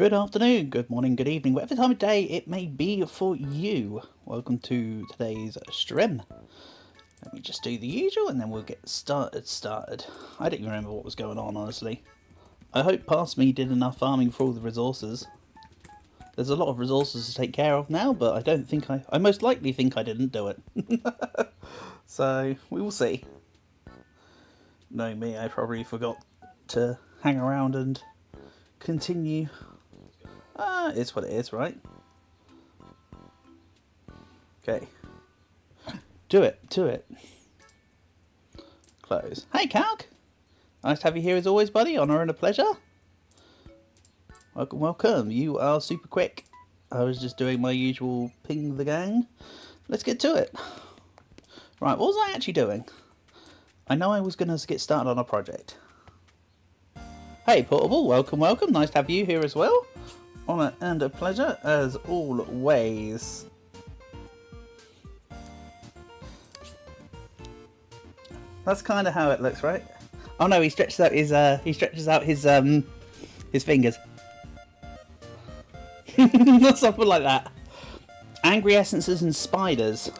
Good afternoon, good morning, good evening, whatever time of day it may be for you. Welcome to today's stream. Let me just do the usual and then we'll get started. I don't even remember what was going on, honestly. I hope past me did enough farming for all the resources. There's a lot of resources to take care of now, but I don't think I most likely think I didn't do it. So, we will see. Knowing me, I probably forgot to hang around and continue. It's what it is, right? Okay. Do it. Close. Hey, Calc! Nice to have you here as always, buddy. Honour and a pleasure. Welcome. You are super quick. I was just doing my usual ping the gang. Let's get to it. Right, what was I actually doing? I know I was going to get started on a project. Hey, Portable. Welcome. Nice to have you here as well. Honour and a pleasure, as always. That's kind of how it looks, right? Oh no, he stretches out his fingers. Something like that. Angry essences and spiders.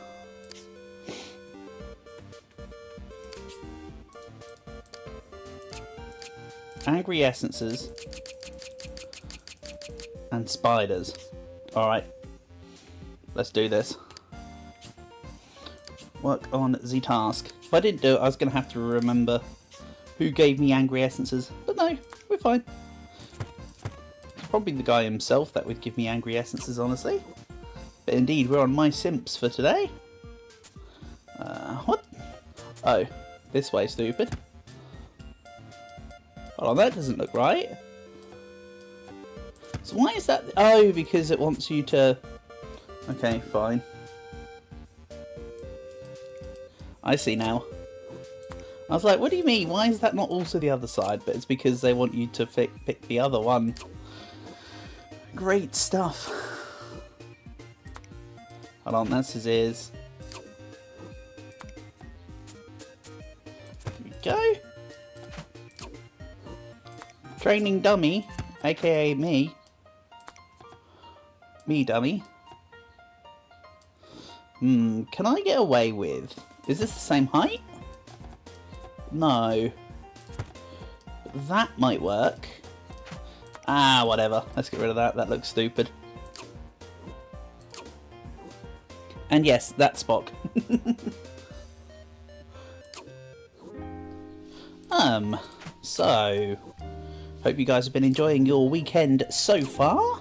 Angry essences and spiders. Alright. Let's do this. Work on the task. If I didn't do it, I was going to have to remember who gave me angry essences. But no, we're fine. It's probably the guy himself that would give me angry essences, honestly. But indeed, we're on MySims for today. What? Oh, this way, stupid. Hold on, that doesn't look right. So why is that? Oh, because it wants you to... Okay, fine. I see now. I was like, what do you mean? Why is that not also the other side? But it's because they want you to pick the other one. Great stuff. Hold on, that's his ears. Here we go. Training dummy, aka me. Me dummy. Can I get away with... Is this the same height? No. That might work. Ah, whatever. Let's get rid of that. That looks stupid. And yes, that's Spock. So... Hope you guys have been enjoying your weekend so far.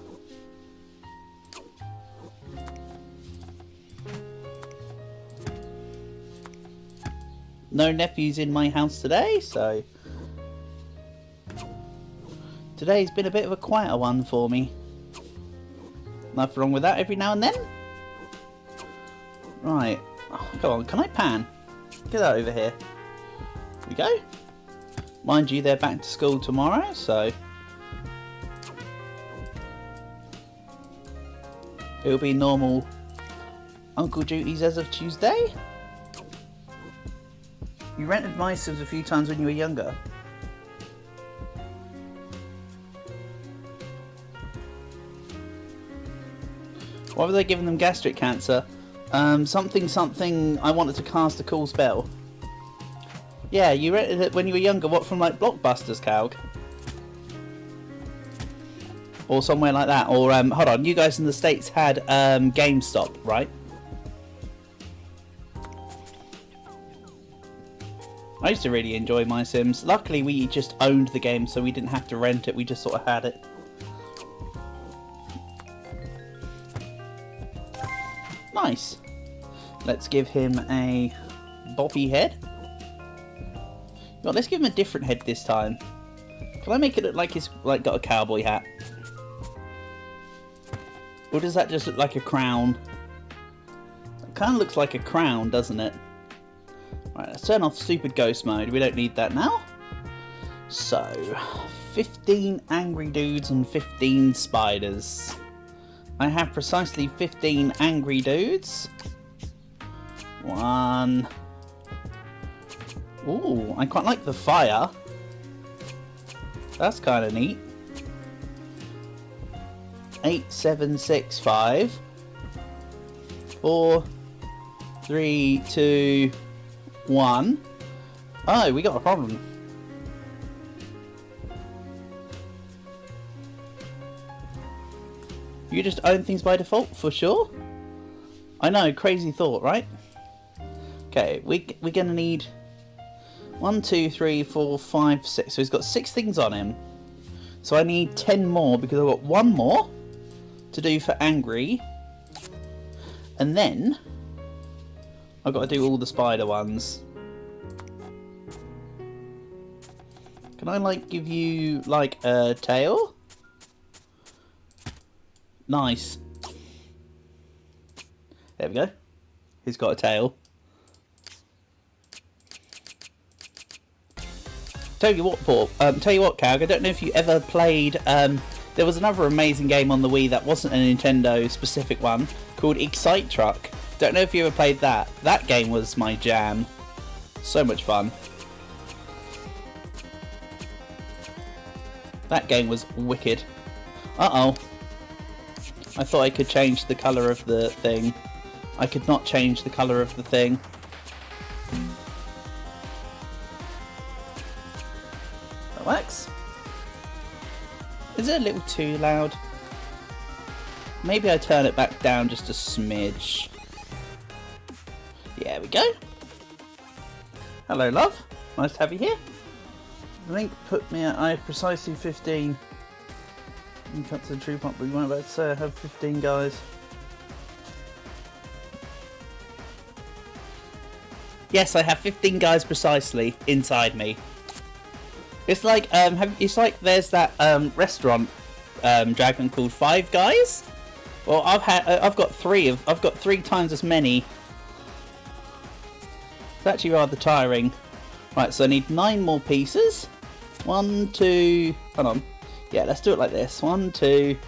No nephews in my house today, so today's been a bit of a quieter one for me. Nothing wrong with that every now and then. Right, oh, come on, can I pan? Get that over here. Here we go. Mind you, they're back to school tomorrow, so it'll be normal uncle duties as of Tuesday. You rented MySims a few times when you were younger. Why were they giving them gastric cancer? Something, I wanted to cast a cool spell. Yeah, you rented it when you were younger, what, from like Blockbusters, Calg? Or somewhere like that, or, hold on, you guys in the States had, GameStop, right? I used to really enjoy MySims. Luckily, we just owned the game, so we didn't have to rent it. We just sort of had it. Nice. Let's give him a boppy head. Well, let's give him a different head this time. Can I make it look like he's got a cowboy hat? Or does that just look like a crown? It kind of looks like a crown, doesn't it? Right, let's turn off stupid ghost mode. We don't need that now. So, 15 angry dudes and 15 spiders. I have precisely 15 angry dudes. One. Ooh, I quite like the fire. That's kind of neat. 8, 7, 6, 5, 4, 3, 2, 1. Oh, we got a problem. You just own things by default, for sure? I know, crazy thought, right? Okay, we're gonna need 1, 2, 3, 4, 5, 6. So he's got 6 things on him. So I need 10 more because I've got 1 more to do for angry. And then I've got to do all the spider ones. Can I like give you like a tail? Nice. There we go. He's got a tail. Tell you what, Paul. Tell you what, Cowg. I don't know if you ever played. There was another amazing game on the Wii that wasn't a Nintendo specific one called Excite Truck. Don't know if you ever played that. That game was my jam. So much fun. That game was wicked. Uh-oh. I thought I could change the colour of the thing. I could not change the colour of the thing. That works. Is it a little too loud? Maybe I turn it back down just a smidge. There we go. Hello, love. Nice to have you here. The link put me at I have precisely 15. You cut to the true point, but you weren't about to say I have 15 guys. Yes, I have 15 guys precisely inside me. It's like it's like there's that restaurant dragon called Five Guys. Well, I've got 3 times as many. It's actually rather tiring. Right, so I need 9 more pieces. 1, 2. Hold on. Yeah, let's do it like this. 1, 2,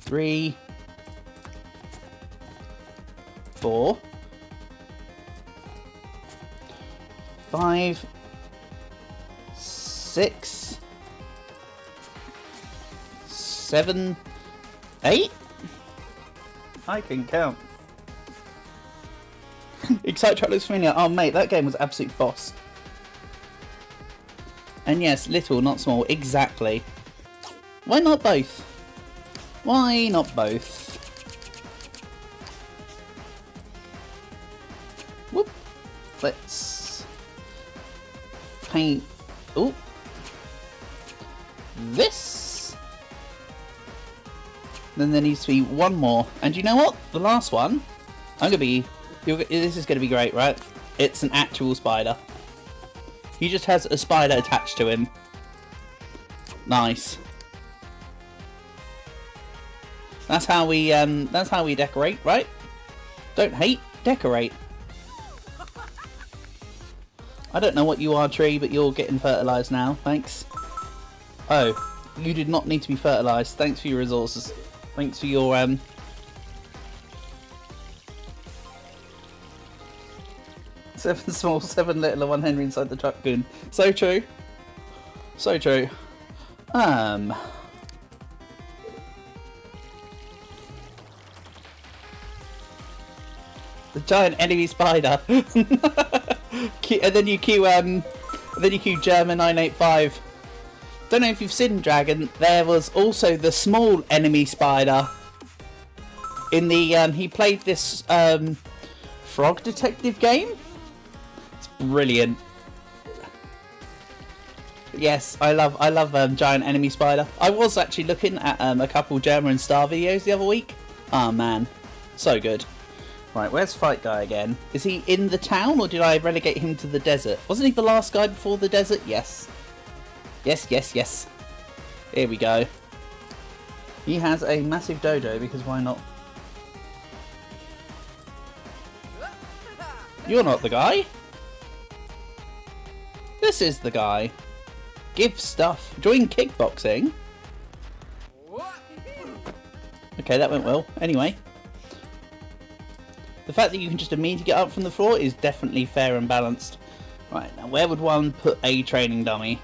3, 4, 5, 6, 7, 8. I can count. Excite Truck looks familiar. Oh mate, that game was absolute boss. And yes, little, not small. Exactly. Why not both? Why not both? Whoop. Let's paint. Oh. This. Then there needs to be 1 more. And you know what? The last one. This is going to be great, right? It's an actual spider. He just has a spider attached to him. Nice. That's how we decorate, right? Don't hate, decorate. I don't know what you are, tree, but you're getting fertilised now. Thanks. Oh, you did not need to be fertilised. Thanks for your resources. Thanks for your 7 small, 7 little, 1 Henry inside the truck goon. So true. So true. The giant enemy spider. And then you queue German 985. Don't know if you've seen Dragon. There was also the small enemy spider. In the he played this frog detective game. Brilliant. Yes, I love giant enemy spider. I was actually looking at a couple German Star videos the other week. Oh man, so good. Right, where's Fight Guy again? Is he in the town or did I relegate him to the desert? Wasn't he the last guy before the desert? Yes. Yes, yes, yes. Here we go. He has a massive dojo because why not? You're not the guy. This is the guy. Give stuff. Join kickboxing. Okay, that went well. Anyway. The fact that you can just immediately get up from the floor is definitely fair and balanced. Right, now where would one put a training dummy?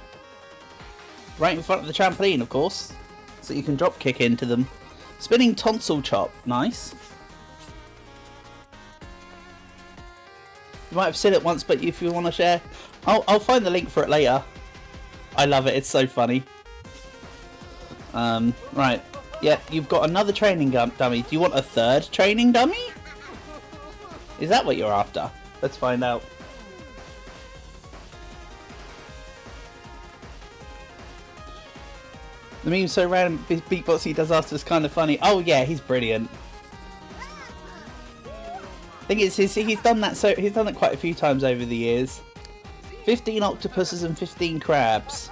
right in front of the trampoline, of course, so you can drop kick into them. Spinning tonsil chop, nice. You might have seen it once, but if you want to share, I'll find the link for it later. I love it, it's so funny. Right, yeah, you've got another training dummy. Do you want a third training dummy? Is that what you're after? Let's find out. The meme's so random, beatbox he does after is kind of funny. Oh yeah, he's brilliant. Thing is, he's done that quite a few times over the years. 15 octopuses and 15 crabs.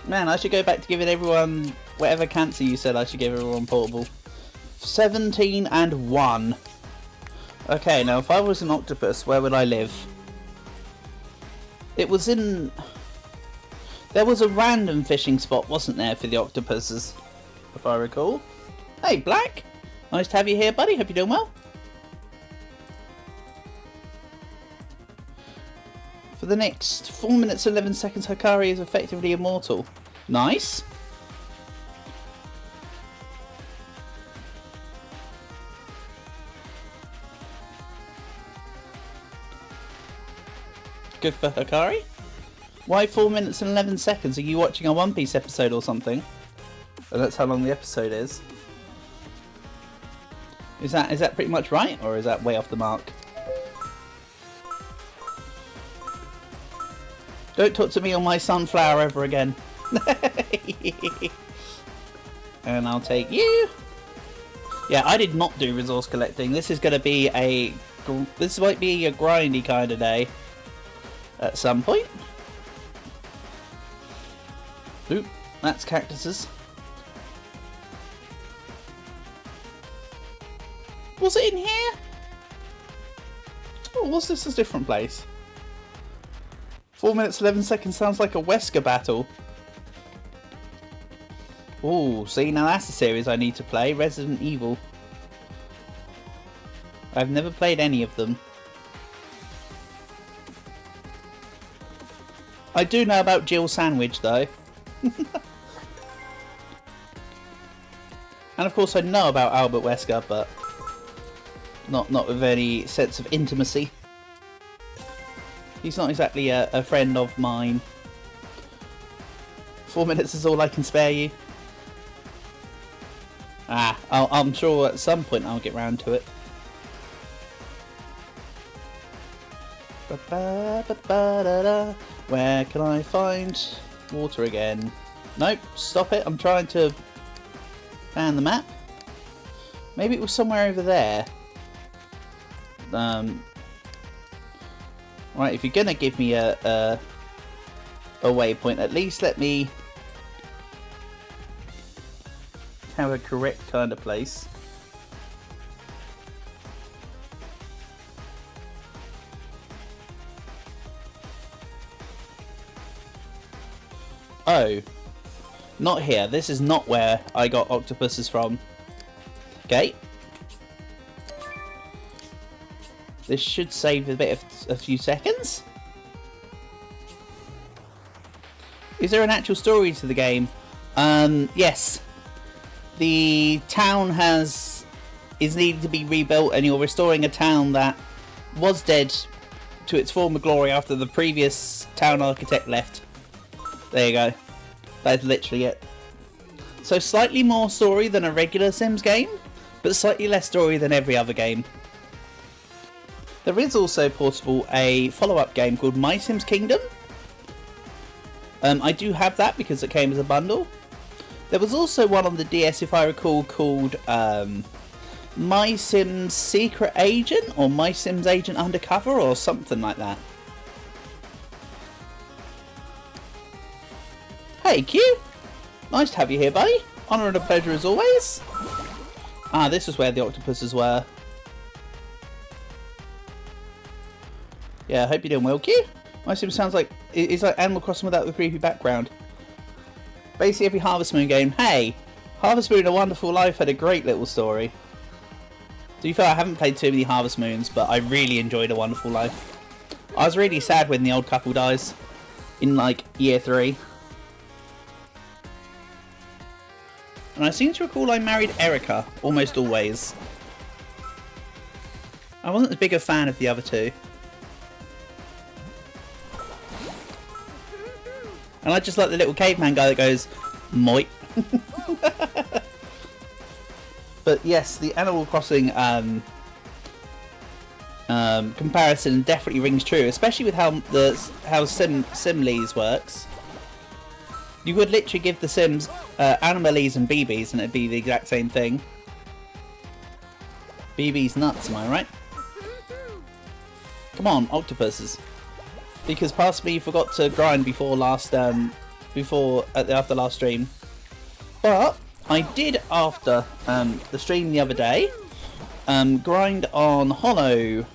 Man, I should go back to giving everyone whatever cancer you said I should give everyone portable. 17 and 1. Okay, now if I was an octopus, where would I live? It was in... There was a random fishing spot, wasn't there, for the octopuses, if I recall. Hey, Black! Nice to have you here, buddy. Hope you're doing well. For the next 4 minutes and 11 seconds, Hikari is effectively immortal. Nice. Good for Hikari. Why 4 minutes and 11 seconds? Are you watching a One Piece episode or something? And that's how long the episode is. Is that pretty much right, or is that way off the mark? Don't talk to me on my sunflower ever again. And I'll take you. Yeah, I did not do resource collecting. This is going to be a... This might be a grindy kind of day. At some point. Oop, that's cactuses. Was it in here? Or was this a different place? 4 minutes 11 seconds sounds like a Wesker battle. Ooh, see, now that's a series I need to play. Resident Evil. I've never played any of them. I do know about Jill Sandwich though. And of course I know about Albert Wesker, but not with any sense of intimacy. He's not exactly a friend of mine. 4 minutes is all I can spare you. I'm sure at some point I'll get round to it. Where can I find water again? Nope, stop it. I'm trying to fan the map. Maybe it was somewhere over there. Right, if you're gonna give me a waypoint, at least let me have a correct kind of place. Oh, not here. This is not where I got octopuses from. Okay. This should save a few seconds. Is there an actual story to the game? Yes. The town is needing to be rebuilt, and you're restoring a town that was dead to its former glory after the previous town architect left. There you go. That is literally it. So slightly more story than a regular Sims game, but slightly less story than every other game. There is also portable a follow-up game called MySims Kingdom. I do have that because it came as a bundle. There was also one on the DS, if I recall, called MySims Secret Agent or MySims Agent Undercover or something like that. Hey Q! Nice to have you here, buddy. Honour and a pleasure as always. Ah, this is where the octopuses were. Yeah, I hope you're doing well, Q. MySims sounds like it's like Animal Crossing without the creepy background. Basically every Harvest Moon game. Hey, Harvest Moon: A Wonderful Life had a great little story. To be fair, I haven't played too many Harvest Moons, but I really enjoyed A Wonderful Life. I was really sad when the old couple dies in like year 3. And I seem to recall I married Erica almost always. I wasn't as big a fan of the other two. And I just like the little caveman guy that goes, "Moit." But yes, the Animal Crossing comparison definitely rings true, especially with how Simleys works. You would literally give the Sims Animalese and BBs and it'd be the exact same thing. BB's nuts, am I right? Come on, octopuses. Because possibly you forgot to grind before after last stream. But I did after the stream the other day grind on Hollow.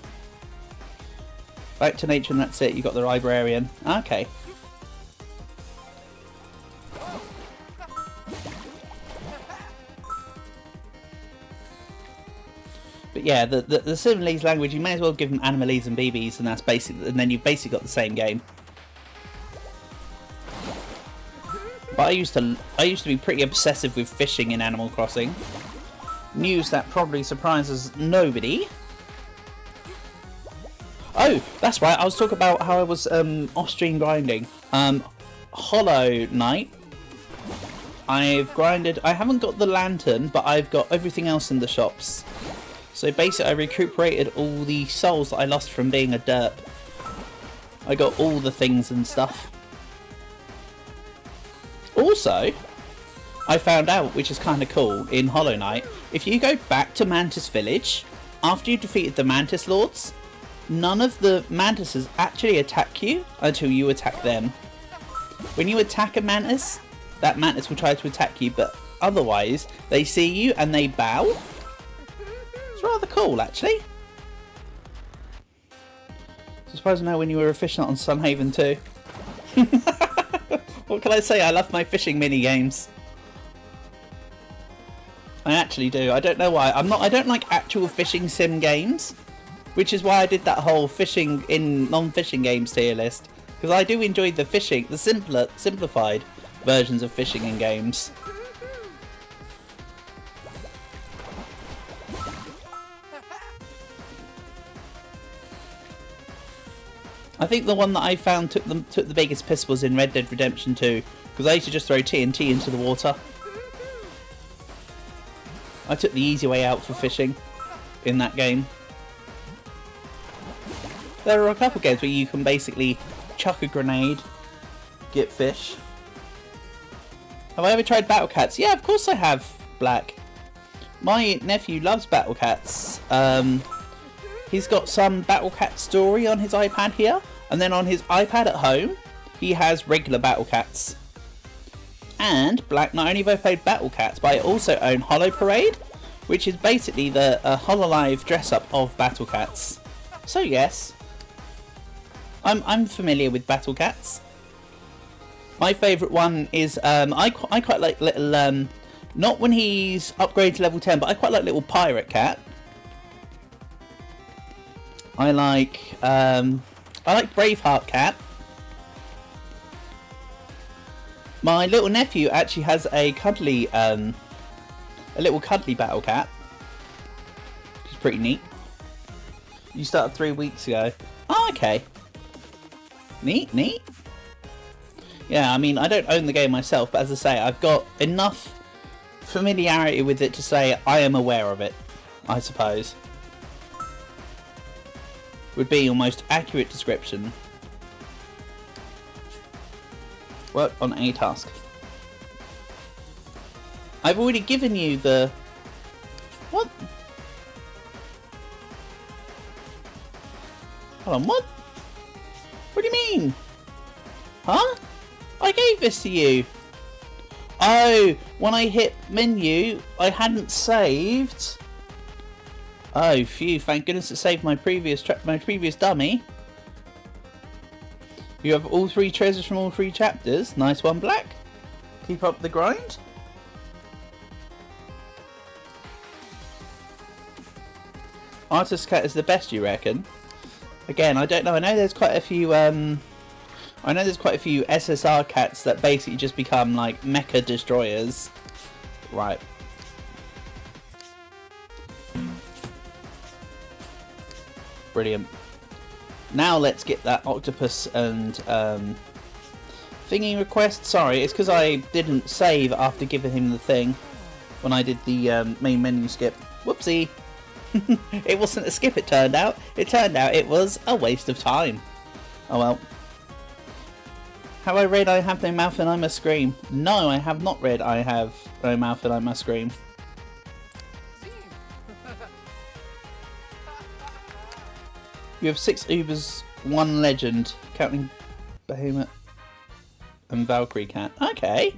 Back to nature and that's it, you got the librarian. Okay. But yeah, the Simleys language, you may as well give them Animalese and BBs, and that's basically, and then you've basically got the same game. But I used to be pretty obsessive with fishing in Animal Crossing. News that probably surprises nobody. Oh, that's right. I was talking about how I was off-stream grinding. Hollow Knight. I've grinded. I haven't got the lantern, but I've got everything else in the shops. So basically, I recuperated all the souls that I lost from being a derp. I got all the things and stuff. Also, I found out, which is kind of cool, in Hollow Knight, if you go back to Mantis Village, after you defeated the Mantis Lords, none of the Mantises actually attack you until you attack them. When you attack a Mantis, that Mantis will try to attack you, but otherwise, they see you and they bow. It's rather cool, actually. I suppose now when you were efficient on Sunhaven too. What can I say? I love my fishing mini games. I actually do. I don't know why. I don't like actual fishing sim games, which is why I did that whole fishing in non-fishing games tier list, because I do enjoy the fishing, the simplified versions of fishing in games. I think the one that I found took the biggest piss was in Red Dead Redemption 2, because I used to just throw TNT into the water. I took the easy way out for fishing in that game. There are a couple games where you can basically chuck a grenade, get fish. Have I ever tried Battle Cats? Yeah, of course I have, Black. My nephew loves Battle Cats. He's got some Battle Cat story on his iPad here, and then on his iPad at home, he has regular Battle Cats. And Black, not only have I played Battle Cats, but I also own Hollow Parade, which is basically the Hololive dress-up of Battle Cats. So yes, I'm familiar with Battle Cats. My favourite one is I quite like little not when he's upgraded to level 10, but I quite like little Pirate Cat. I like Braveheart Cat. My little nephew actually has a cuddly, a little cuddly battle cat, which is pretty neat. You started 3 weeks ago. Oh, okay. Neat, neat. Yeah, I mean, I don't own the game myself, but as I say, I've got enough familiarity with it to say I am aware of it, I suppose. Would be your most accurate description. Work on a task. I've already given you the... What? Hold on, what? What do you mean? Huh? I gave this to you. Oh, when I hit menu, I hadn't saved. Oh, phew, thank goodness it saved my previous dummy. You have all 3 treasures from all 3 chapters. Nice one, Black. Keep up the grind. Artist Cat is the best, you reckon? Again, I don't know. I know there's quite a few. I know there's quite a few SSR cats that basically just become like mecha destroyers. Right. Brilliant. Now let's get that octopus and thingy request. Sorry, it's because I didn't save after giving him the thing when I did the main menu skip. Whoopsie. It wasn't a skip, it turned out. It turned out it was a waste of time. Oh well. Have I read I have no mouth and I must scream? No, I have not read I have no mouth and I must scream. You have 6 Ubers, 1 legend, counting Behemoth and Valkyrie Cat. Okay.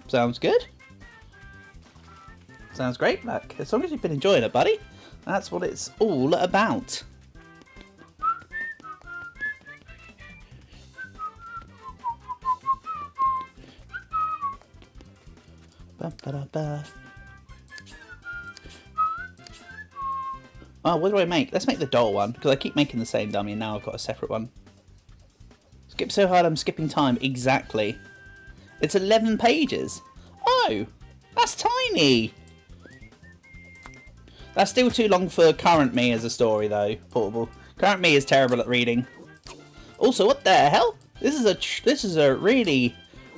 Sounds good. Sounds great, Black. As long as you've been enjoying it, buddy. That's what it's all about. Ba -ba -da -ba. Oh, what do I make? Let's make the doll one, because I keep making the same dummy and now I've got a separate one. Skip so hard I'm skipping time. Exactly. It's 11 pages. Oh, that's tiny. That's still too long for current me as a story though, Portable. Current me is terrible at reading. Also, what the hell? This is a really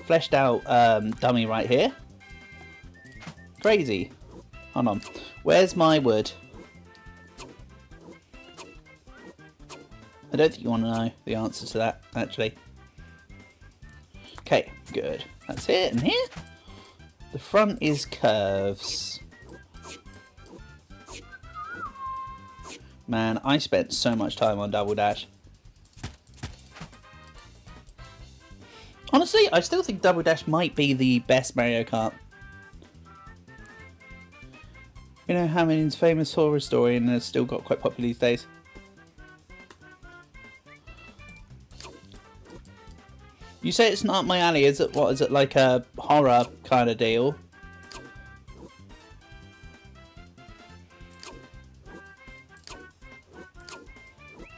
fleshed out dummy right here. Crazy. Hold on. Where's my wood? I don't think you want to know the answer to that, actually. Okay, good. That's it, and here? The front is curves. Man, I spent so much time on Double Dash. Honestly, I still think Double Dash might be the best Mario Kart. You know, Hamilton's famous horror story and it's still got quite popular these days. You say it's not my alley, is it? What is it, like a horror kind of deal?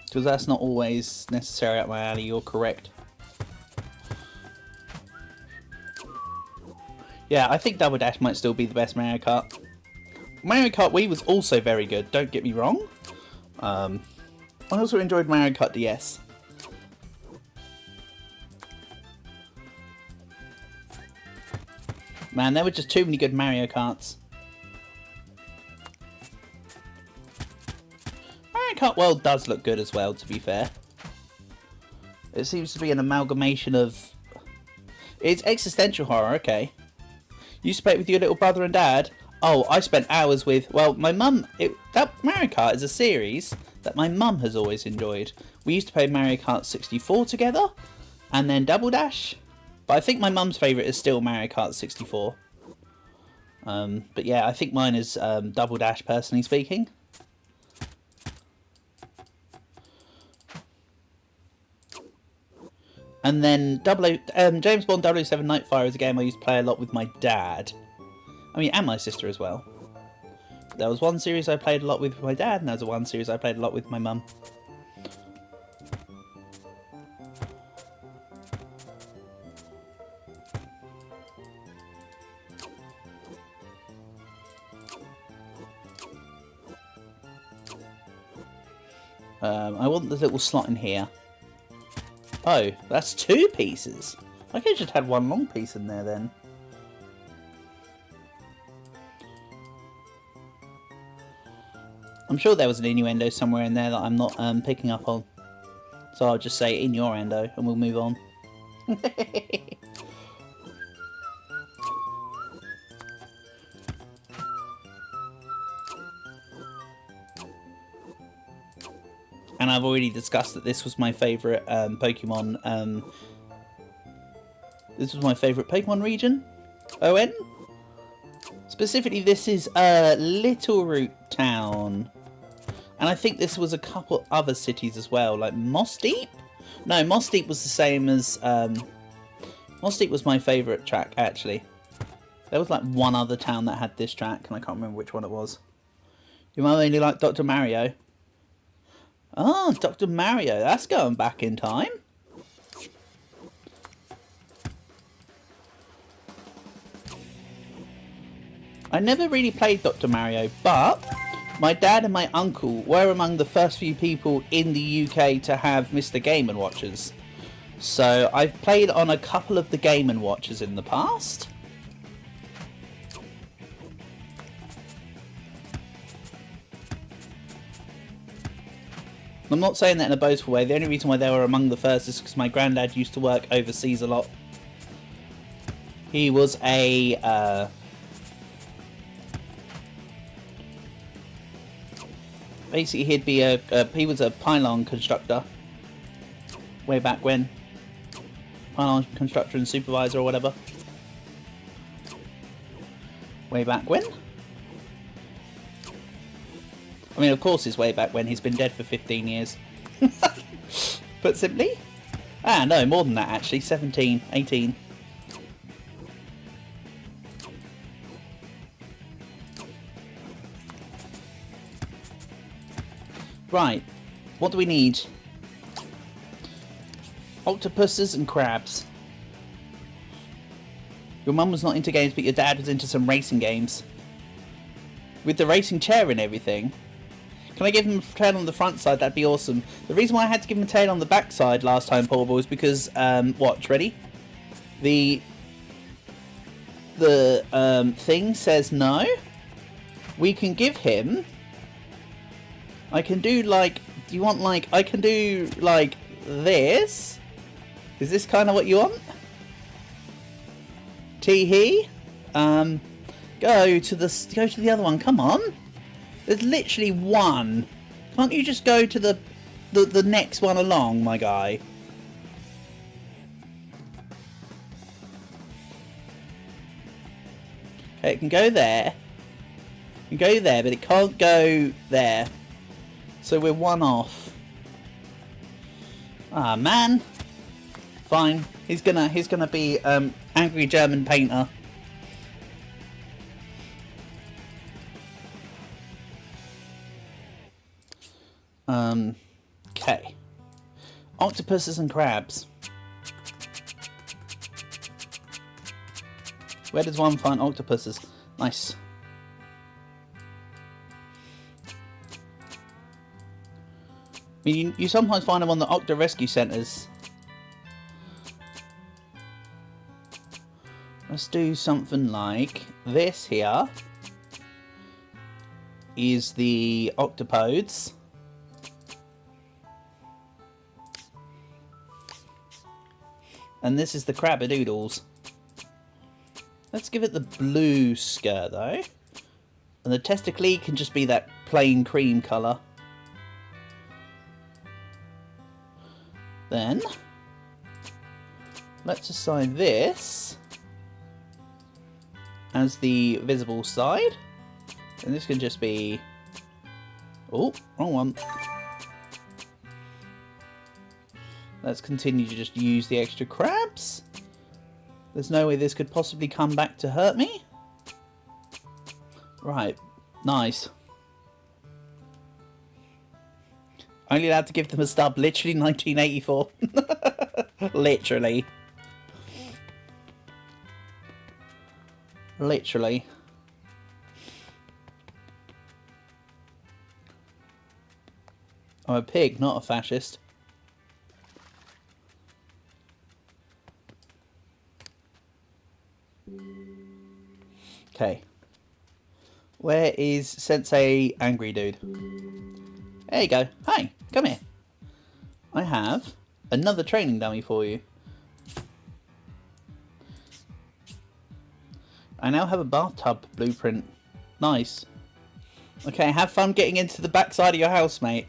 Because that's not always necessarily up my alley, you're correct. Yeah, I think Double Dash might still be the best Mario Kart. Mario Kart Wii was also very good, don't get me wrong. I also enjoyed Mario Kart DS. Man, there were just too many good Mario Karts. Mario Kart World does look good as well, to be fair. It seems to be an amalgamation of... It's existential horror, okay. You used to play it with your little brother and dad? Oh, I spent hours with... Well, my mum... That Mario Kart is a series that my mum has always enjoyed. We used to play Mario Kart 64 together, and then Double Dash. But I think my mum's favourite is still Mario Kart 64. But yeah, I think mine is Double Dash, personally speaking. And then James Bond 007 Nightfire is a game I used to play a lot with my dad. I mean, and my sister as well. There was one series I played a lot with my dad, and there was one series I played a lot with my mum. I want the little slot in here. Oh, that's 2 pieces. I could have just had 1 long piece in there then. I'm sure there was an innuendo somewhere in there that I'm not picking up on. So I'll just say innuendo and we'll move on. And I've already discussed that this was my favourite Pokemon. This was my favourite Pokemon region. ON. Specifically, this is Little Root Town. And I think this was a couple other cities as well, like Moss Deep? No, Moss Deep was the same as... Moss Deep was my favourite track, actually. There was like one other town that had this track, and I can't remember which one it was. Your mum only liked Dr. Mario? Oh, Dr. Mario. That's going back in time. I never really played Dr. Mario, but my dad and my uncle were among the first few people in the UK to have Mr. Game & Watches. So I've played on a couple of the Game & Watches in the past. I'm not saying that in a boastful way. The only reason why they were among the first is because my granddad used to work overseas a lot. He was a... basically, he'd be he was a pylon constructor. Way back when. Pylon constructor and supervisor or whatever. Way back when? I mean, of course it's way back when. He's been dead for 15 years. Put simply. Ah, no, more than that actually. 17, 18. Right. What do we need? Octopuses and crabs. Your mum was not into games, but your dad was into some racing games. With the racing chair and everything. Can I give him a tail on the front side? That'd be awesome. The reason why I had to give him a tail on the back side last time, Portable, was because, watch, ready? The thing says no. We can give him... I can do, like... Do you want, like... I can do, like, this? Is this kind of what you want? Tee-hee? Go to the other one. Come on. There's literally one. Can't you just go to the next one along, my guy? Okay, it can go there. It can go there, but it can't go there. So we're one off. Ah, man. Fine. He's gonna be angry German painter. Okay. Octopuses and crabs. Where does one find octopuses? Nice. I mean, you sometimes find them on the Octo Rescue Centres. Let's do something like this here. Is the octopodes. And this is the Crabadoodles. Let's give it the blue skirt though. And the testicle can just be that plain cream colour. Then, let's assign this as the visible side. And this can just be... Oh, wrong one. Let's continue to just use the extra crabs. There's no way this could possibly come back to hurt me. Right, nice. Only allowed to give them a stub, literally 1984. Literally. Literally. I'm a pig, not a fascist. Okay. Where is Sensei Angry Dude? There you go. Hi, come here. I have another training dummy for you. I now have a bathtub blueprint. Nice. Okay, have fun getting into the backside of your house, mate.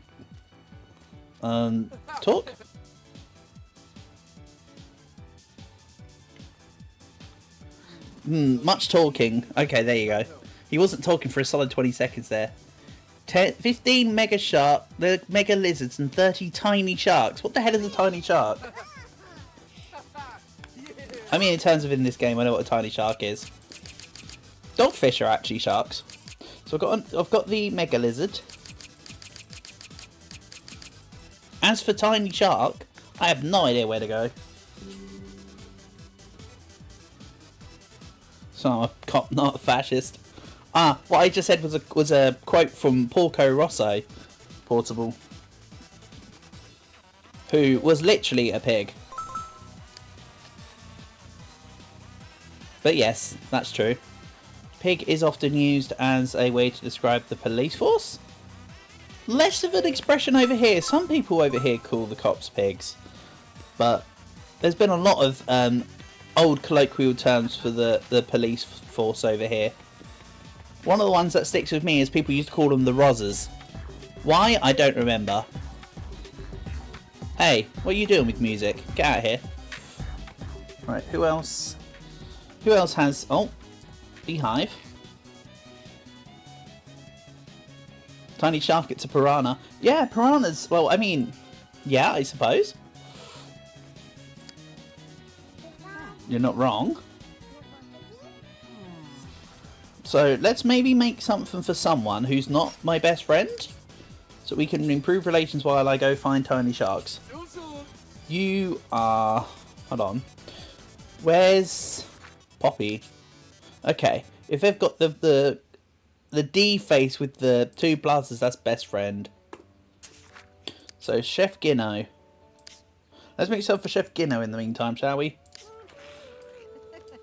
Talk? Much talking. Okay, there you go. He wasn't talking for a solid 20 seconds there. 15 mega shark, the mega lizards, and 30 tiny sharks. What the hell is a tiny shark? I mean, in terms of in this game, I know what a tiny shark is. Dogfish are actually sharks. So I've got the mega lizard. As for Tiny Shark, I have no idea where to go. So I'm a cop, not a fascist. Ah, what I just said was a quote from Porco Rosso, Portable, who was literally a pig. But yes, that's true. Pig is often used as a way to describe the police force. Less of an expression over here. Some people over here call the cops pigs. But there's been a lot of old colloquial terms for the police force over here. One of the ones that sticks with me is people used to call them the Rozzers. Why? I don't remember. Hey, what are you doing with music? Get out of here. Right, who else? Who else has... Oh, Beehive. Tiny Shark, it's a piranha. Yeah, piranhas... Well, I mean... Yeah, I suppose. You're not wrong. So, let's maybe make something for someone who's not my best friend. So we can improve relations while I go find Tiny Sharks. You are... Hold on. Where's... Poppy? Okay. If they've got the D face with the two blasters, that's best friend. So, Chef Ginno. Let's make yourself for Chef Ginno in the meantime, shall we?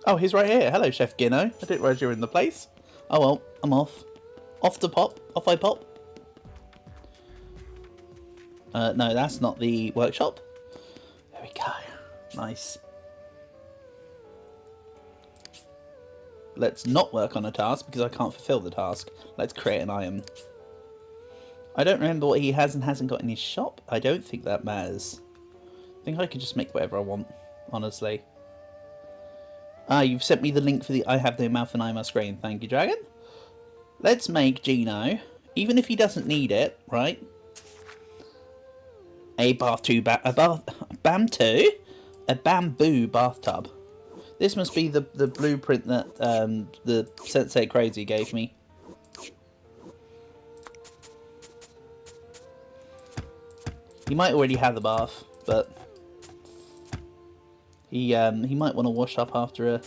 Oh, he's right here. Hello, Chef Ginno. I didn't realise you were in the place. Oh well, I'm off. Off to pop. Off I pop. No, that's not the workshop. There we go. Nice. Let's not work on a task because I can't fulfill the task. Let's create an item. I don't remember what he has and hasn't got in his shop. I don't think that matters. I think I could just make whatever I want, honestly. Ah, you've sent me the link for the I have no mouth and I must scream. Thank you, Dragon. Let's make Gino, even if he doesn't need it, right? A bamboo bathtub. This must be the blueprint that the Sensei Crazy gave me. He might already have the bath, but he might want to wash up after a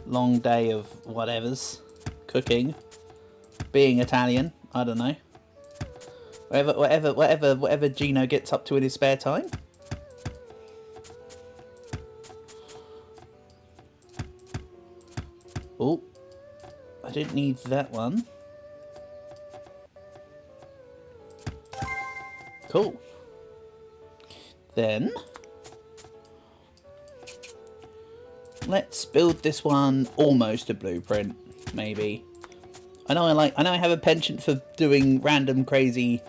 long day of whatever's cooking, being Italian. I don't know. Whatever Gino gets up to in his spare time. Oh, I didn't need that one. Cool. Then let's build this one almost a blueprint, maybe. I know I have a penchant for doing random crazy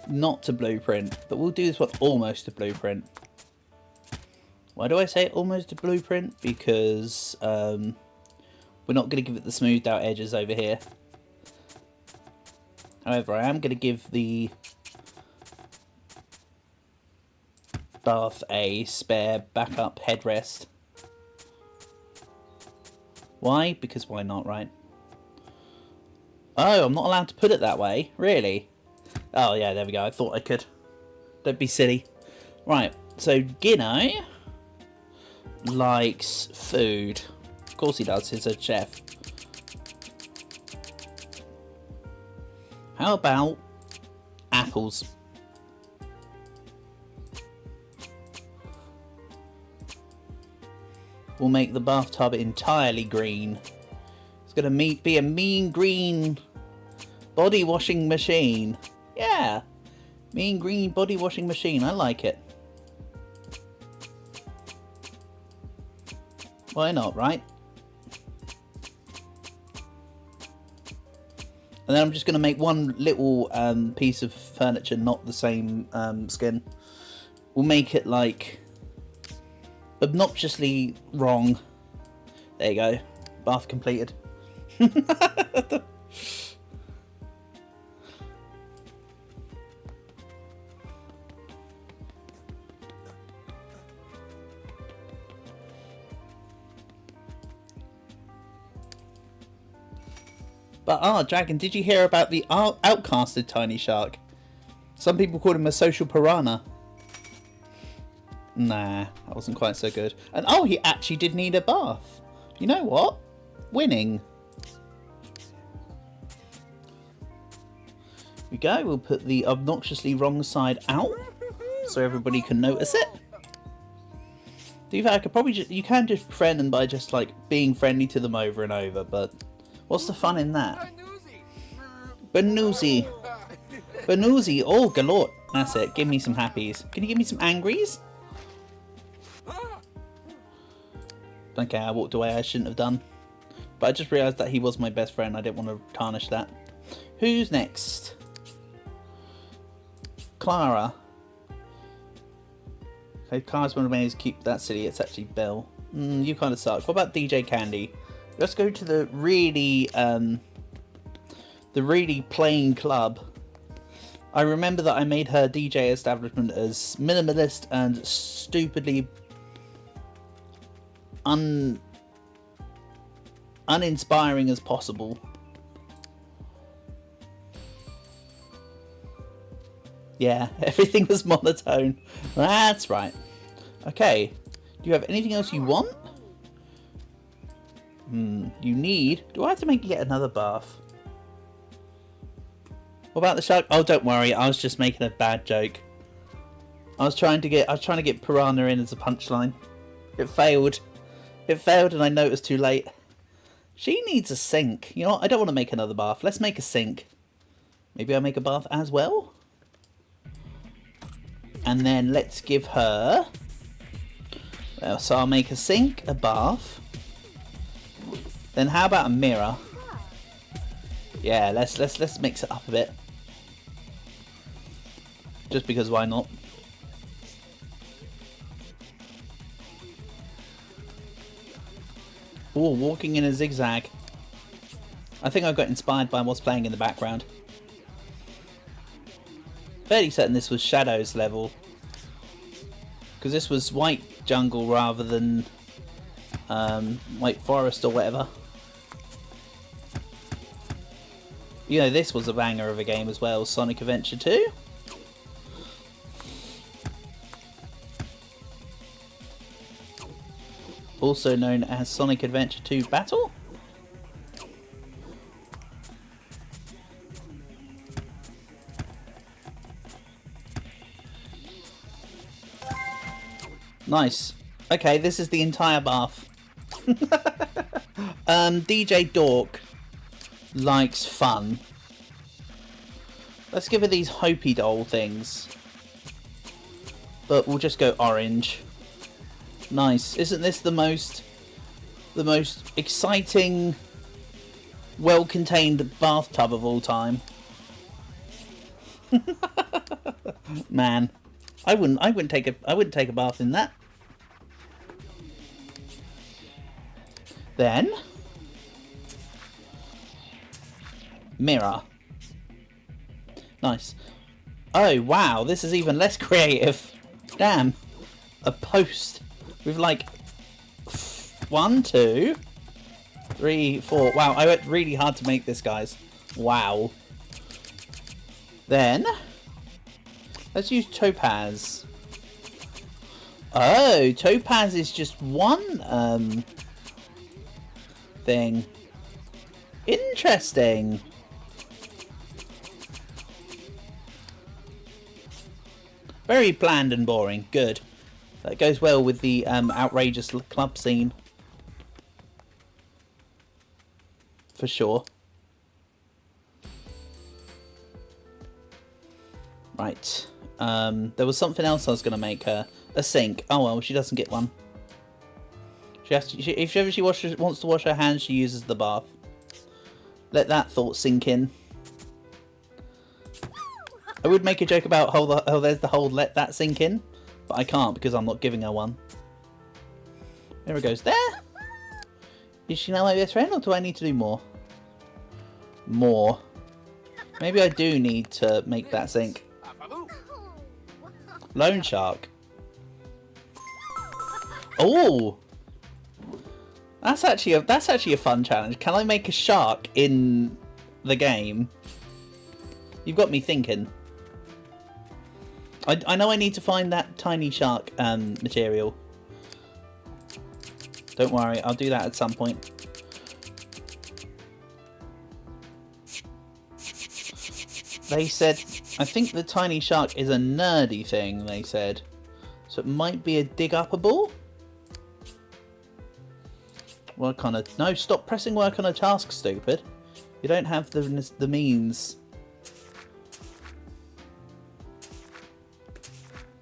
not to blueprint, but we'll do this one almost a blueprint. Why do I say almost a blueprint? Because we're not going to give it the smoothed out edges over here. However, I am going to give the bath a spare backup headrest. Why? Because why not, right? Oh, I'm not allowed to put it that way? Really? Oh yeah, there we go. I thought I could. Don't be silly. Right, so Gino likes food. Of course he does, he's a chef. How about apples? We'll make the bathtub entirely green. It's gonna be a mean green body washing machine. Yeah, mean green body washing machine. I like it. Why not, right? And then I'm just going to make one little piece of furniture, not the same skin. We'll make it like obnoxiously wrong. There you go. Bath completed. But Dragon, did you hear about the outcasted Tiny Shark? Some people called him a social piranha. Nah, that wasn't quite so good. And oh, he actually did need a bath. You know what? Winning. Here we go. We'll put the obnoxiously wrong side out so everybody can notice it. Do you think I could probably just... You can just befriend them by just like being friendly to them over and over, but what's the fun in that? Banoozy. Banoozy. Oh, galore. That's it. Give me some happies. Can you give me some angries? Okay, I walked away. I shouldn't have done. But I just realised that he was my best friend. I didn't want to tarnish that. Who's next? Clara. Okay, Clara's one of the keep that city. It's actually Bill. You kind of suck. What about DJ Candy? Let's go to the really plain club. I remember that I made her DJ establishment as minimalist and stupidly uninspiring as possible. Yeah, everything was monotone. That's right. Okay. Do you have anything else you want? You need... Do I have to make yet another bath? What about the shark? Oh, don't worry. I was just making a bad joke. I was trying to get piranha in as a punchline. It failed. It failed and I noticed too late. She needs a sink. You know what? I don't want to make another bath. Let's make a sink. Maybe I'll make a bath as well. And then let's give her... So I'll make a sink, a bath. Then how about a mirror? Yeah, let's mix it up a bit. Just because why not? Oh, walking in a zigzag. I think I got inspired by what's playing in the background. Fairly certain this was Shadow's level. Because this was White Jungle rather than White Forest or whatever. You know, this was a banger of a game as well, Sonic Adventure 2. Also known as Sonic Adventure 2 Battle. Nice. Okay, this is the entire bath. DJ Dork likes fun. Let's give her these Hopi doll things. But we'll just go orange. Nice. Isn't this the most exciting, well-contained bathtub of all time? Man, I wouldn't take a bath in that. Then mirror. Nice. Oh wow, this is even less creative. Damn. A post with like 1, 2, 3, 4. Wow, I worked really hard to make this, guys. Wow. Then let's use Topaz. Oh, Topaz is just one thing. Interesting. Very bland and boring. Good. That goes well with the outrageous club scene. For sure. Right. There was something else I was going to make her. A sink. Oh well, she doesn't get one. She has to, if ever she wants to wash her hands, she uses the bath. Let that thought sink in. I would make a joke about oh there's the whole let that sink in, but I can't because I'm not giving her one. There it goes. There! Is she now my best friend or do I need to do more? More. Maybe I do need to make that sink. Lone Shark. Oh! That's actually a fun challenge. Can I make a shark in the game? You've got me thinking. I know I need to find that tiny shark material. Don't worry, I'll do that at some point. They said, I think the tiny shark is a nerdy thing, they said. So it might be a dig-upable? Work on a... No, stop pressing work on a task, stupid. You don't have the means.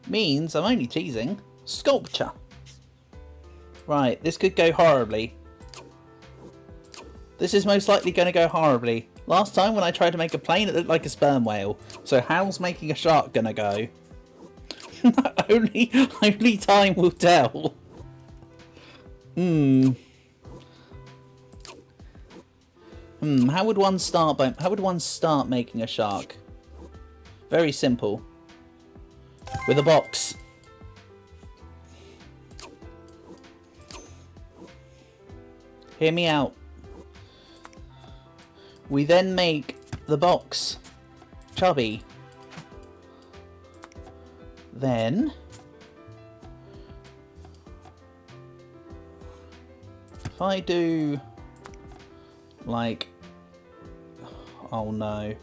Means? I'm only teasing. Sculpture. Right, this could go horribly. This is most likely going to go horribly. Last time when I tried to make a plane, it looked like a sperm whale. So how's making a shark going to go? only time will tell. How would one start making a shark? Very simple. With a box. Hear me out. We then make the box chubby. Then if I do like, oh no,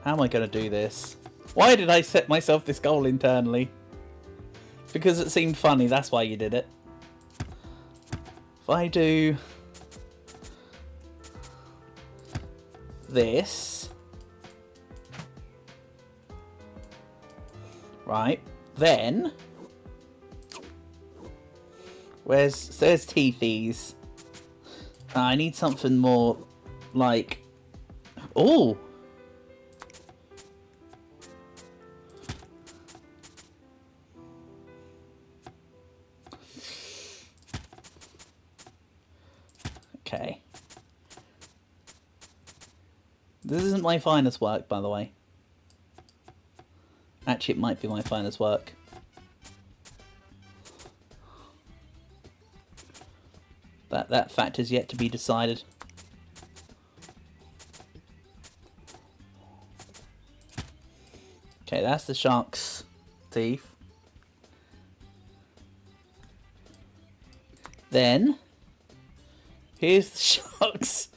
how am I going to do this? Why did I set myself this goal internally? Because it seemed funny, that's why you did it. If I do this, right, then there's teethies. I need something more like, oh, okay. This isn't my finest work, by the way. Actually, it might be my finest work. That fact is yet to be decided. Okay, that's the shark's teeth. Then, here's the shark's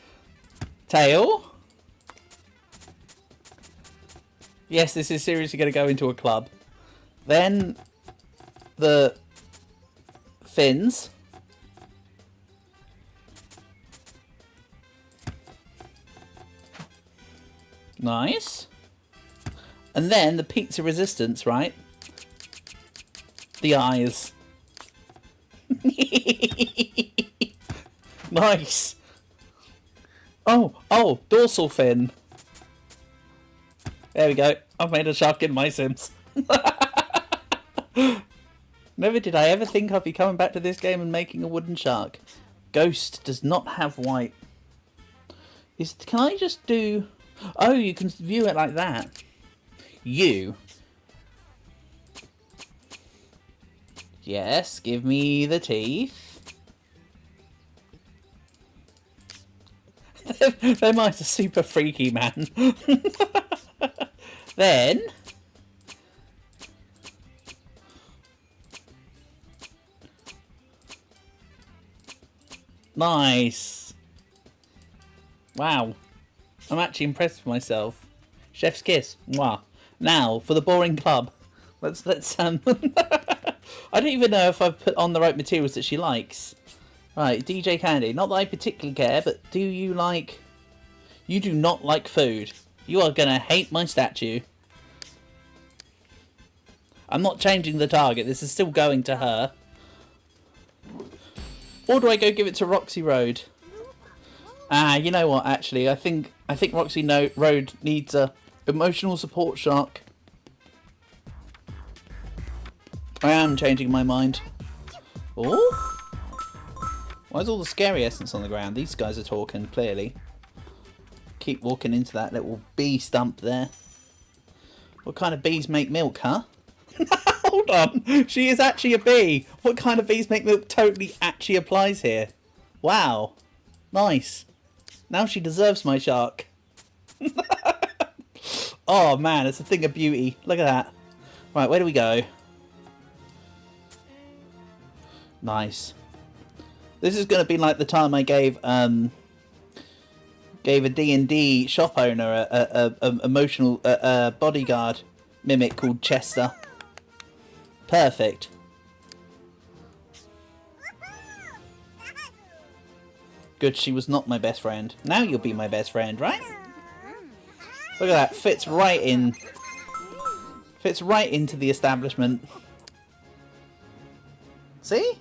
tail. Yes, this is seriously going to go into a club. Then, the fins. Nice. And then the pizza resistance, right? The eyes. Nice. Oh, dorsal fin. There we go. I've made a shark in MySims. Never did I ever think I'd be coming back to this game and making a wooden shark. Ghost does not have white. Can I just do... Oh, you can view it like that. Yes, give me the teeth. Them eyes are super freaky, man. Then... Nice. Wow. I'm actually impressed with myself. Chef's kiss. Mwah. Now, for the boring club. Let's I don't even know if I've put on the right materials that she likes. Right, DJ Candy. Not that I particularly care, but do you like... You do not like food. You are gonna hate my statue. I'm not changing the target. This is still going to her. Or do I go give it to Roxy Road? Ah, you know what, actually, I think Roxy Road needs a emotional support shark. I am changing my mind. Oh? Why is all the scary essence on the ground? These guys are talking, clearly. Keep walking into that little bee stump there. What kind of bees make milk, huh? Hold on, she is actually a bee. What kind of bees make milk totally actually applies here. Wow. Nice. Now she deserves my shark. Oh man, it's a thing of beauty. Look at that. Right, where do we go? Nice. This is going to be like the time I gave a D&D shop owner a emotional bodyguard mimic called Chester. Perfect. Good, she was not my best friend. Now you'll be my best friend, right? Look at that, fits right in. Fits right into the establishment. See?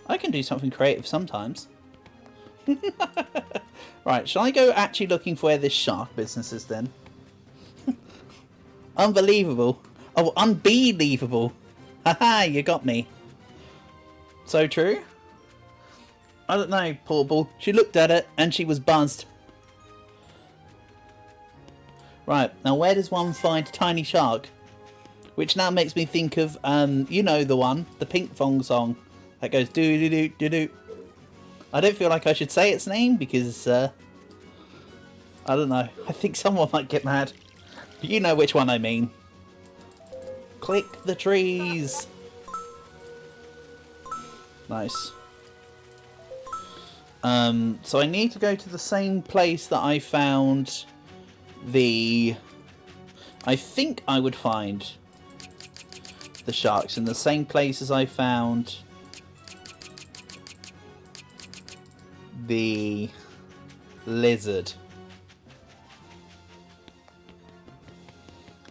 I can do something creative sometimes. Right, shall I go actually looking for where this shark business is then? Unbelievable. Oh, unbelievable. Haha, you got me. So true. I don't know, Portable. She looked at it and she was buzzed. Right, now where does one find Tiny Shark? Which now makes me think of, you know the one, the Pink Fong song. That goes do-do-do-do-do. I don't feel like I should say its name because, I don't know. I think someone might get mad. But you know which one I mean. Click the trees. Nice. So I need to go to the same place that I found the... I think I would find the sharks in the same place as I found the lizard.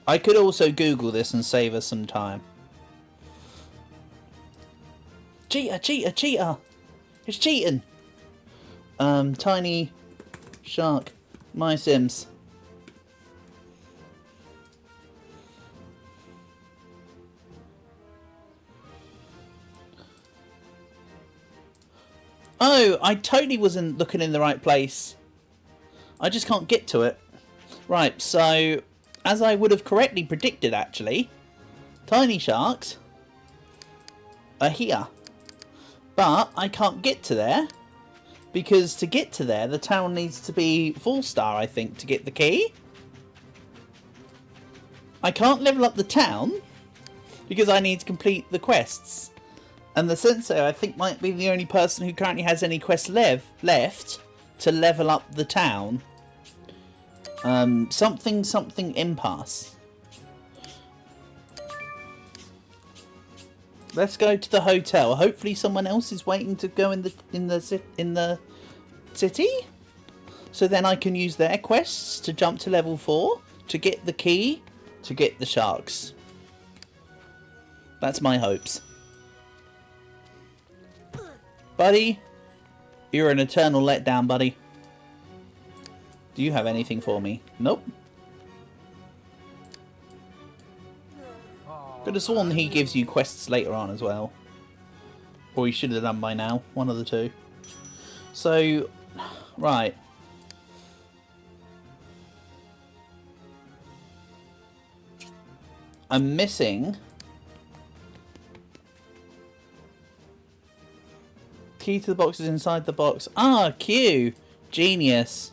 I could also Google this and save us some time. Cheater, cheater, cheater! It's cheating! Tiny Shark, MySims. Oh, I totally wasn't looking in the right place. I just can't get to it. Right, so, as I would have correctly predicted actually, tiny sharks are here. But I can't get to there, because to get to there, the town needs to be 4-star, I think, to get the key. I can't level up the town, because I need to complete the quests. And the sensei, I think, might be the only person who currently has any quests left to level up the town. Something impasse. Let's go to the hotel. Hopefully, someone else is waiting to go in the city, so then I can use their quests to jump to level 4 to get the key to get the sharks. That's my hopes. Buddy, you're an eternal letdown, buddy. Do you have anything for me? Nope. Could have sworn he gives you quests later on as well. Or he should have done by now. One of the two. So, right. I'm missing... Key to the box is inside the box. Ah, Q! Genius.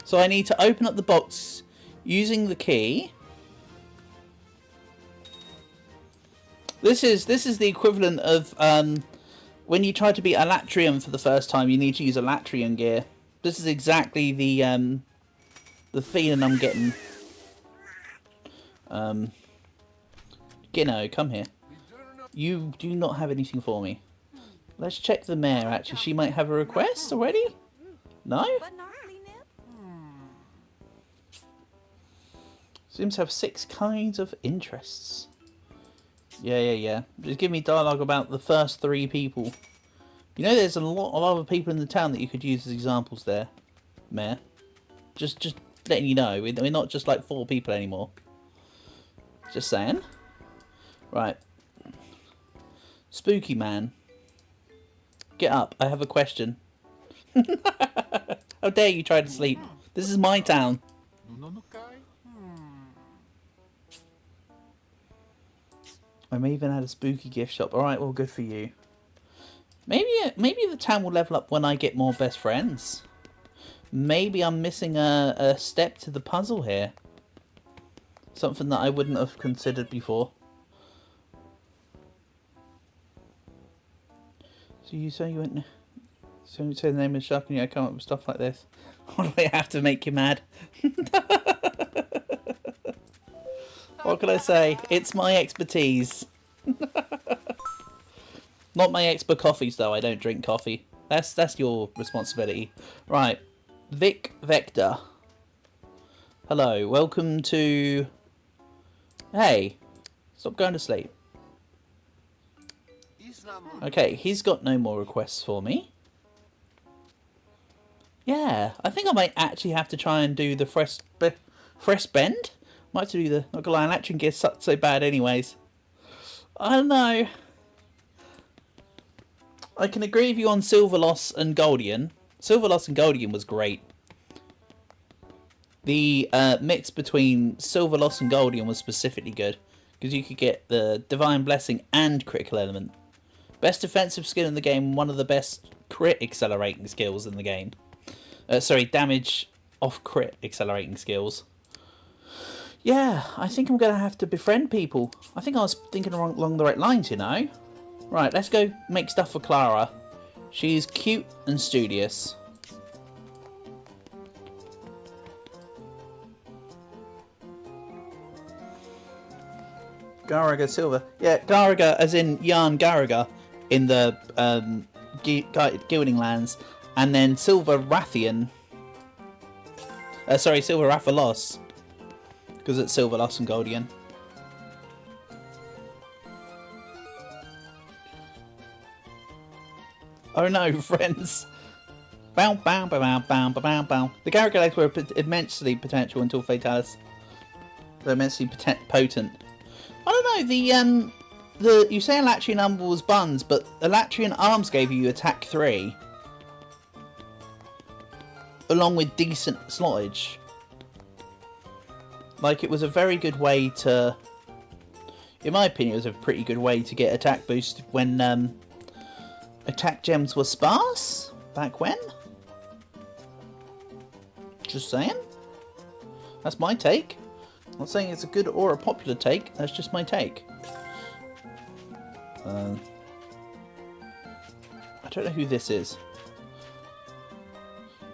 So I need to open up the box using the key. This is the equivalent of when you try to beat Alatrium for the first time, you need to use Alatrium gear. This is exactly the feeling I'm getting. Gino, come here. You do not have anything for me. Let's check the mayor, actually. She might have a request already? No? Seems to have 6 kinds of interests. Yeah. Just give me dialogue about the first 3 people. You know there's a lot of other people in the town that you could use as examples there, Mayor. Just letting you know. We're not just like 4 people anymore. Just saying. Right. Spooky man. Get up. I have a question. How dare you try to sleep? This is my town. I may even had a spooky gift shop. Alright, well, good for you. Maybe the town will level up when I get more best friends. Maybe I'm missing a step to the puzzle here. Something that I wouldn't have considered before. So you say you went... So you say the name of the shop and you come up with stuff like this. What do I have to make you mad? What can I say? It's my expertise. Not my expert coffees though, I don't drink coffee. That's your responsibility. Right. Vic Vector. Hello, welcome to... Hey, stop going to sleep. Okay, he's got no more requests for me. Yeah, I think I might actually have to try and do the fresh bend. Might have to do the... Not gonna lie, Electric Gear sucked so bad anyways. I don't know. I can agree with you on Silverloss and Goldion. Silverloss and Goldion was great. The mix between Silverloss and Goldion was specifically good. Because you could get the Divine Blessing and Critical Element. Best defensive skill in the game, one of the best crit accelerating skills in the game. Sorry, damage off crit accelerating skills. Yeah, I think I'm going to have to befriend people. I think I was thinking along the right lines, you know. Right, let's go make stuff for Clara. She's cute and studious. Garaga Silver. Yeah, Garaga as in Jan Garaga in the Gilding Lands. And then Silver Rathian. Sorry, Silver Rathalos. Because it's Silverloss and Goldion. Oh no, friends. Bow, bow, bow, bow, bow, bow, bow. The Garagales were immensely potential until Fatalis. They're immensely potent. I don't know, you say Elatrian Umber was buns, but Elatrian Arms gave you attack 3. Along with decent slottage. Like, it was a very good way to... In my opinion, it was a pretty good way to get attack boost when attack gems were sparse. Back when. Just saying. That's my take. I'm not saying it's a good or a popular take. That's just my take. I don't know who this is.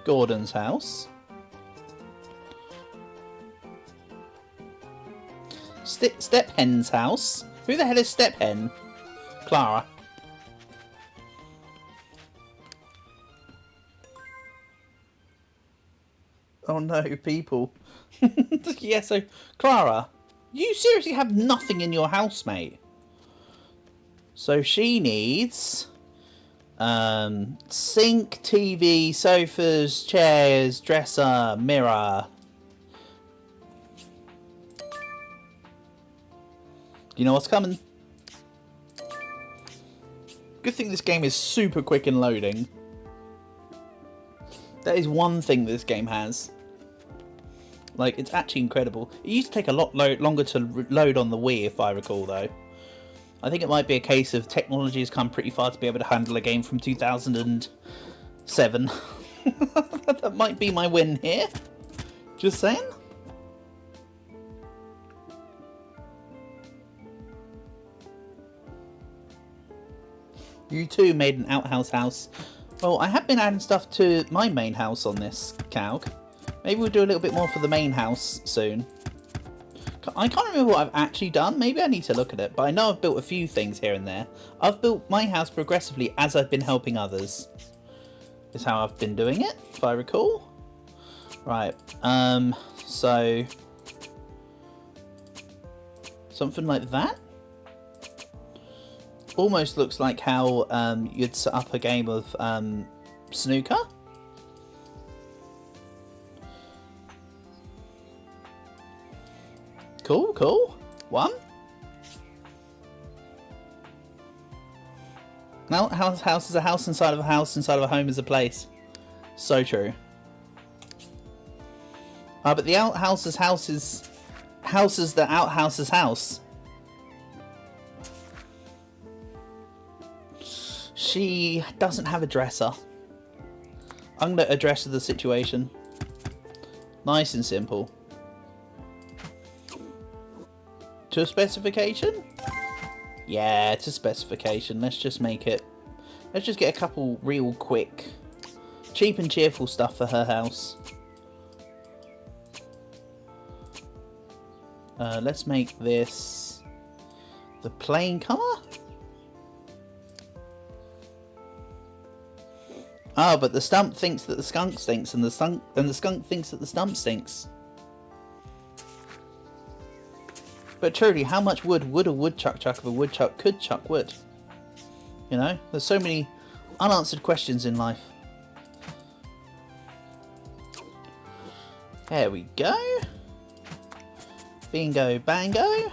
Gordon's house. Stephen's house. Who the hell is Stephen? Clara. Oh no, people. Yeah, so Clara, you seriously have nothing in your house, mate. So she needs sink, TV, sofas, chairs, dresser, mirror. You know what's coming? Good thing this game is super quick in loading. That is one thing this game has. Like, it's actually incredible. It used to take a lot longer to load on the Wii, if I recall, though. I think it might be a case of technology has come pretty far to be able to handle a game from 2007. That might be my win here. Just saying. You too made an outhouse house. Well, I have been adding stuff to my main house on this calc. Maybe we'll do a little bit more for the main house soon. I can't remember what I've actually done. Maybe I need to look at it. But I know I've built a few things here and there. I've built my house progressively as I've been helping others. Is how I've been doing it, if I recall. Right. So... something like that. Almost looks like how you'd set up a game of snooker. Cool, cool. One. Now, house is a house inside of a house inside of a home is a place. So true. But the outhouse's house is houses the outhouse's house. She doesn't have a dresser. I'm going to address the situation. Nice and simple. To a specification? Yeah, to specification. Let's just make it... Let's just get a couple real quick, cheap and cheerful stuff for her house. Let's make this the plain colour. Ah, but the stump thinks that the skunk stinks, and the skunk thinks that the stump stinks. But truly, how much wood would a woodchuck chuck if a woodchuck could chuck wood? You know, there's so many unanswered questions in life. There we go. Bingo bango.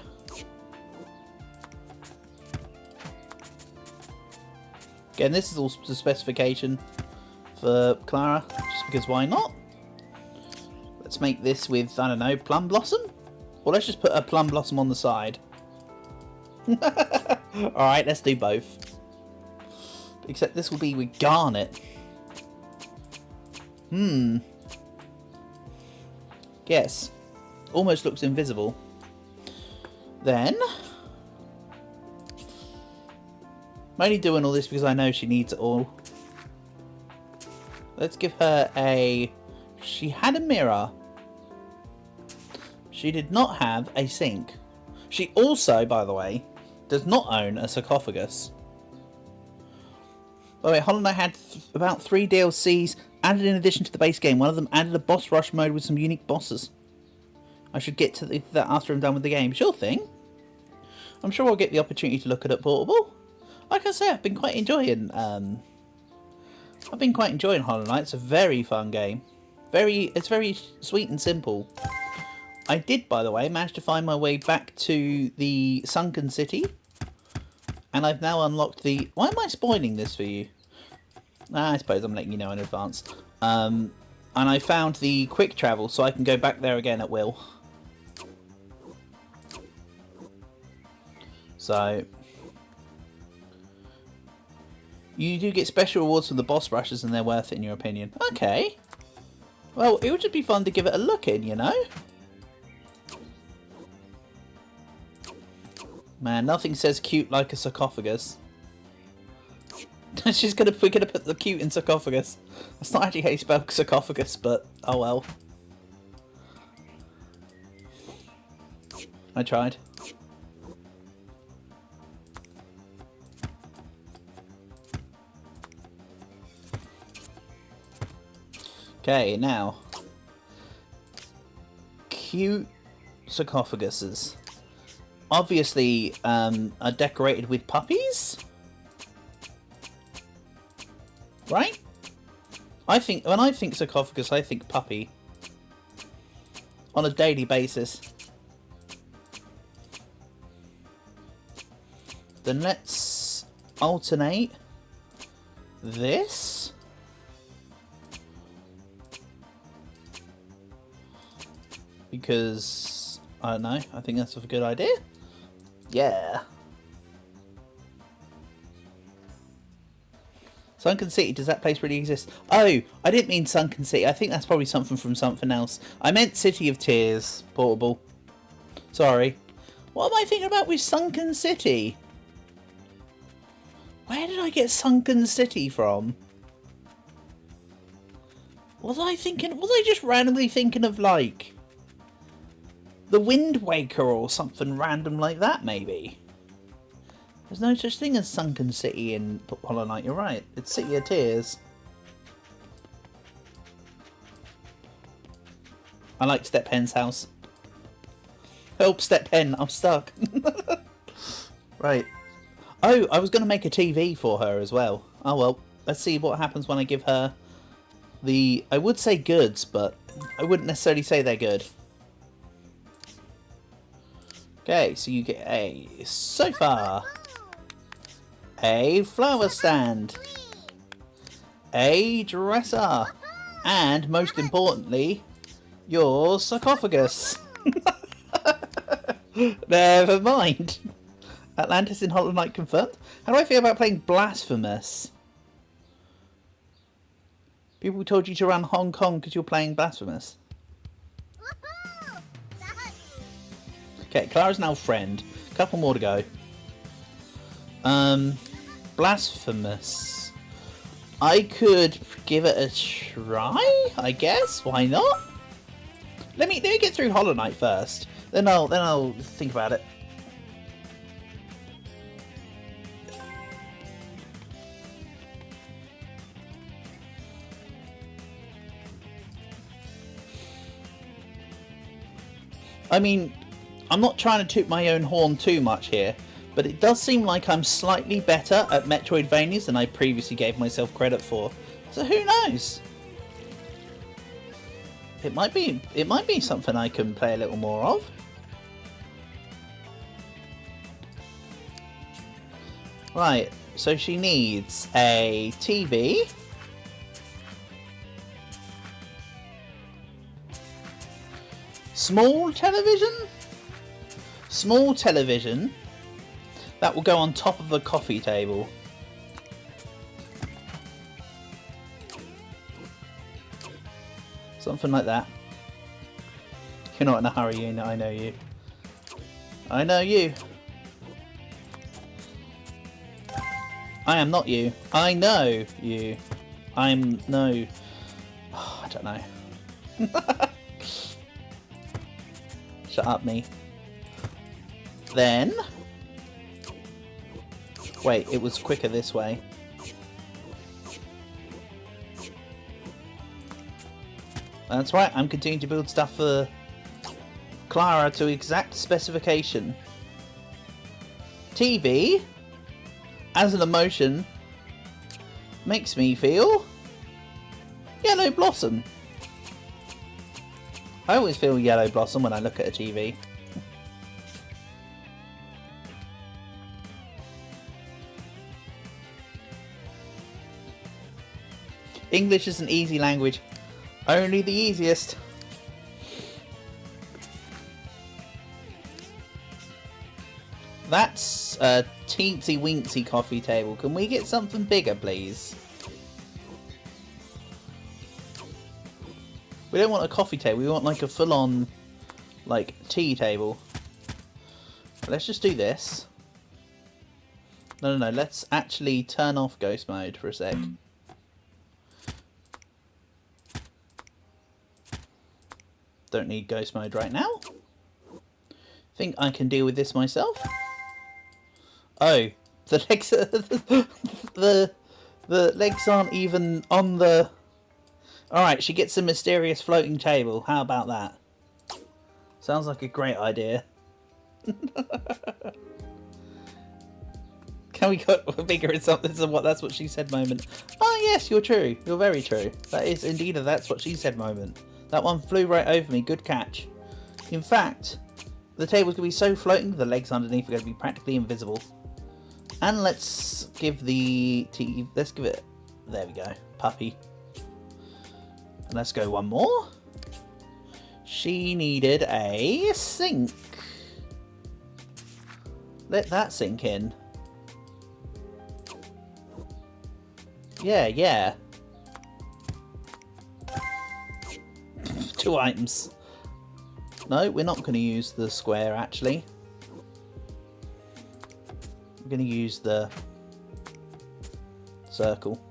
Again, this is all the specification for Clara, just because why not? Let's make this with, I don't know, plum blossom? Or let's just put a plum blossom on the side. Alright, let's do both. Except this will be with garnet. Yes. Almost looks invisible. Then... I'm only doing all this because I know she needs it all. Let's give her a... She had a mirror. She did not have a sink. She also, by the way, does not own a sarcophagus. By the way, Hollow Knight had about 3 DLCs added in addition to the base game. One of them added a boss rush mode with some unique bosses. I should get to that after I'm done with the game. Sure thing. I'm sure I'll get the opportunity to look at it portable. Like I say, I've been quite enjoying Hollow Knight. It's a very fun game. It's very sweet and simple. I did, by the way, manage to find my way back to the Sunken City. And I've now unlocked the... Why am I spoiling this for you? I suppose I'm letting you know in advance. And I found the quick travel, so I can go back there again at will. So... You do get special rewards from the boss rushes, and they're worth it in your opinion. Okay. Well, it would just be fun to give it a look in, you know? Man, nothing says cute like a sarcophagus. We're gonna put the cute in sarcophagus. That's not actually how you spell sarcophagus, but oh well. I tried. Okay, now. Cute sarcophaguses. Obviously, are decorated with puppies? Right? When I think sarcophagus, I think puppy. On a daily basis. Then let's alternate this. Because, I don't know, I think that's a good idea. Yeah. Sunken City, does that place really exist? Oh, I didn't mean Sunken City. I think that's probably something from something else. I meant City of Tears, portable. Sorry. What am I thinking about with Sunken City? Where did I get Sunken City from? Was I just randomly thinking of, like... The Wind Waker or something random like that, maybe? There's no such thing as Sunken City in Hollow Knight, you're right. It's City of Tears. I like Step Hen's house. Help, Step Hen, I'm stuck. Right. Oh, I was going to make a TV for her as well. Oh well, let's see what happens when I give her the... I would say goods, but I wouldn't necessarily say they're good. Okay, so you get a sofa, a flower stand, a dresser, and most importantly, your sarcophagus. Never mind. Atlantis in Hollow Knight confirmed. How do I feel about playing Blasphemous? People told you to run Hong Kong because you're playing Blasphemous. Okay, Clara's now friend. Couple more to go. Blasphemous. I could give it a try, I guess. Why not? Let me get through Hollow Knight first. Then I'll think about it. I mean, I'm not trying to toot my own horn too much here, but it does seem like I'm slightly better at Metroidvanias than I previously gave myself credit for. So who knows? It might be something I can play a little more of. Right, so she needs a TV. Small television? Small television that will go on top of a coffee table. Something like that. You're not in a hurry, you know, I know you. I know you. I am not you. I know you. I'm no. Oh, I don't know. Shut up, me. Then... Wait, it was quicker this way. That's right, I'm continuing to build stuff for Clara to exact specification. TV, as an emotion, makes me feel Yellow Blossom. I always feel Yellow Blossom when I look at a TV. English is an easy language. Only the easiest. That's a teensy weensy coffee table. Can we get something bigger, please? We don't want a coffee table. We want like a full-on, like, tea table. Let's just do this. No. Let's actually turn off ghost mode for a sec. Don't need ghost mode right now. Think I can deal with this myself. Oh, the legs the legs aren't even on the... Alright, she gets a mysterious floating table. How about that? Sounds like a great idea. Can we go bigger in something? That's what she said moment. Oh yes, you're true. You're very true. That is indeed a that's what she said moment. That one flew right over me. Good catch. In fact, the table's going to be so floating, the legs underneath are going to be practically invisible. And let's give the TV... Let's give it... There we go. Puppy. And let's go one more. She needed a sink. Let that sink in. Yeah. 2 items. No, we're not going to use the square, actually. We're going to use the circle.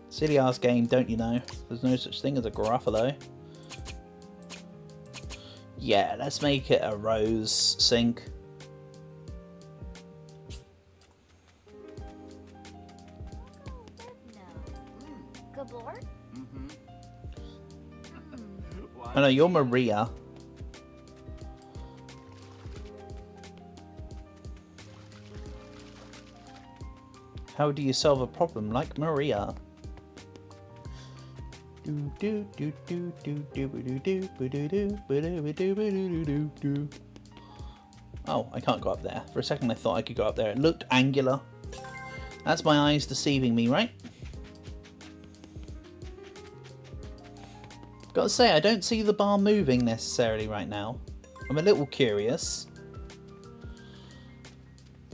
Silly ass game, don't you know? There's no such thing as a Gruffalo. Yeah, let's make it a rose sink. Oh no, you're Maria. How do you solve a problem like Maria? Oh, I can't go up there. For a second I thought I could go up there. It looked angular. That's my eyes deceiving me, right? Gotta say, I don't see the bar moving necessarily right now. I'm a little curious.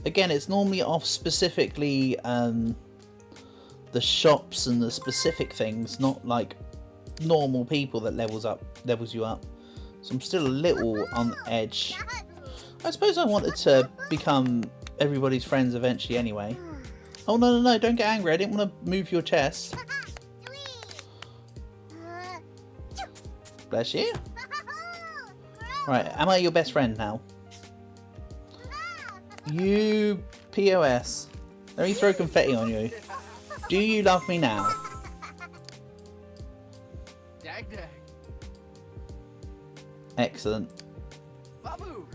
Again, it's normally off specifically the shops and the specific things, not like normal people that levels you up. So I'm still a little on the edge. I suppose I wanted to become everybody's friends eventually anyway. Oh, no, no, no, don't get angry. I didn't want to move your chest. Bless you. Right, am I your best friend now? You POS. Let me throw confetti on you. Do you love me now? Dag dag. Excellent. Babu.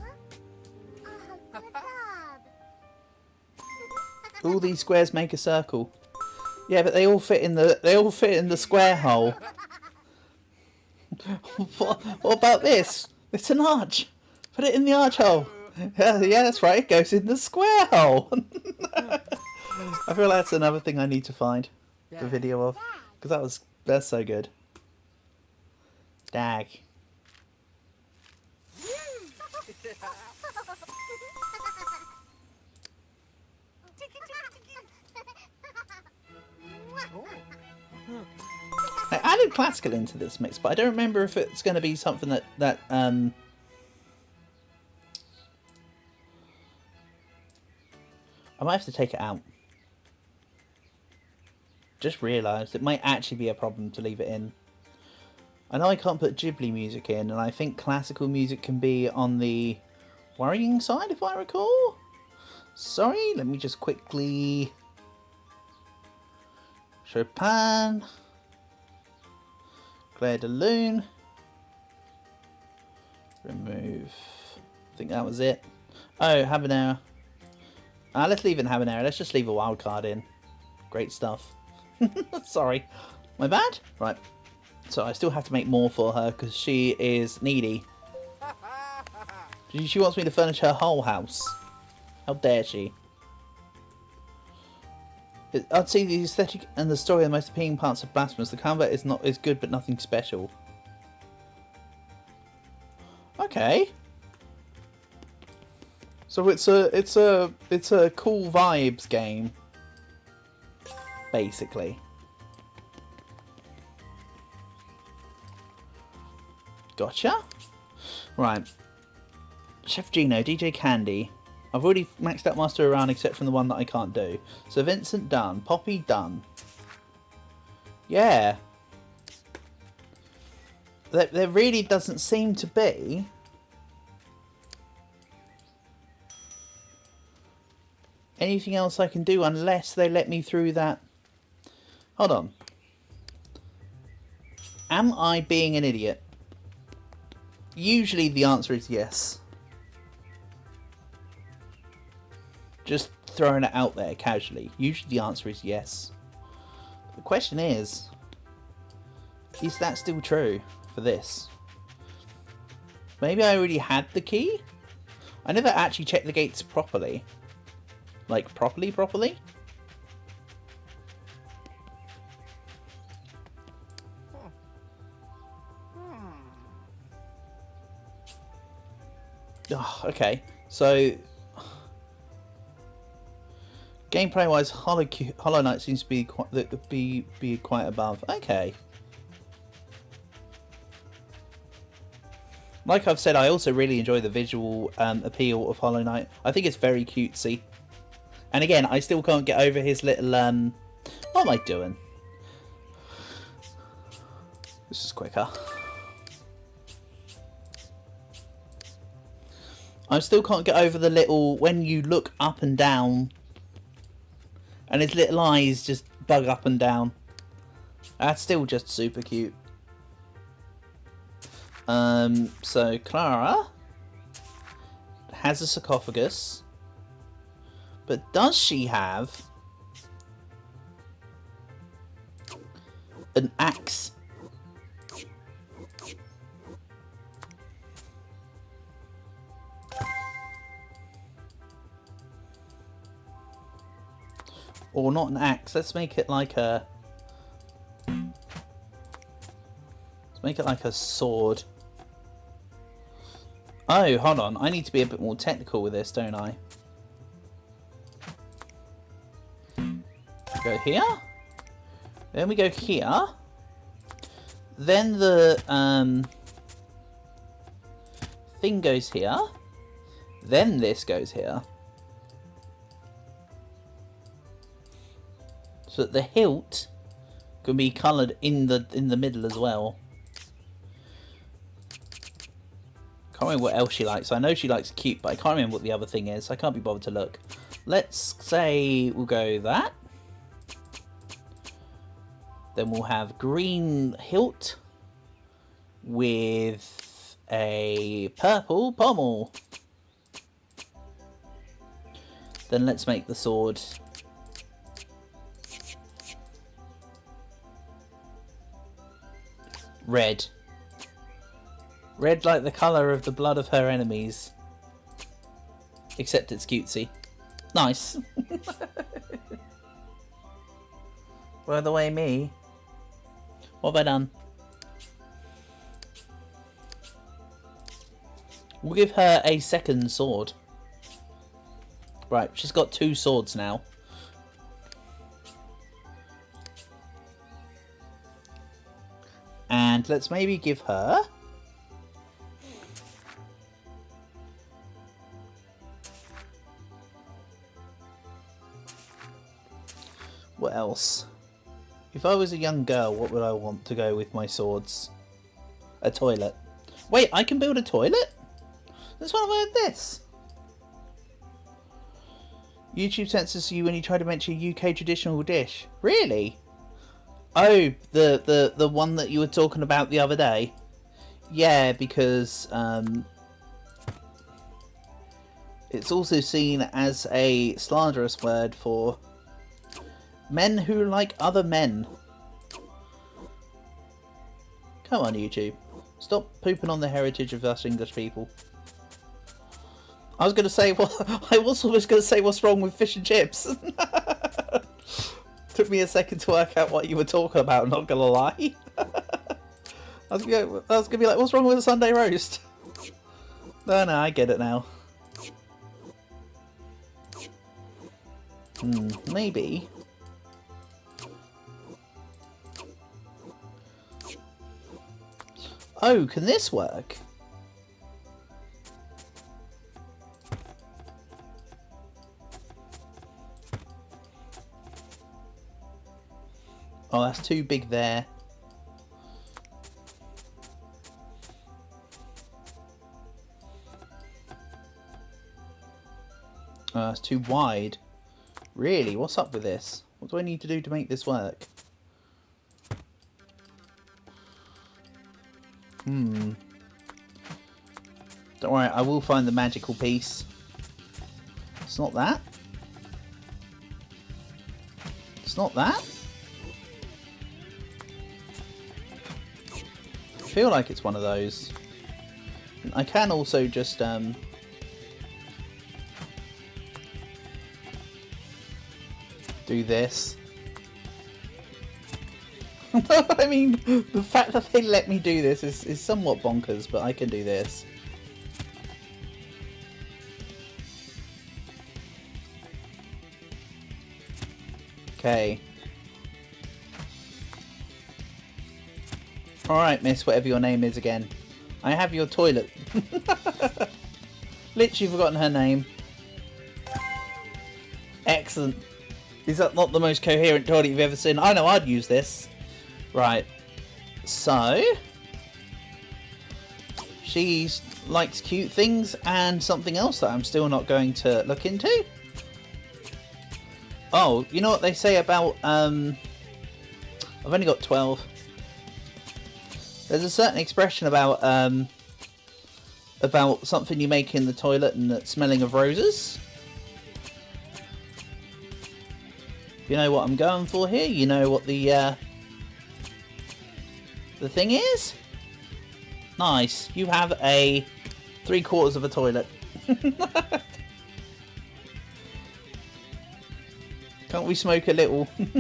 All these squares make a circle. Yeah, but they all fit in the square hole. What about this? It's an arch. Put it in the arch hole. Yeah, that's right. It goes in the square hole. I feel that's another thing I need to find the video of, because that's so good. Dag. I added classical into this mix, but I don't remember if it's going to be something that I might have to take it out. Just realised it might actually be a problem to leave it in. I know I can't put Ghibli music in, and I think classical music can be on the worrying side, if I recall. Sorry, let me just quickly... Chopin... Claire de Lune. Remove. I think that was it. Oh, habanero. Let's leave it in habanero. Let's just leave a wild card in. Great stuff. Sorry. My bad? Right. So I still have to make more for her because she is needy. She wants me to furnish her whole house. How dare she? I'd say the aesthetic and the story are the most appealing parts of Blasphemous. The combat is good, but nothing special. Okay. So it's a cool vibes game, basically. Gotcha. Right. Chef Gino, DJ Candy. I've already maxed out Master around except from the one that I can't do. So Vincent done. Poppy done. Yeah. There really doesn't seem to be anything else I can do unless they let me through that. Hold on. Am I being an idiot? Usually the answer is yes. Just throwing it out there casually. Usually the answer is yes. The question is that still true for this? Maybe I already had the key? I never actually checked the gates properly. Like, properly? Oh, okay. So... gameplay-wise, Hollow Knight seems to be quite above. Okay. Like I've said, I also really enjoy the visual appeal of Hollow Knight. I think it's very cutesy. And again, I still can't get over his little... What am I doing? This is quicker. I still can't get over the little... when you look up and down... and his little eyes just bug up and down. That's still just super cute. So Clara has a sarcophagus. But does she have an axe? Or not an axe. Let's make it like a... let's make it like a sword. Oh, hold on. I need to be a bit more technical with this, don't I? Go here. Then we go here. Then the... thing goes here. Then this goes here. So that the hilt can be coloured in the middle as well. Can't remember what else she likes. I know she likes cute, but I can't remember what the other thing is. I can't be bothered to look. Let's say we'll go that. Then we'll have green hilt with a purple pommel. Then let's make the sword red. Red like the colour of the blood of her enemies. Except it's cutesy. Nice. By the way, me. What have I done? We'll give her a second sword. Right, she's got 2 swords now. And let's maybe give her... What else? If I was a young girl, what would I want to go with my swords? A toilet. Wait, I can build a toilet? That's why I've heard this. YouTube censors you when you try to mention a UK traditional dish. Really? Oh, the one that you were talking about the other day. Yeah, because it's also seen as a slanderous word for men who like other men. Come on, YouTube. Stop pooping on the heritage of us English people. I was going to say, well, I was almost going to say what's wrong with fish and chips. Took me a second to work out what you were talking about, not going to lie. I was going to be like, what's wrong with a Sunday roast? No, I get it now. Maybe. Oh, can this work? Oh, that's too big there. Oh, that's too wide. Really? What's up with this? What do I need to do to make this work? Don't worry, I will find the magical piece. It's not that. It's not that. I feel like it's one of those. I can also just do this. I mean, the fact that they let me do this is somewhat bonkers, but I can do this. Okay. Alright, miss, whatever your name is again. I have your toilet. Literally forgotten her name. Excellent. Is that not the most coherent toilet you've ever seen? I know I'd use this. Right. So. She likes cute things and something else that I'm still not going to look into. Oh, you know what they say about, I've only got 12. There's a certain expression about something you make in the toilet and it's smelling of roses. You know what I'm going for here? You know what the thing is? Nice. You have a 3/4 of a toilet. Can't we smoke a little? Can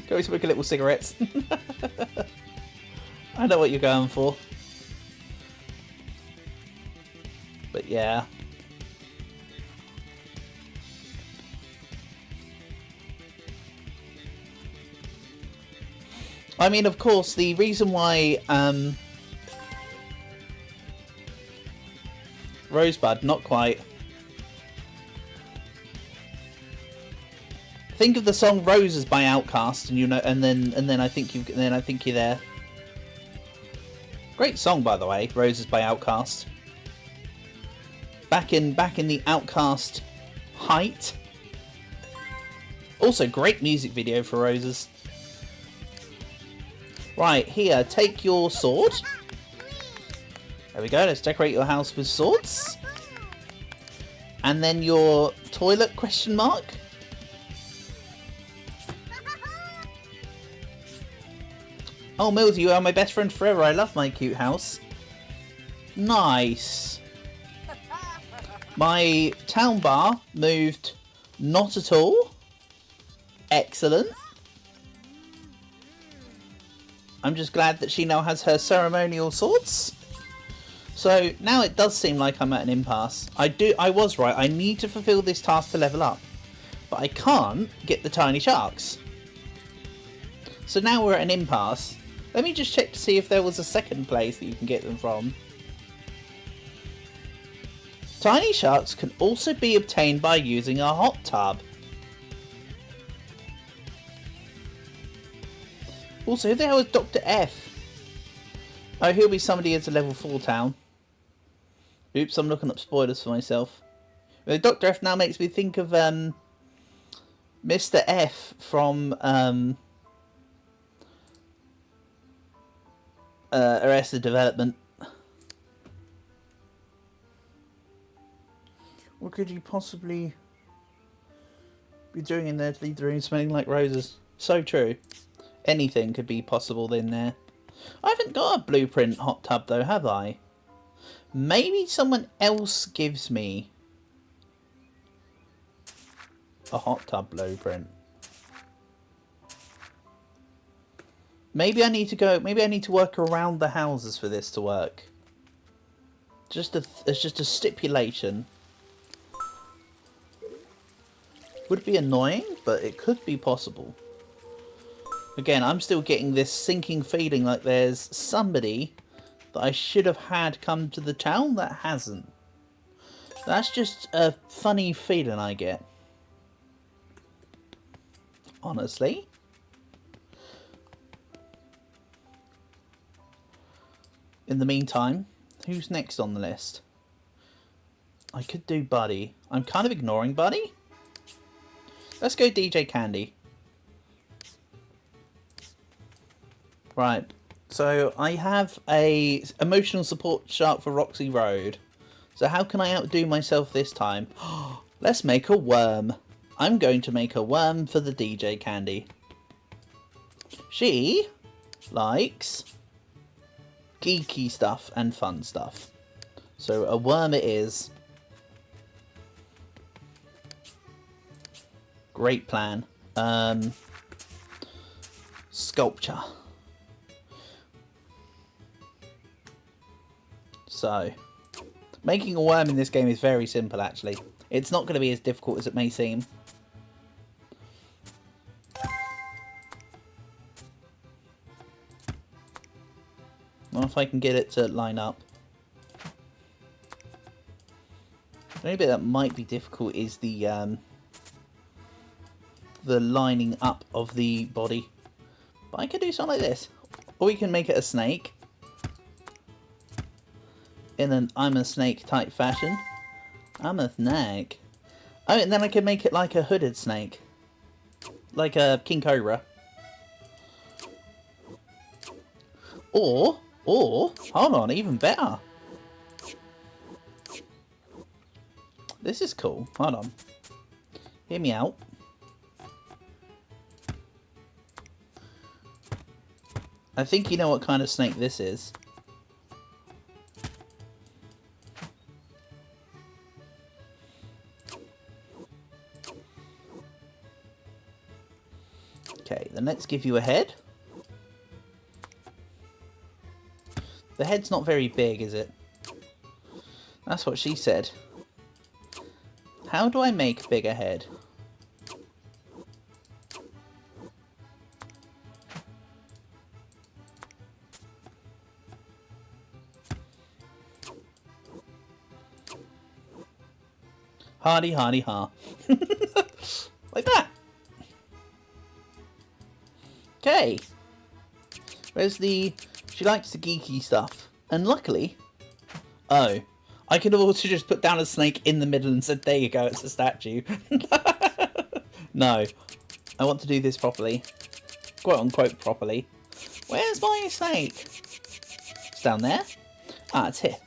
we smoke a little cigarettes? I know what you're going for. But yeah. I mean, of course, the reason why Rosebud, not quite. Think of the song "Roses" by Outkast, and you know, and then I think you're there. Great song, by the way, "Roses" by Outkast. Back in the Outkast height. Also, great music video for Roses. Right, here, take your sword. There we go, let's decorate your house with swords. And then your toilet, question mark. Oh, Millsy, you are my best friend forever. I love my cute house. Nice. My town bar moved not at all. Excellent. I'm just glad that she now has her ceremonial swords. So now it does seem like I'm at an impasse. I was right. I need to fulfill this task to level up. But I can't get the tiny sharks. So now we're at an impasse. Let me just check to see if there was a second place that you can get them from. Tiny sharks can also be obtained by using a hot tub. Also, who the hell is Dr. F? Oh, he'll be somebody at a level 4 town. Oops, I'm looking up spoilers for myself. Dr. F now makes me think of Mr. F from Arrested Development. What could you possibly be doing in there to leave the room smelling like roses? So true. Anything could be possible in there. I haven't got a blueprint hot tub though, have I? Maybe someone else gives me a hot tub blueprint. Maybe I need to work around the houses for this to work. It's just a stipulation. Would be annoying, but it could be possible. Again, I'm still getting this sinking feeling like there's somebody that I should have had come to the town that hasn't. That's just a funny feeling I get. Honestly. In the meantime, who's next on the list? I could do Buddy. I'm kind of ignoring Buddy. Let's go DJ Candy. Right. So I have a emotional support shark for Roxy Road. So how can I outdo myself this time? Let's make a worm. I'm going to make a worm for the DJ Candy. She likes geeky stuff and fun stuff. So a worm it is. Great plan. Sculpture. So, making a worm in this game is very simple actually. It's not going to be as difficult as it may seem. Well, if I can get it to line up. The only bit that might be difficult is the lining up of the body. But I could do something like this. Or we can make it a snake. In an I'm a snake type fashion. I'm a snake. Oh, and then I can make it like a hooded snake. Like a king cobra. Or, hold on, even better. This is cool. Hold on. Hear me out. I think you know what kind of snake this is. Okay, then let's give you a head. The head's not very big, is it? That's what she said. How do I make a bigger head? Hardy, hardy, ha. Like that. Okay. Where's the... She likes the geeky stuff. And luckily... Oh. I could have also just put down a snake in the middle and said, there you go, it's a statue. No. I want to do this properly. Quote unquote properly. Where's my snake? It's down there. Ah, it's here.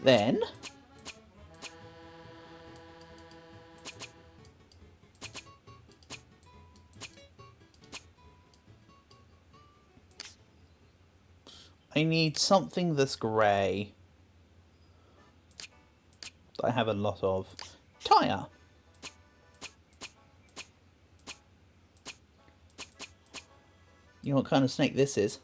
Then... I need something that's grey. That I have a lot of. Tyre. You know what kind of snake this is?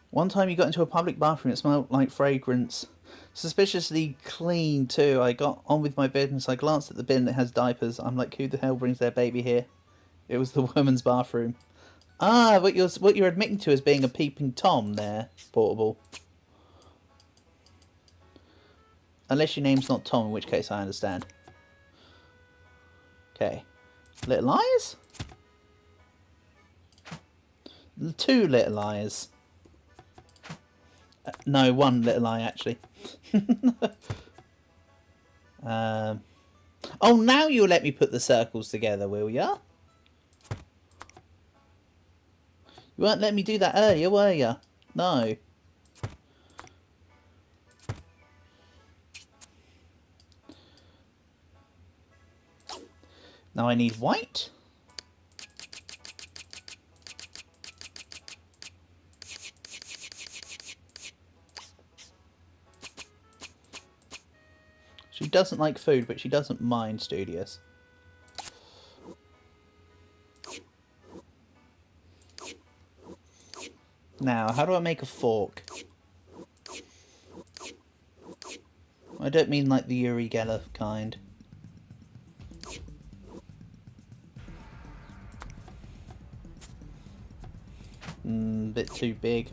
One time you got into a public bathroom, it smelled like fragrance. Suspiciously clean too. I got on with my business. I glanced at the bin that has diapers. I'm like, who the hell brings their baby here? It was the woman's bathroom. Ah, what you're admitting to as being a peeping Tom there, Portable. Unless your name's not Tom, in which case I understand. Okay. Little liars? 2 little liars. No, 1 little eye actually. Oh, now you'll let me put the circles together, will ya? You weren't letting me do that earlier, were ya? No. Now I need white. She doesn't like food, but she doesn't mind studious. Now, how do I make a fork? I don't mean like the Uri Geller kind. Bit too big.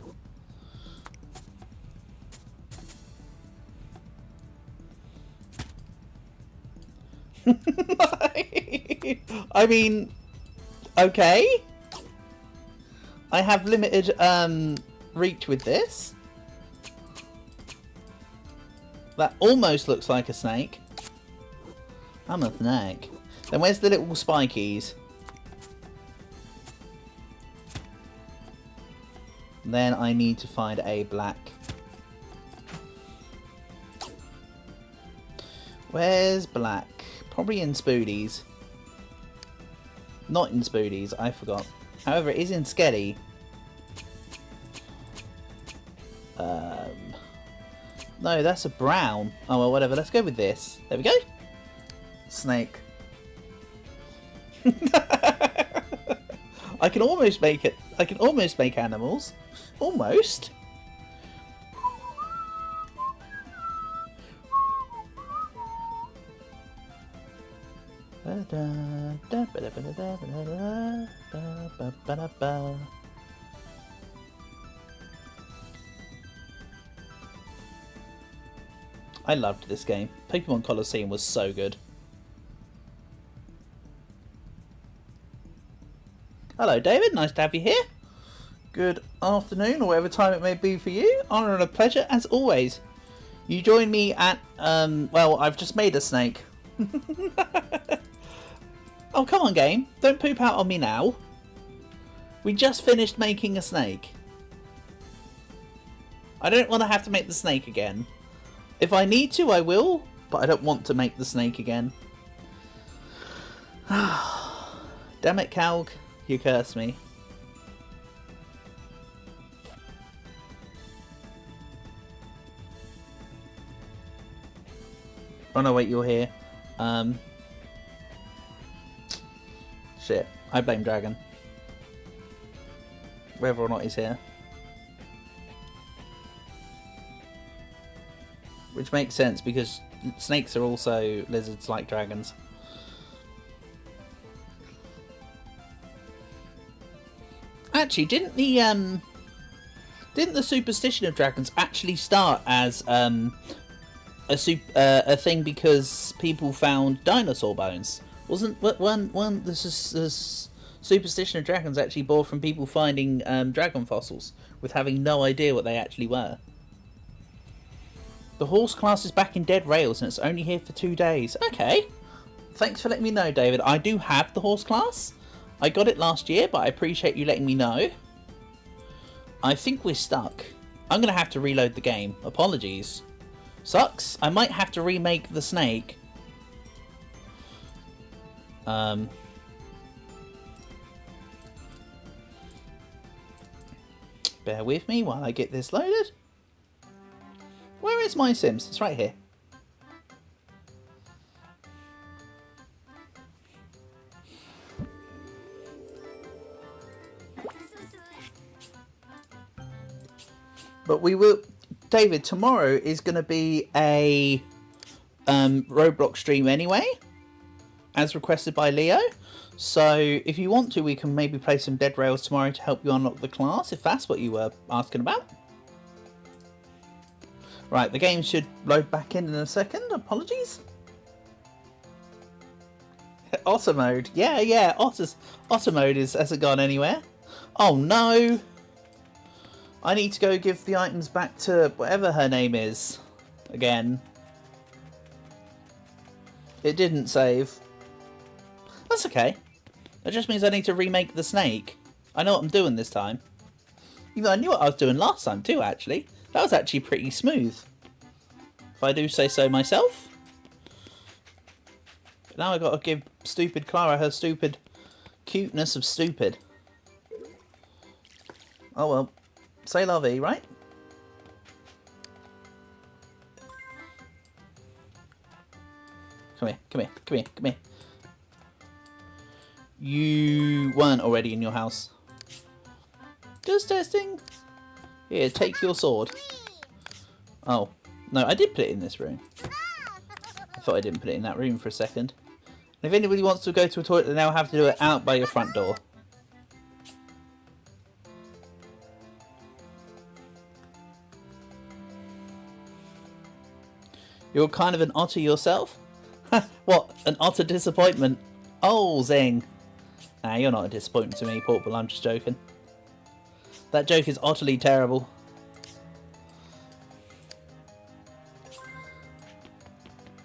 I mean, okay. I have limited reach with this. That almost looks like a snake. I'm a snake. Then where's the little spikies? Then I need to find a black. Where's black? Probably in Spoodies. Not in Spoodies, I forgot. However, it is in Skelly. No, that's a brown. Oh well, whatever. Let's go with this. There we go. Snake. I can almost make it. I can almost make animals. Almost. I loved this game. Pokemon Colosseum was so good. Hello David, nice to have you here. Good afternoon, or whatever time it may be for you. Honour and a pleasure, as always. You join me at, well, I've just made a snake. Oh, come on, game. Don't poop out on me now. We just finished making a snake. I don't want to have to make the snake again. If I need to, I will, but I don't want to make the snake again. Damn it, Calg. You curse me. Oh no, wait, you're here. Shit. I blame Dragon. Whether or not he's here. Which makes sense because snakes are also lizards like dragons. Actually, didn't the Didn't the superstition of dragons actually start as a thing because people found dinosaur bones? Wasn't one this superstition of dragons actually born from people finding dragon fossils with having no idea what they actually were? The horse class is back in Dead Rails and it's only here for 2 days. Okay, thanks for letting me know, David. I do have the horse class. I got it last year, but I appreciate you letting me know. I think we're stuck. I'm going to have to reload the game. Apologies. Sucks. I might have to remake the snake. Bear with me while I get this loaded. Where is MySims? It's right here. But we will... David, tomorrow is going to be a Roblox stream anyway, as requested by Leo. So if you want to, we can maybe play some Dead Rails tomorrow to help you unlock the class, if that's what you were asking about. Right, the game should load back in a second. Apologies. Otter mode. Yeah, Otter mode hasn't gone anywhere. Oh no! I need to go give the items back to whatever her name is. Again. It didn't save. That's okay. That just means I need to remake the snake. I know what I'm doing this time. Even though I knew what I was doing last time too, actually. That was actually pretty smooth. If I do say so myself. But now I've got to give stupid Clara her stupid cuteness of stupid. Oh well. Say la vie, right? Come here. You weren't already in your house. Just testing. Here, take your sword. Oh, no, I did put it in this room. I thought I didn't put it in that room for a second. And if anybody wants to go to a toilet, they now have to do it out by your front door. You're kind of an otter yourself? What? An otter disappointment? Oh, zing. Nah, you're not a disappointment to me, Portable. I'm just joking. That joke is utterly terrible.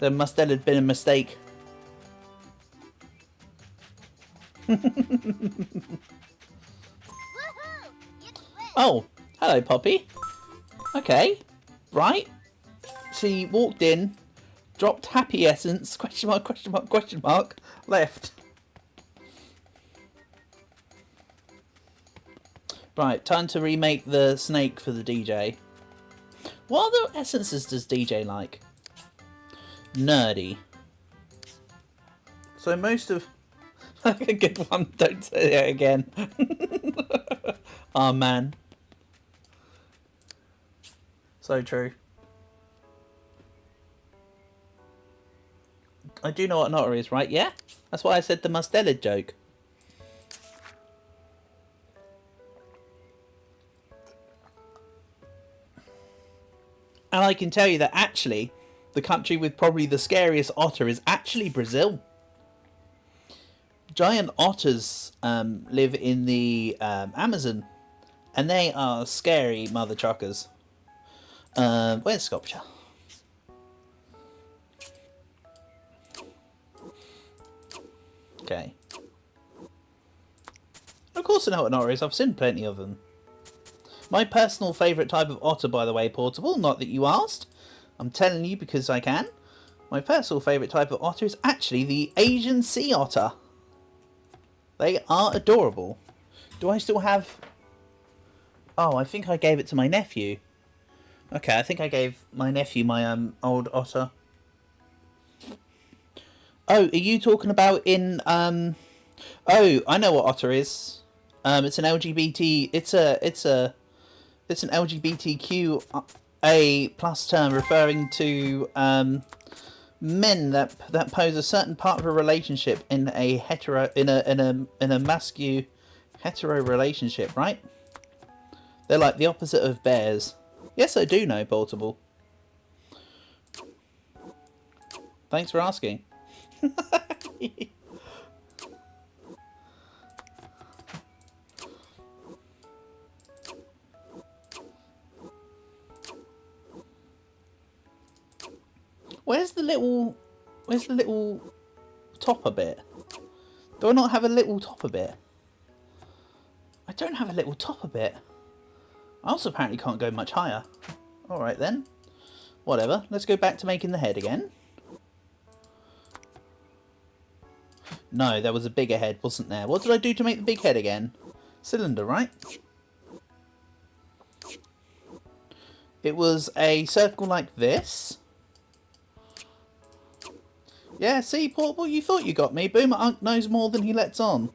There must have been a mistake. Oh, hello, Poppy. Okay, right. She walked in, dropped happy essence, question mark, left. Right, time to remake the snake for the DJ. What other essences does DJ like? Nerdy. So most of... Good one, don't say it again. Oh man. So true. I do know what an otter is, right? Yeah? That's why I said the mustard joke. And I can tell you that actually, the country with probably the scariest otter is actually Brazil. Giant otters live in the Amazon. And they are scary mother truckers. Where's sculpture? Okay. Of course I know what an otter is. I've seen plenty of them. My personal favourite type of otter, by the way, Portable, not that you asked. I'm telling you because I can. My personal favourite type of otter is actually the Asian sea otter. They are adorable. Do I still have... Oh, I think I gave it to my nephew. Okay, I think I gave my nephew my old otter. Oh, are you talking about in... Oh, I know what otter is. It's an LGBT... It's an LGBTQA plus term referring to men that pose a certain part of a relationship in a hetero... in a masculine hetero relationship, right? They're like the opposite of bears. Yes, I do know, Portable. Thanks for asking. Where's the little topper bit? Do I not have a little topper bit? I don't have a little topper bit. I also apparently can't go much higher. Alright then. Whatever. Let's go back to making the head again. No, there was a bigger head, wasn't there? What did I do to make the big head again? Cylinder, right? It was a circle like this. Yeah, see, Portable, you thought you got me. Boomer Unk knows more than he lets on.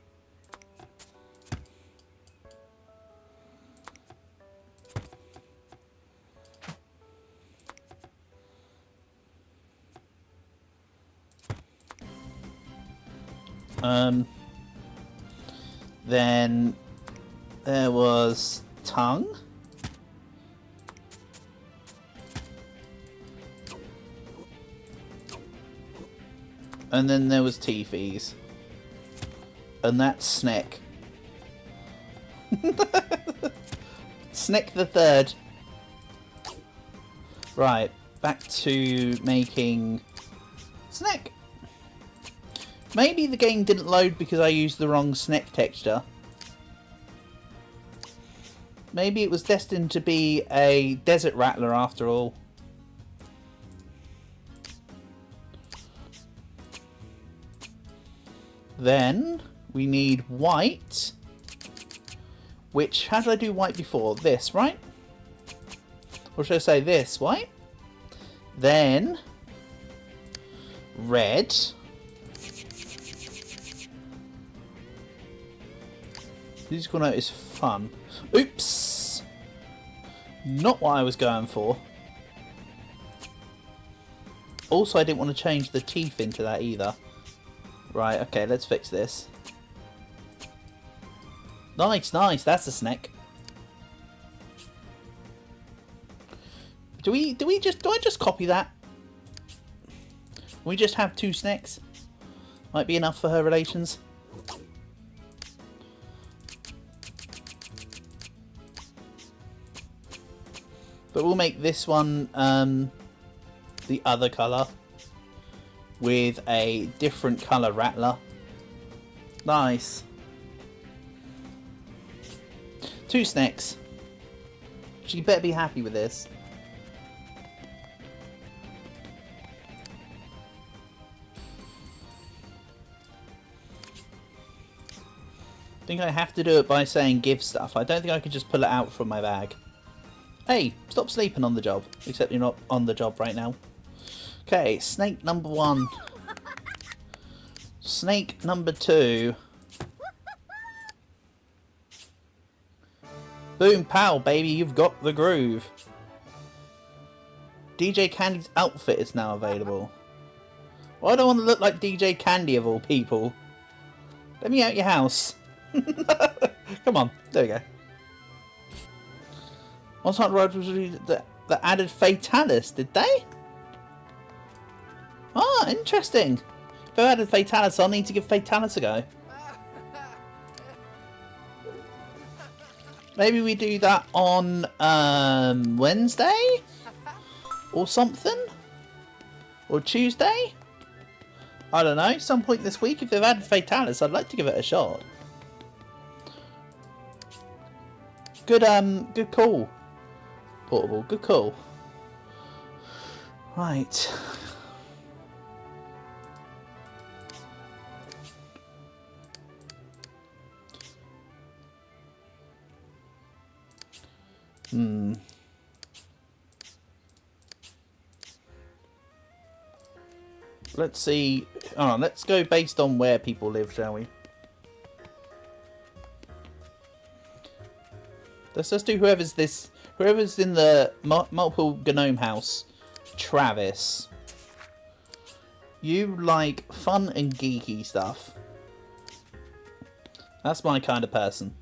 Then there was tongue. And then there was teethies. And that's Sneck. Sneck the third. Right, back to making Sneck. Maybe the game didn't load because I used the wrong Sneck texture. Maybe it was destined to be a desert rattler after all. Then we need white. Which, how did I do white before? This, right? Or should I say this, white? Then red. This corner is fun. Oops! Not what I was going for. Also, I didn't want to change the teeth into that either. Right, okay, let's fix this. Nice, nice, that's a snack. Do I just copy that? We just have 2 snacks. Might be enough for her relations. But we'll make this one the other colour with a different colour rattler. Nice. 2 snacks. She better be happy with this. I think I have to do it by saying give stuff. I don't think I can just pull it out from my bag. Hey, stop sleeping on the job. Except you're not on the job right now. Okay, snake number 1. Snake number 2. Boom, pow, baby, you've got the groove. DJ Candy's outfit is now available. Well, I don't want to look like DJ Candy of all people. Let me out your house. Come on, there we go. Once Hunt Road was that added Fatalis, did they? Ah, interesting. If I added Fatalis, I'll need to give Fatalis a go. Maybe we do that on Wednesday? Or something? Or Tuesday? I don't know, some point this week. If they've added Fatalis, I'd like to give it a shot. Good call. Portable, good call. Right. Let's see. Oh, let's go based on where people live, shall we? Let's just do whoever's in the multiple gnome house. Travis. You like fun and geeky stuff. That's my kind of person.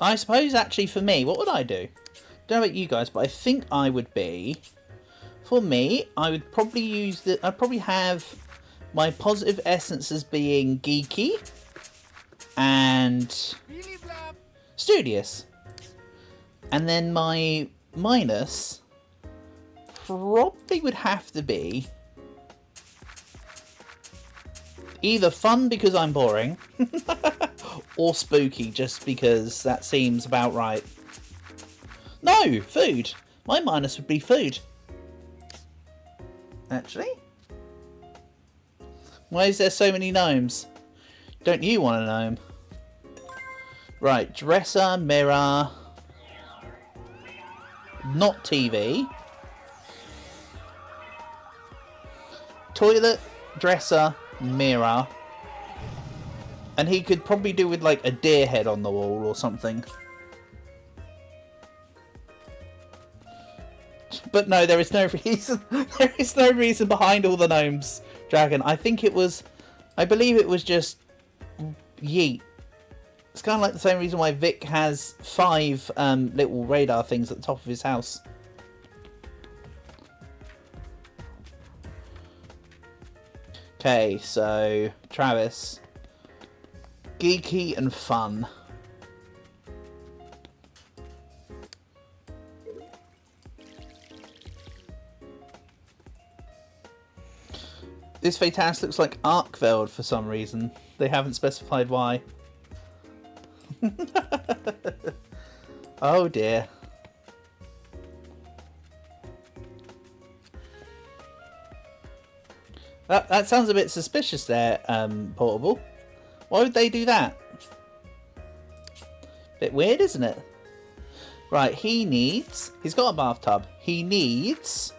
I suppose actually for me, what would I do? Don't know about you guys, but I think I would be... For me, I would probably use the... I'd probably have my positive essences being geeky and studious. And then my minus probably would have to be either fun because I'm boring or spooky just because that seems about right. No, food. My minus would be food. Actually. Why is there so many gnomes? Don't you want a gnome? Right, dresser, mirror. Not TV. Toilet, dresser, mirror. And he could probably do with like a deer head on the wall or something. But no, there is no reason. There is no reason behind all the gnomes, Dragon. I believe it was just yeet. It's kind of like the same reason why Vic has 5 little radar things at the top of his house. Okay, so Travis. Geeky and fun. This Fatalis looks like Arkveld for some reason. They haven't specified why. Oh dear. That sounds a bit suspicious there, Portable. Why would they do that? Bit weird, isn't it? Right, he's got a bathtub. He needs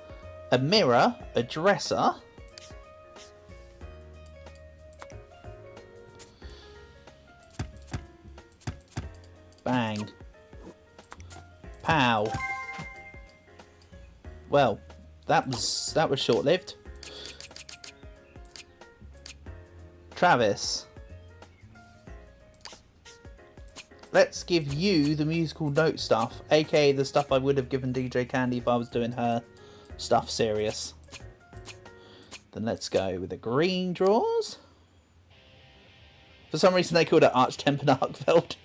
a mirror, a dresser. Bang. Pow. Well, that was short-lived. Travis. Let's give you the musical note stuff, aka the stuff I would have given DJ Candy if I was doing her stuff serious. Then let's go with the green drawers. For some reason they called it Arch-Tempered Arkveld.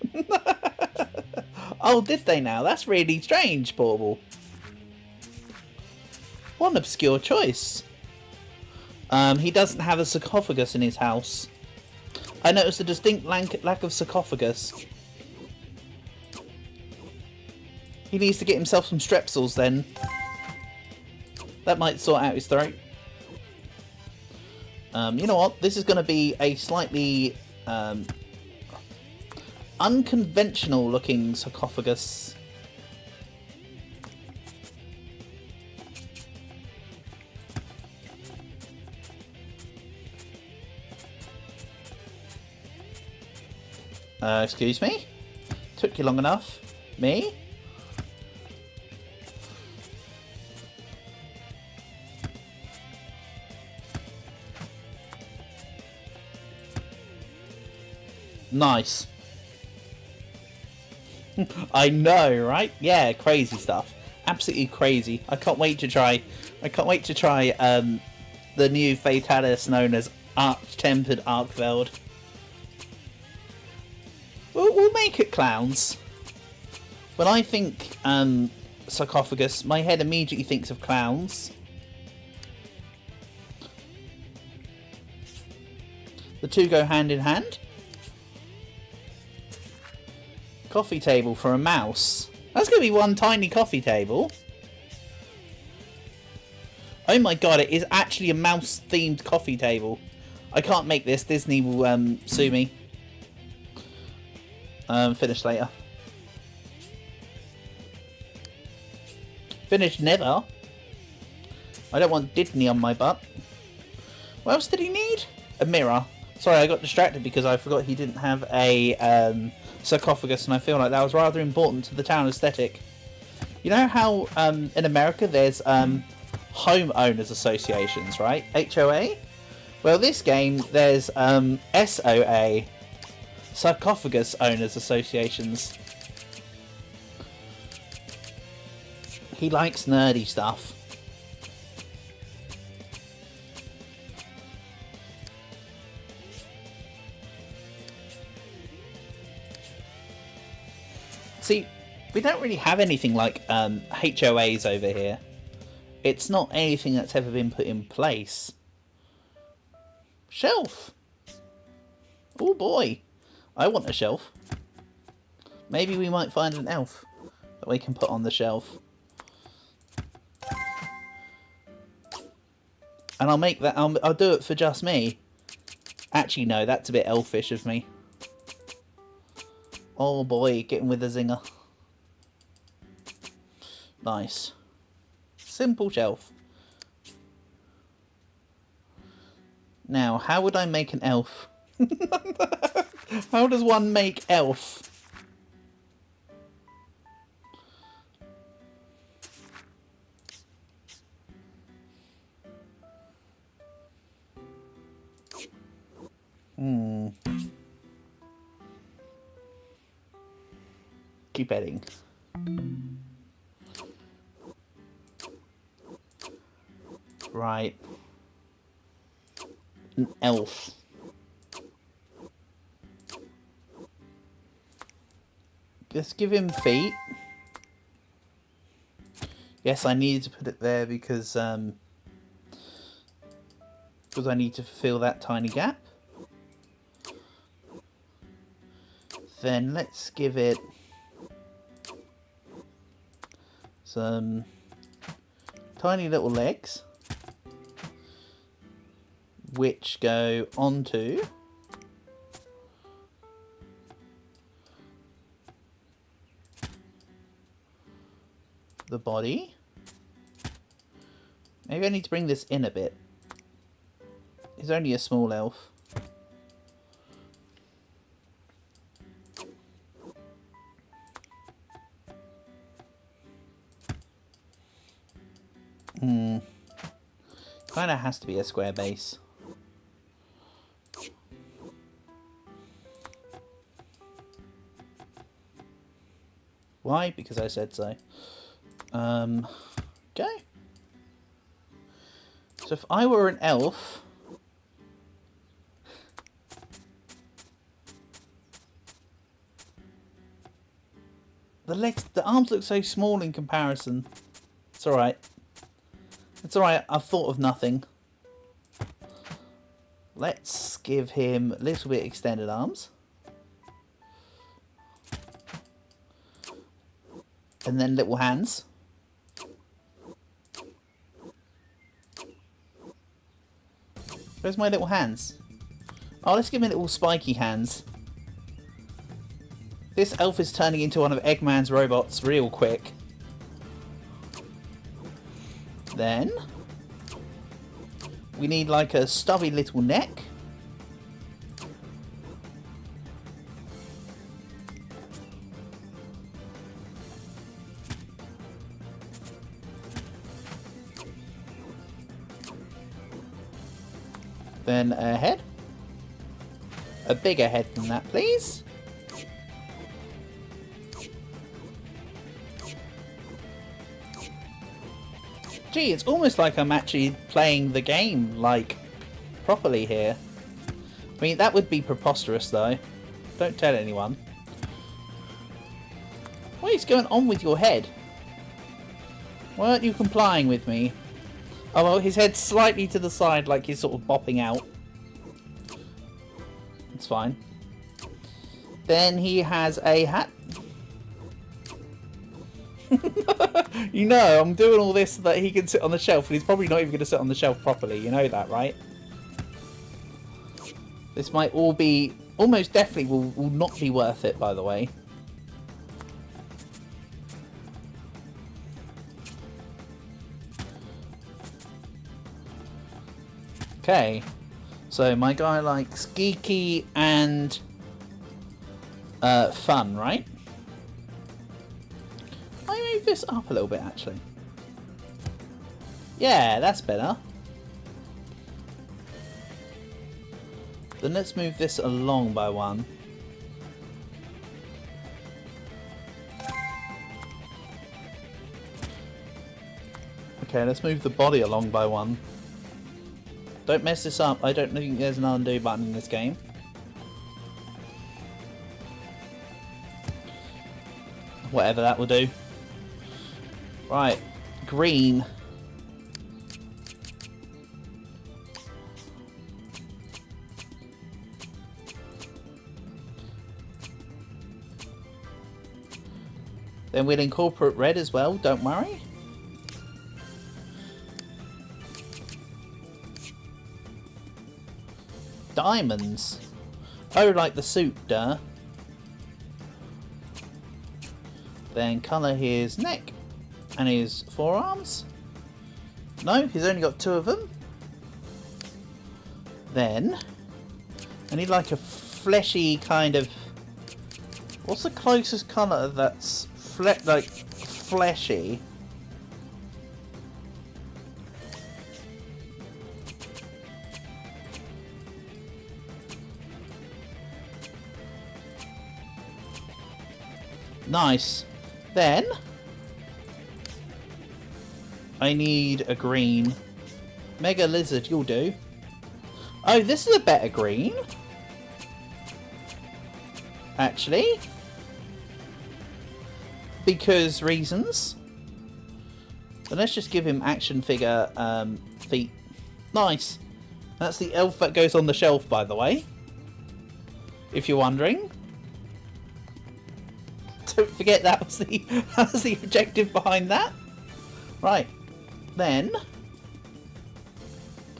Oh, did they now? That's really strange, Portable. What an obscure choice. He doesn't have a sarcophagus in his house. I noticed a distinct lack of sarcophagus. He needs to get himself some strepsils then. That might sort out his throat. You know what? This is going to be a slightly unconventional looking sarcophagus. Excuse me? Took you long enough. Me? Nice. I know, right? Yeah, crazy stuff. Absolutely crazy. I can't wait to try the new Fatalis known as Arch-Tempered Arkveld. We'll make it clowns. When I think sarcophagus, my head immediately thinks of clowns. The two go hand in hand. Coffee table for a mouse. That's going to be one tiny coffee table. Oh my god, it is actually a mouse-themed coffee table. I can't make this. Disney will sue me. Finish later. Finish never. I don't want Disney on my butt. What else did he need? A mirror. Sorry, I got distracted because I forgot he didn't have a sarcophagus, and I feel like that was rather important to the town aesthetic. You know how in America there's homeowners associations, right? HOA? Well, this game there's SOA. Sarcophagus Owners Associations. He likes nerdy stuff. See, we don't really have anything like HOAs over here. It's not anything that's ever been put in place. Shelf! Oh boy! I want a shelf. Maybe we might find an elf that we can put on the shelf. And I'll make that, I'll do it for just me. Actually, no, that's a bit elfish of me. Oh boy, getting with a zinger. Nice. Simple shelf. Now, how would I make an elf? How does one make elf? Keep editing. Right. An elf. Let's give him feet. Yes, I needed to put it there because I need to fill that tiny gap. Then let's give it some tiny little legs, which go onto the body. Maybe I need to bring this in a bit. He's only a small elf. Kinda has to be a square base. Why? Because I said so. Okay. So if I were an elf, the arms look so small in comparison. It's alright. It's alright, I've thought of nothing. Let's give him a little bit extended arms. And then little hands. Where's my little hands? Oh, let's give him little spiky hands. This elf is turning into one of Eggman's robots real quick. Then we need like a stubby little neck. Then a head. A bigger head than that, please. Gee, it's almost like I'm actually playing the game, like, properly here. I mean, that would be preposterous, though. Don't tell anyone. What is going on with your head? Why aren't you complying with me? Oh, well, his head's slightly to the side, like he's sort of bopping out. It's fine. Then he has a hat. You know, I'm doing all this so that he can sit on the shelf, and he's probably not even going to sit on the shelf properly. You know that, right? This might all be... almost definitely will not be worth it, by the way. Okay. So, my guy likes geeky and fun, right? I move this up a little bit, actually. Yeah, that's better. Then let's move this along by one. Okay, let's move the body along by one. Don't mess this up. I don't think there's an undo button in this game. Whatever that will do. Right. Green. Then we'll incorporate red as well, don't worry. Diamonds. Oh, like the suit, duh. Then colour his neck and his forearms. No, he's only got 2 of them. Then I need like a fleshy kind of... What's the closest colour that's like fleshy? Nice. Then I need a green. Mega Lizard, you'll do. Oh, this is a better green. Actually. Because reasons. But let's just give him action figure feet. Nice. That's the elf that goes on the shelf, by the way. If you're wondering. Don't forget that was the objective behind that. Right. Then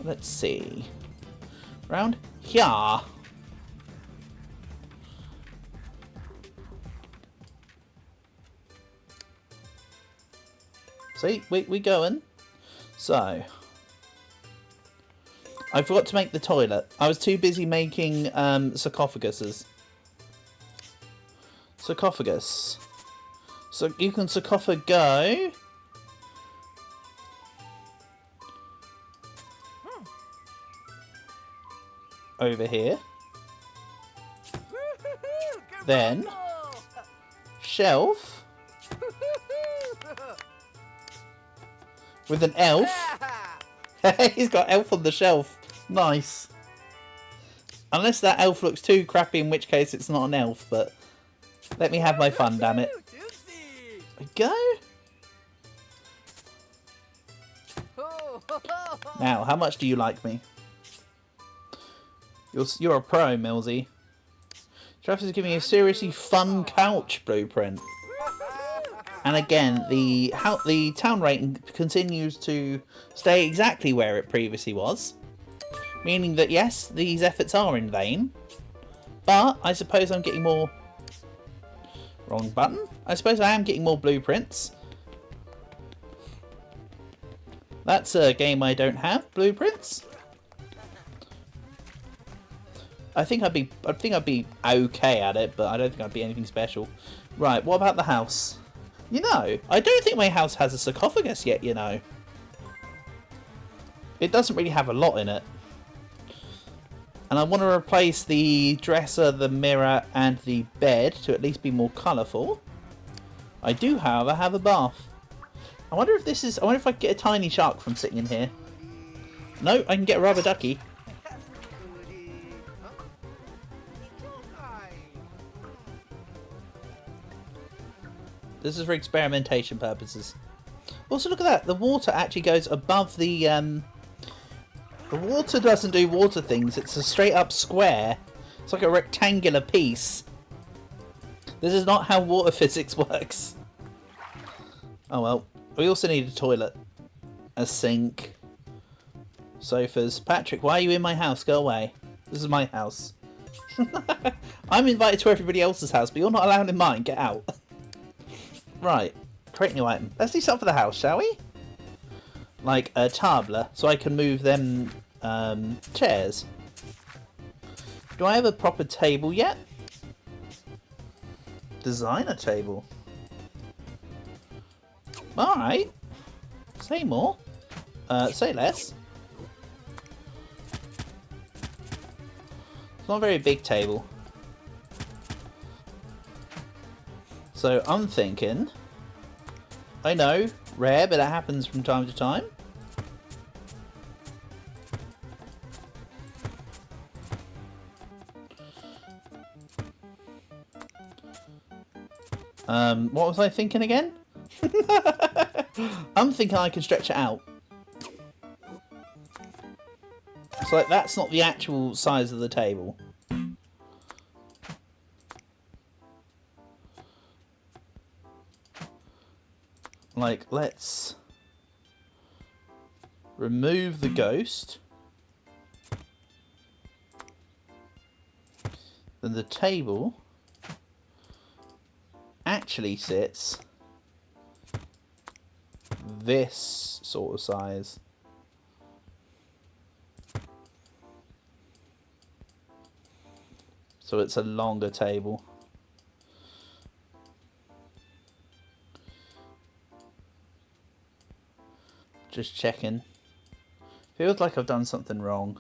let's see. Round here. See, we going. So I forgot to make the toilet. I was too busy making sarcophaguses. Sarcophagus. So you can sarcophago. Over here. Then shelf with an elf. He's got elf on the shelf. Nice. Unless that elf looks too crappy, in which case it's not an elf, but let me have my fun, damn it. There we go. Now, how much do you like me? You're a pro, Millsy. Travis is giving you a seriously fun couch blueprint. And again, the town rating continues to stay exactly where it previously was. Meaning that, yes, these efforts are in vain. But I suppose I'm getting more... Wrong button. I suppose I am getting more blueprints. That's a game I don't have, blueprints. I think I'd be okay at it, but I don't think I'd be anything special. Right, what about the house? You know, I don't think my house has a sarcophagus yet, you know. It doesn't really have a lot in it. And I want to replace the dresser, the mirror, and the bed to at least be more colourful. I do, however, have a bath. I wonder if this is... I wonder if I can get a tiny shark from sitting in here. No, I can get a rubber ducky. This is for experimentation purposes. Also, look at that. The water actually goes above the... The water doesn't do water things. It's a straight up square. It's like a rectangular piece. This is not how water physics works. Oh well. We also need a toilet. A sink. Sofas. Patrick, why are you in my house? Go away. This is my house. I'm invited to everybody else's house, but you're not allowed in mine. Get out. Right. Create new item. Let's do something for the house, shall we? Like a tabla, so I can move them chairs. Do I have a proper table yet? Designer table. Alright. Say more. Say less. It's not a very big table. So I'm thinking... I know, rare, but it happens from time to time. What was I thinking again? I'm thinking I can stretch it out. So like, that's not the actual size of the table. Like, let's remove the ghost. Then the table actually sits this sort of size. So it's a longer table. Just checking. Feels like I've done something wrong.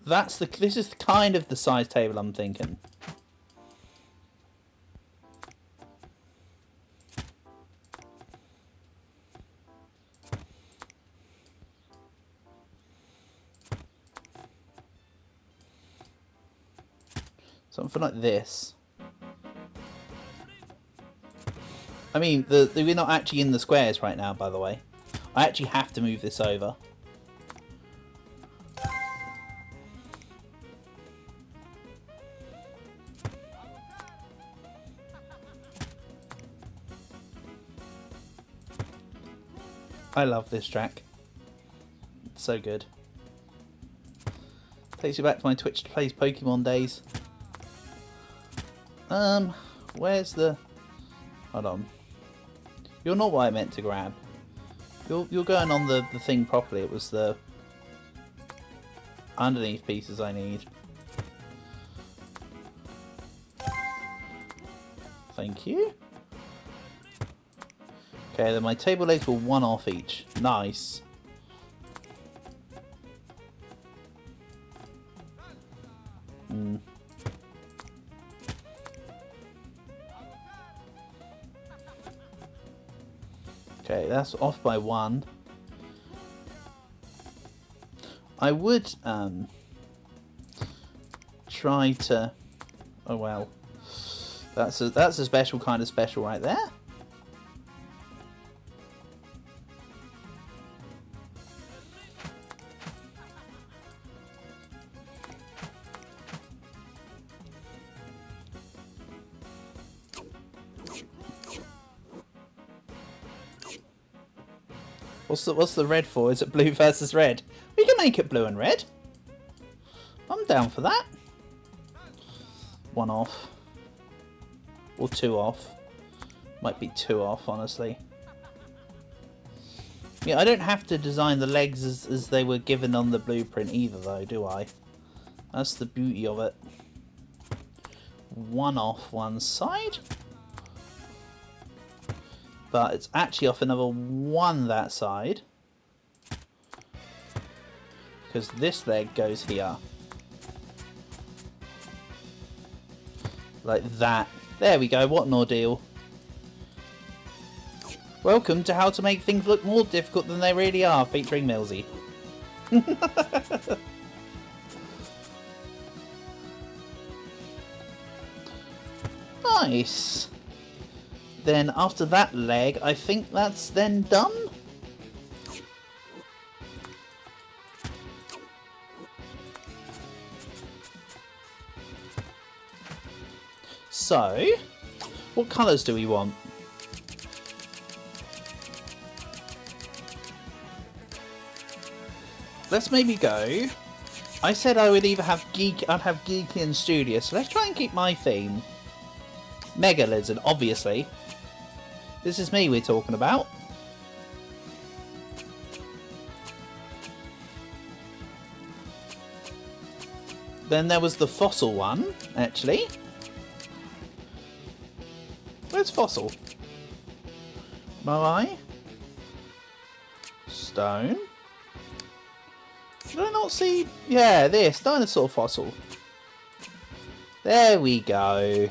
This is kind of the size table I'm thinking. Something like this. I mean, we're not actually in the squares right now, by the way. I actually have to move this over. I love this track. It's so good. Takes you back to my Twitch plays Pokemon days. Where's the... Hold on. You're not what I meant to grab. You're going on the thing properly. It was the underneath pieces I need. Thank you. Okay, then my table legs were 1 off each. Nice. Okay, that's off by 1. I would try to... Oh well. That's a special kind of special right there. What's the red for? Is it blue versus red? We can make it blue and red. I'm down for that. 1 off. Or 2 off. Might be 2 off, honestly. Yeah, I don't have to design the legs as they were given on the blueprint either, though, do I? That's the beauty of it. 1 off one side. But it's actually off another 1 that side. Because this leg goes here. Like that. There we go, what an ordeal. Welcome to how to make things look more difficult than they really are, featuring Millsy. Nice. Then after that leg, I think that's then done. So, what colours do we want? Let's maybe go. I said I would either have I'd have geeky and studious, so let's try and keep my theme. Mega Lizard, obviously. This is me we're talking about. Then there was the fossil one, actually. Where's fossil? Moai? Stone? Did I not see... Yeah, this. Dinosaur fossil. There we go.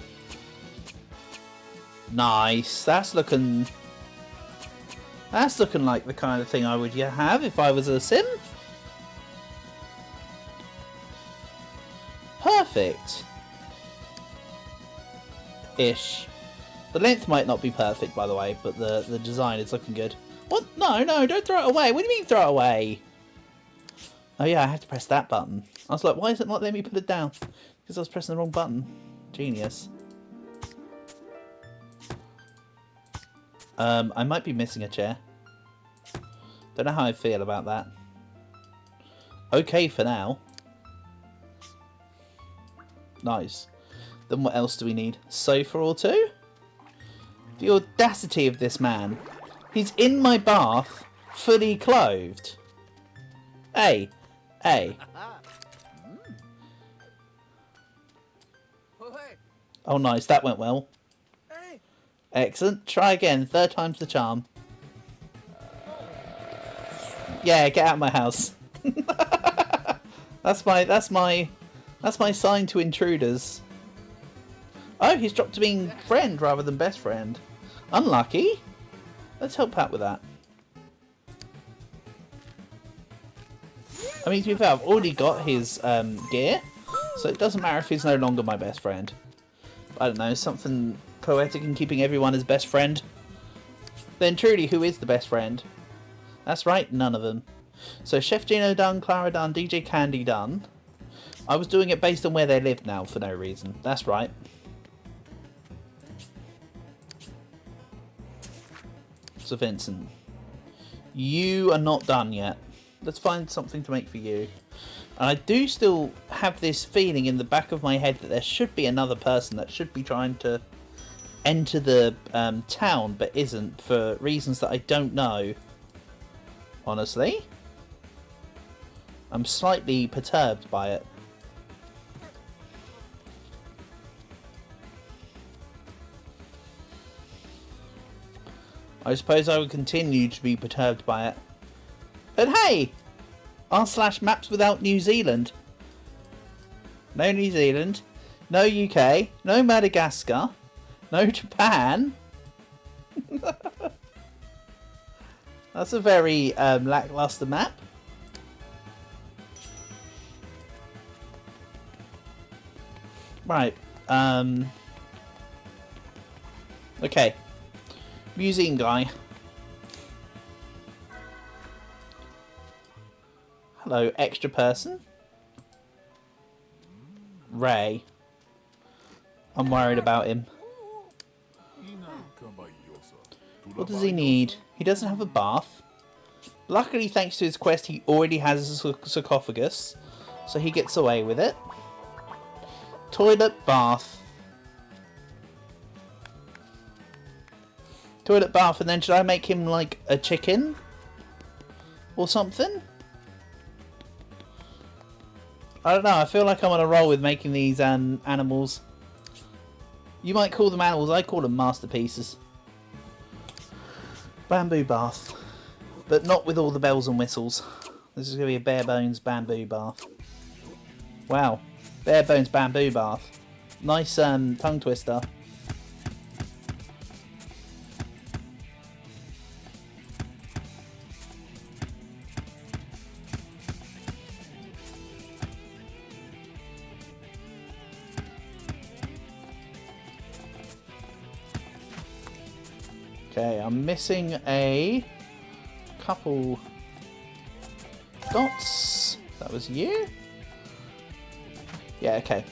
Nice. That's looking like the kind of thing I would have if I was a sim. Perfect. Ish. The length might not be perfect, by the way, but the design is looking good. What? No, don't throw it away. What do you mean throw it away? Oh yeah, I have to press that button. I was like, why is it not letting me put it down? Because I was pressing the wrong button. Genius. I might be missing a chair. Don't know how I feel about that. Okay for now. Nice. Then what else do we need? Sofa or two? The audacity of this man. He's in my bath, fully clothed. Hey. Oh nice, that went well. Excellent. Try again. Third time's the charm. Yeah, get out of my house. That's my sign to intruders. Oh, he's dropped to being friend rather than best friend. Unlucky. Let's help out with that. I mean, to be fair, I've already got his gear, so it doesn't matter if he's no longer my best friend. I don't know, something poetic in keeping everyone as best friend. Then truly, who is the best friend? That's right, none of them. So Chef Gino done, Clara done, DJ Candy done. I was doing it based on where they lived now for no reason. That's right. So Vincent, you are not done yet. Let's find something to make for you. And I do still have this feeling in the back of my head that there should be another person that should be trying to enter the town, but isn't, for reasons that I don't know. Honestly. I'm slightly perturbed by it. I suppose I would continue to be perturbed by it. But hey! r/maps without New Zealand. No New Zealand. No UK. No Madagascar. No Japan. That's a very lackluster map. Right. Okay. Museum guy. Hello, extra person. Ray. I'm worried about him. What does he need? He doesn't have a bath. Luckily, thanks to his quest, he already has a sarcophagus, so he gets away with it. Toilet, bath. Toilet, bath, and then should I make him like a chicken? Or something? I don't know, I feel like I'm on a roll with making these animals. You might call them animals, I call them masterpieces. Bamboo bath. But not with all the bells and whistles. This is going to be a bare bones bamboo bath. Wow. Bare bones bamboo bath. Nice tongue twister. Okay, I'm missing a couple dots. That was you? Yeah, okay.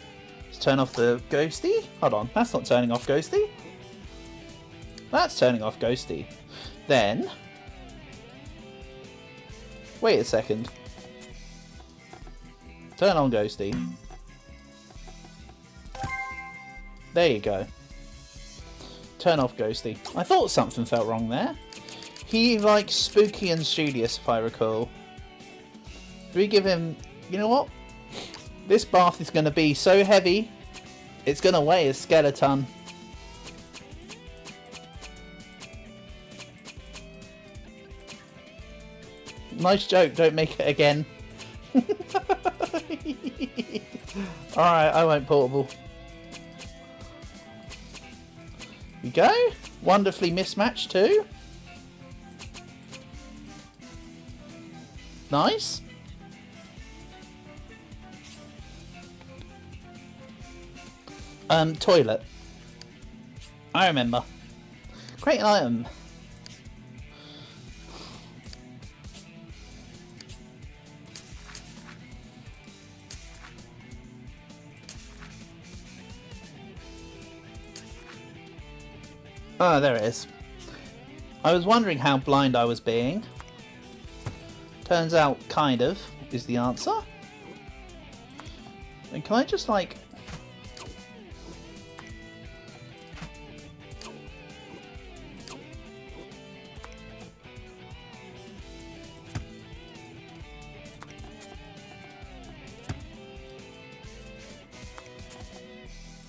Let's turn off the ghosty. Hold on, that's not turning off ghosty. That's turning off ghosty. Then... wait a second. Turn on ghosty. There you go. Turn off ghosty. I thought something felt wrong there. He likes spooky and studious, if I recall. Do we give him... you know what? This bath is going to be so heavy, it's going to weigh a skeleton. Nice joke, don't make it again. Alright, I won't portable. We go. Wonderfully mismatched too. Nice. Toilet. I remember. Create an item. Oh, there it is. I was wondering how blind I was being. Turns out, kind of, is the answer. And can I just, like...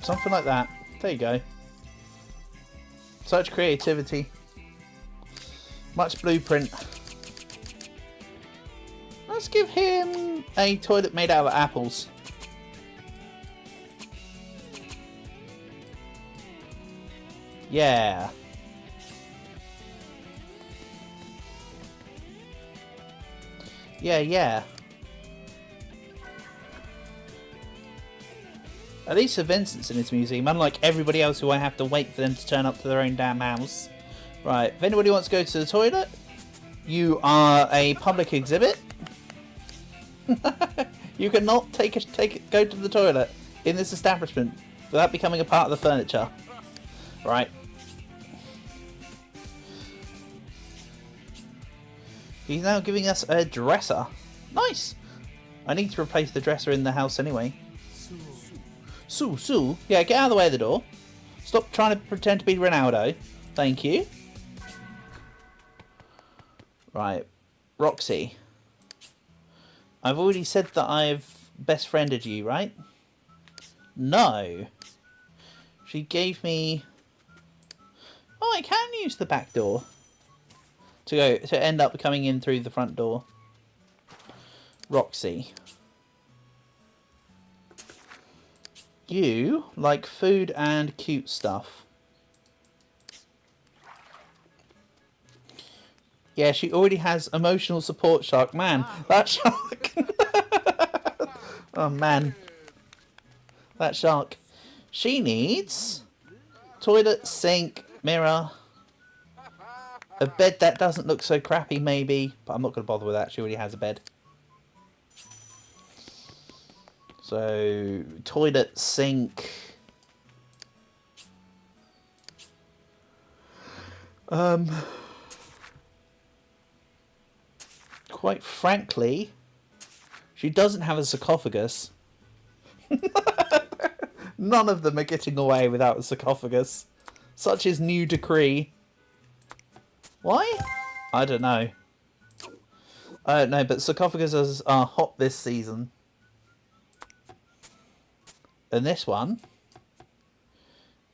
something like that. There you go. Such creativity. Much blueprint. Let's give him a toilet made out of apples. Yeah. Yeah. At least Sir Vincent's in his museum, unlike everybody else who I have to wait for them to turn up to their own damn house. Right, if anybody wants to go to the toilet, you are a public exhibit. You cannot go to the toilet in this establishment without becoming a part of the furniture. Right. He's now giving us a dresser. Nice! I need to replace the dresser in the house anyway. Sue. Yeah, get out of the way of the door. Stop trying to pretend to be Ronaldo. Thank you. Right. Roxy. I've already said that I've best friended you, right? No. She gave me... Oh, I can use the back door. To end up coming in through the front door. Roxy. You like food and cute stuff. Yeah, she already has emotional support shark. Man, that shark. Oh, man. That shark. She needs toilet, sink, mirror, a bed that doesn't look so crappy, maybe. But I'm not going to bother with that. She already has a bed. So, toilet, sink. Quite frankly, she doesn't have a sarcophagus. None of them are getting away without a sarcophagus. Such is new decree. Why? I don't know. I don't know, but sarcophaguses are hot this season. And this one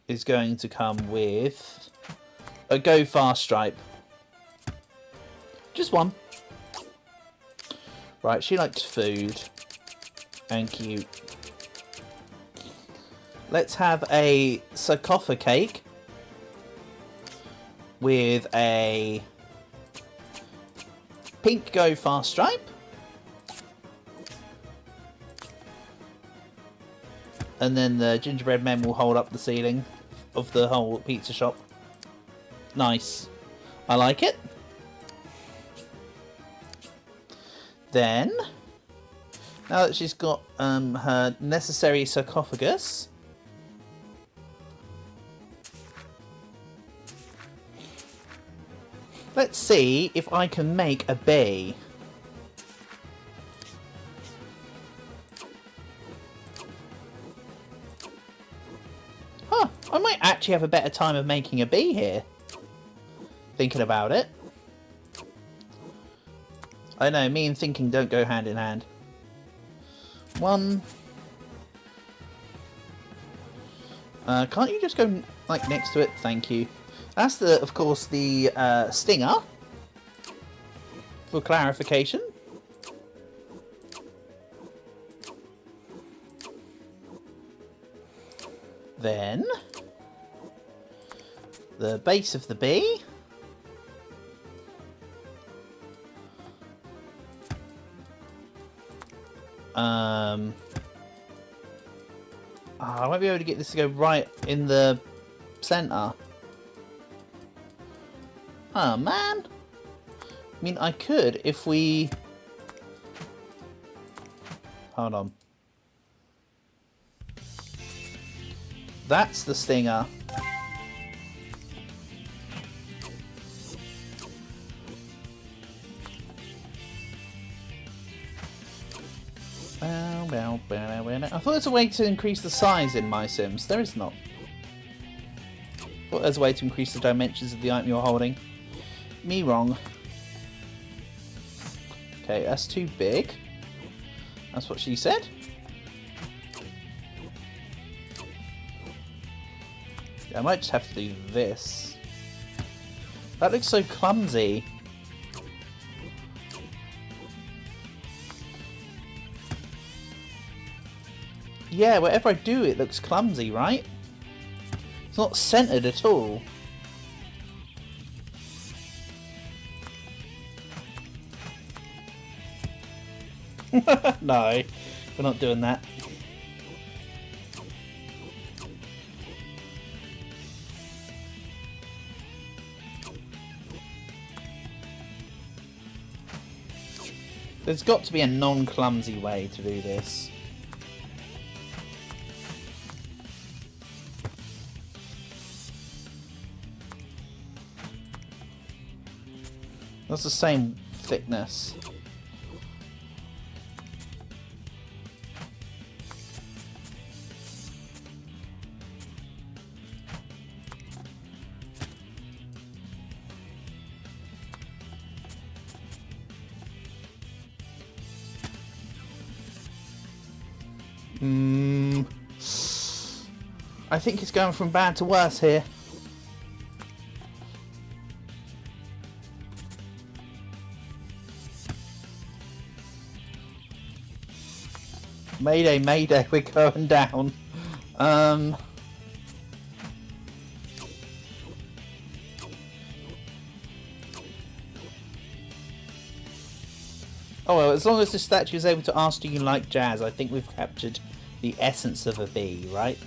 is going to come with a Go Fast stripe. Just one. Right, she likes food and cute. Let's have a sarcophagate with a pink Go Fast stripe. And then the gingerbread men will hold up the ceiling of the whole pizza shop. Nice. I like it. Then, now that she's got her necessary sarcophagus, let's see if I can make a bee. Huh, I might actually have a better time of making a bee here. Thinking about it. I know, me and thinking don't go hand in hand. One. Can't you just go, like, next to it? Thank you. That's, of course, the stinger. For clarification. Then the base of the bee. I won't be able to get this to go right in the center. Oh man. I mean, I could if we... Hold on. That's the stinger. I thought there's a way to increase the size in MySims. There is not. I thought there's a way to increase the dimensions of the item you're holding. Me wrong. Okay, that's too big. That's what she said. Yeah, I might just have to do this. That looks so clumsy. Yeah, whatever I do, it looks clumsy, right? It's not centered at all. No, we're not doing that. There's got to be a non-clumsy way to do this. That's the same thickness. I think it's going from bad to worse here. Mayday, mayday, we're going down. Oh well, as long as the statue is able to ask, do you like jazz, I think we've captured the essence of a bee, right?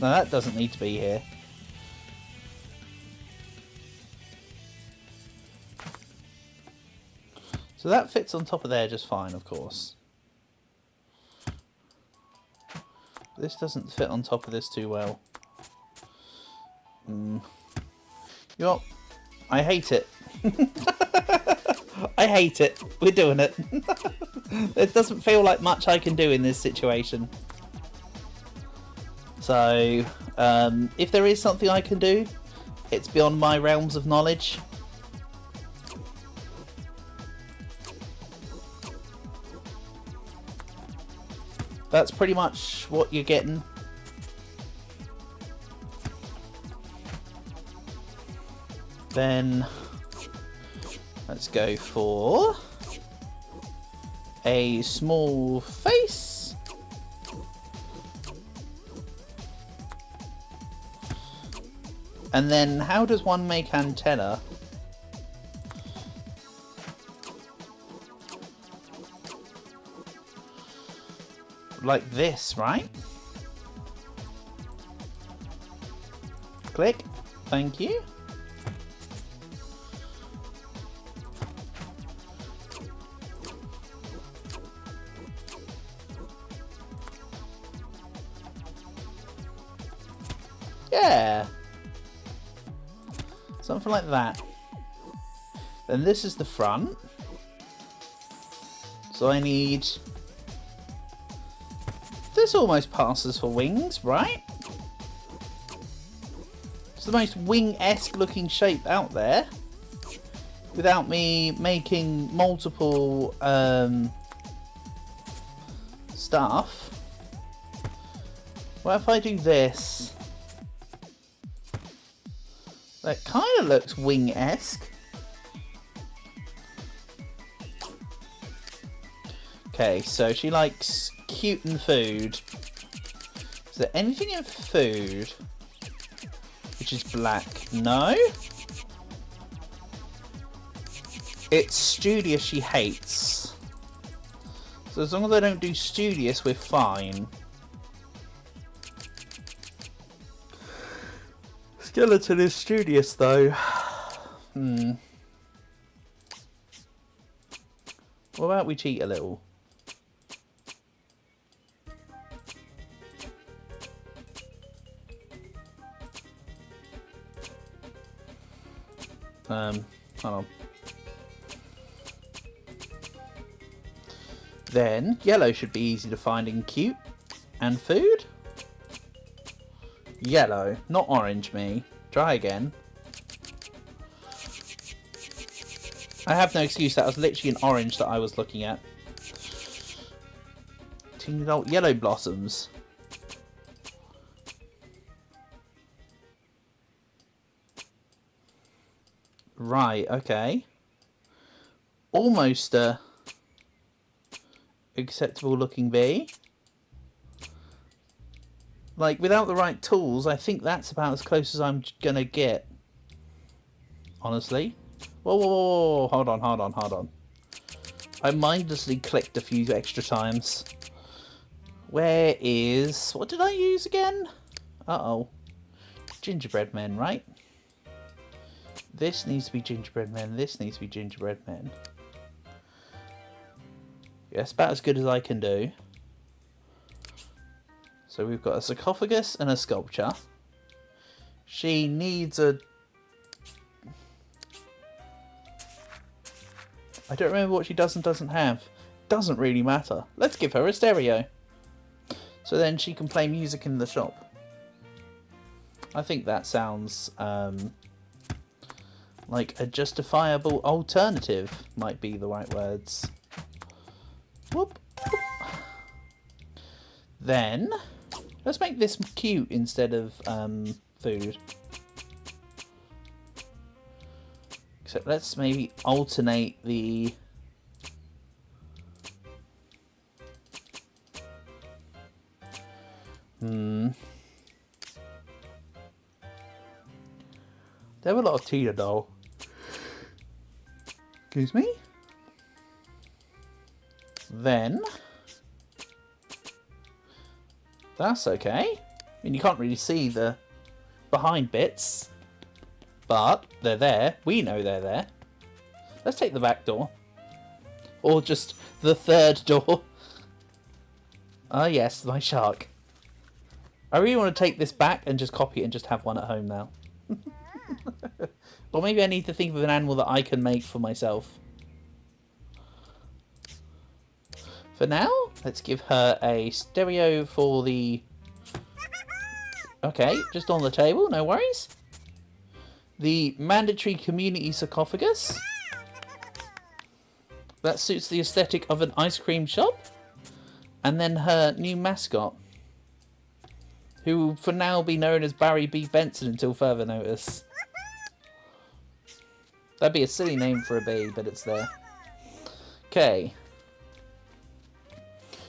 No, that doesn't need to be here. So that fits on top of there just fine, of course. This doesn't fit on top of this too well. You know what? I hate it. I hate it. We're doing it. It doesn't feel like much I can do in this situation. So, if there is something I can do, it's beyond my realms of knowledge. That's pretty much what you're getting. Then, let's go for a small face. And then, how does one make antenna? Like this, right? Click. Thank you. Yeah. Something like that. Then this is the front. So I need... This almost passes for wings, right? It's the most wing-esque looking shape out there. Without me making multiple stuff. What if I do this? That kind of looks wing-esque. Okay, so she likes cute and food. Is there anything in food which is black? No? It's studious she hates. So as long as I don't do studious, we're fine. Skeleton is studious though. What about we cheat a little? Hold on. Then yellow should be easy to find in cute and food. Yellow, not orange me. Try again. I have no excuse, that was literally an orange that I was looking at. Teeny adult yellow blossoms. Right, okay. Almost a acceptable looking bee. Like, without the right tools, I think that's about as close as I'm gonna get. Honestly. Whoa, whoa, whoa, hold on, hold on, hold on. I mindlessly clicked a few extra times. Where is... What did I use again? Uh-oh. Gingerbread men, right? This needs to be gingerbread men. This needs to be gingerbread men. Yes, about as good as I can do. So we've got a sarcophagus and a sculpture. She needs a... I don't remember what she does and doesn't have. Doesn't really matter. Let's give her a stereo. So then she can play music in the shop. I think that sounds like a justifiable alternative might be the right words. Whoop, whoop. Then let's make this cute instead of food. Except let's maybe alternate the... There were a lot of Tina doll. Excuse me? Then... That's okay. I mean, you can't really see the behind bits. But they're there. We know they're there. Let's take the back door. Or just the third door. Ah, yes, my shark. I really want to take this back and just copy it and just have one at home now. Or maybe I need to think of an animal that I can make for myself. For now, let's give her a stereo for the... Okay, just on the table, no worries. The mandatory community sarcophagus. That suits the aesthetic of an ice cream shop. And then her new mascot, who will for now be known as Barry B. Benson until further notice. That'd be a silly name for a bee, but it's there. Okay.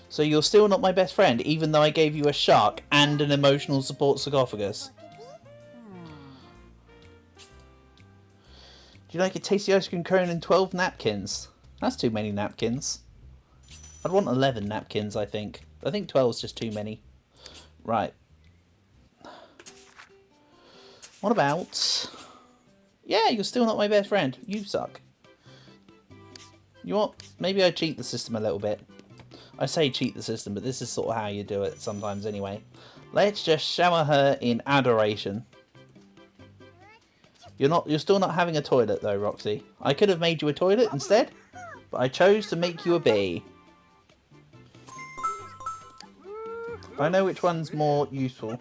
So you're still not my best friend, even though I gave you a shark and an emotional support sarcophagus. Do you like a tasty ice cream cone and 12 napkins? That's too many napkins. I'd want 11 napkins, I think. I think 12 is just too many. Right. What about... Yeah, you're still not my best friend. You suck. You want... Maybe I cheat the system a little bit. I say cheat the system, but this is sort of how you do it sometimes anyway. Let's just shower her in adoration. You're still not having a toilet though, Roxy. I could have made you a toilet instead, but I chose to make you a bee. I know which one's more useful.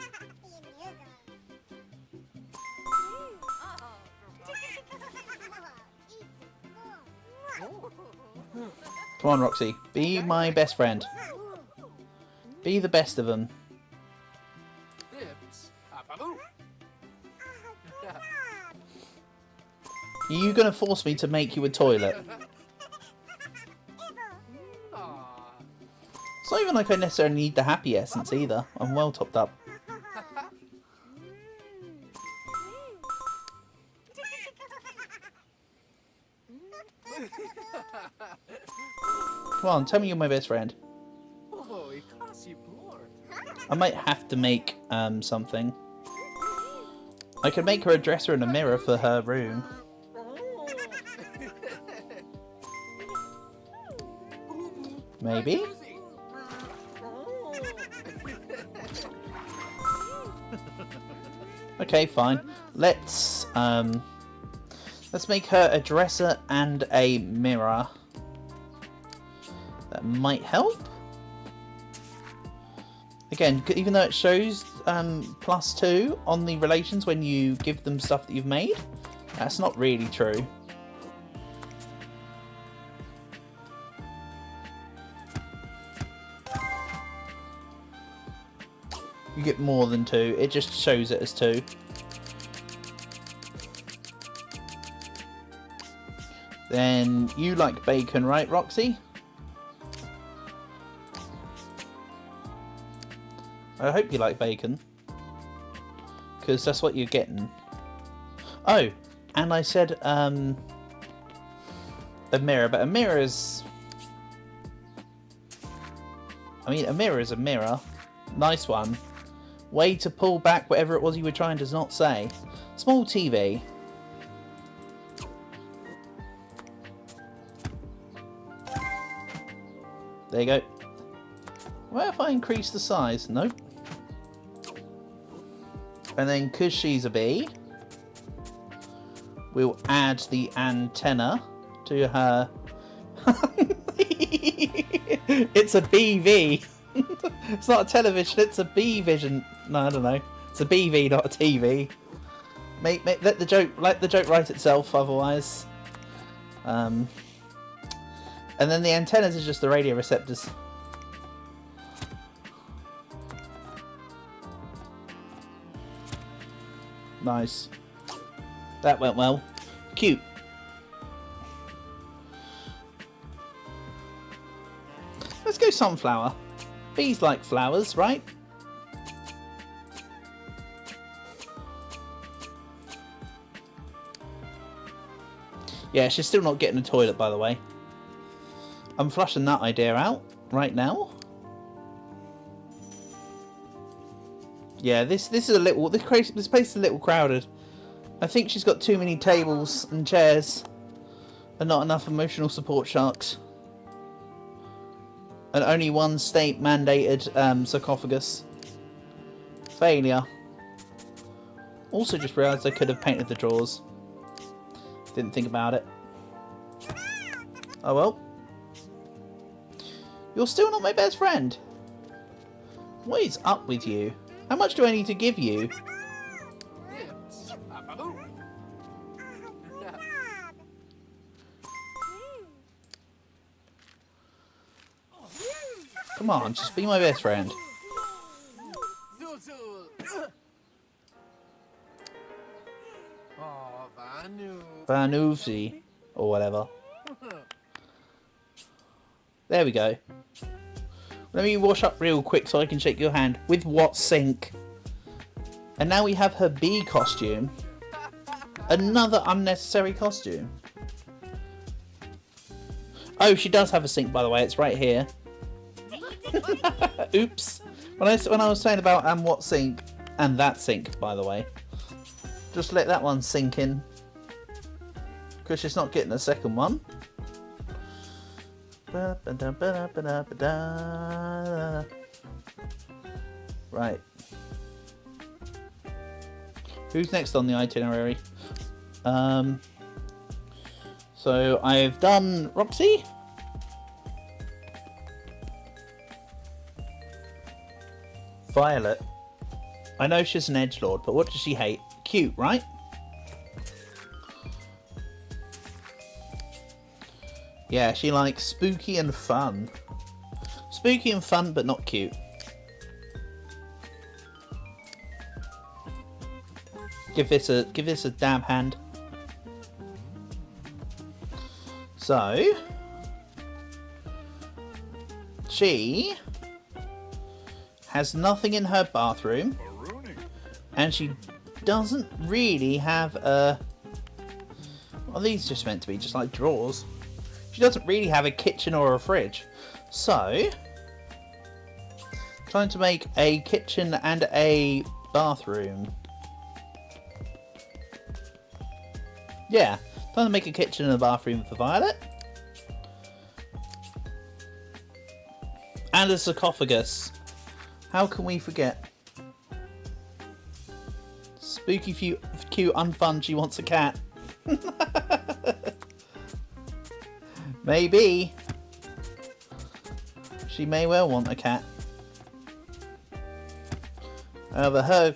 Come on, Roxy. Be my best friend. Be the best of them. Are you going to force me to make you a toilet? Aw. It's not even like I necessarily need the happy essence either. I'm well topped up. Come on, tell me you're my best friend. Oh, ikasi blort. I might have to make something. I could make her a dresser and a mirror for her room. Maybe? Okay, fine. Let's make her a dresser and a mirror. That might help. Again, even though it shows +2 on the relations when you give them stuff that you've made, that's not really true. You get more than 2, it just shows it as 2. Then you like bacon, right, Roxy? I hope you like bacon, because that's what you're getting. Oh, and I said a mirror, but a mirror is... I mean, a mirror is a mirror. Nice one. Way to pull back whatever it was you were trying to not say. Small TV. There you go. What if I increase the size? Nope. And then, because she's a bee, we'll add the antenna to her. It's a BV. It's not a television, it's a B vision. No, I don't know. It's a BV, not a TV. Let the joke write itself. Otherwise, and then the antennas are just the radio receptors. Nice. That went well. Cute. Let's go sunflower. Bees like flowers, right? Yeah, she's still not getting a toilet, by the way. I'm flushing that idea out right now. Yeah, this is a little... This place is a little crowded. I think she's got too many tables and chairs and not enough emotional support sharks. And only one state-mandated sarcophagus. Failure. Also just realised I could have painted the drawers. Didn't think about it. Oh well. You're still not my best friend. What is up with you? How much do I need to give you? Come on, just be my best friend. Vanusi, or whatever. There we go. Let me wash up real quick so I can shake your hand. With what sink? And now we have her bee costume. Another unnecessary costume. Oh, she does have a sink, by the way. It's right here. Oops. When I was saying about what sink, and that sink, by the way. Just let that one sink in. Because she's not getting a second one. Right. Who's next on the itinerary? So I've done Roxy. Violet. I know she's an edgelord, but what does she hate? Cute, right? Yeah, she likes spooky and fun. Spooky and fun, but not cute. Give this a dab hand. So she has nothing in her bathroom, and she doesn't really have a... Well, these just meant to be just like drawers. She doesn't really have a kitchen or a fridge. So, trying to make a kitchen and a bathroom. Yeah, trying to make a kitchen and a bathroom for Violet. And a sarcophagus. How can we forget? Spooky, cute, unfun, she wants a cat. Maybe. She may well want a cat. However, her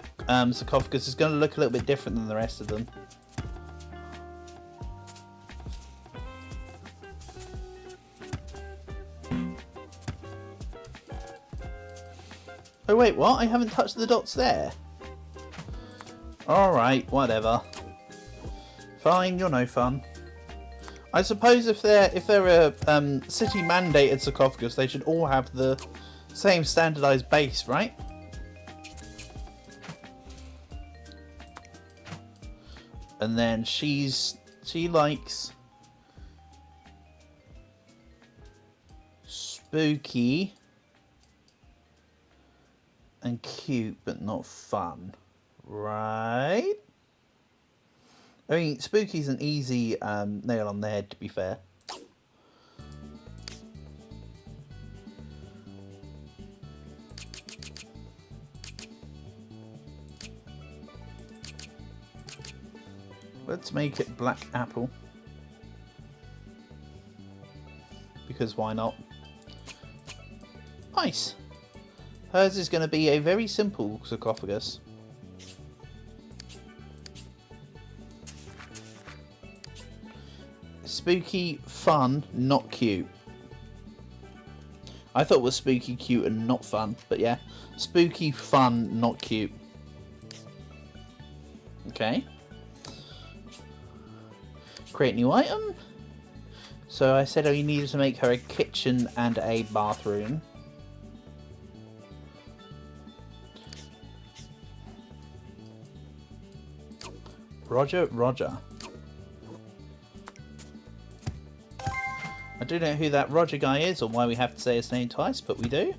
sarcophagus is going to look a little bit different than the rest of them. Oh wait, what? I haven't touched the dots there. Alright, whatever. Fine, you're no fun. I suppose if they're a city mandated sarcophagus, they should all have the same standardized base, right? And then she likes spooky and cute, but not fun, right? I mean, spooky's an easy nail on the head, to be fair. Let's make it black apple. Because why not? Nice! Hers is going to be a very simple sarcophagus. Spooky, fun, not cute. I thought it was spooky, cute, and not fun. But yeah, spooky, fun, not cute. Okay. Create new item. So I said you needed to make her a kitchen and a bathroom. Roger, Roger. I don't know who that Roger guy is or why we have to say his name twice, but we do.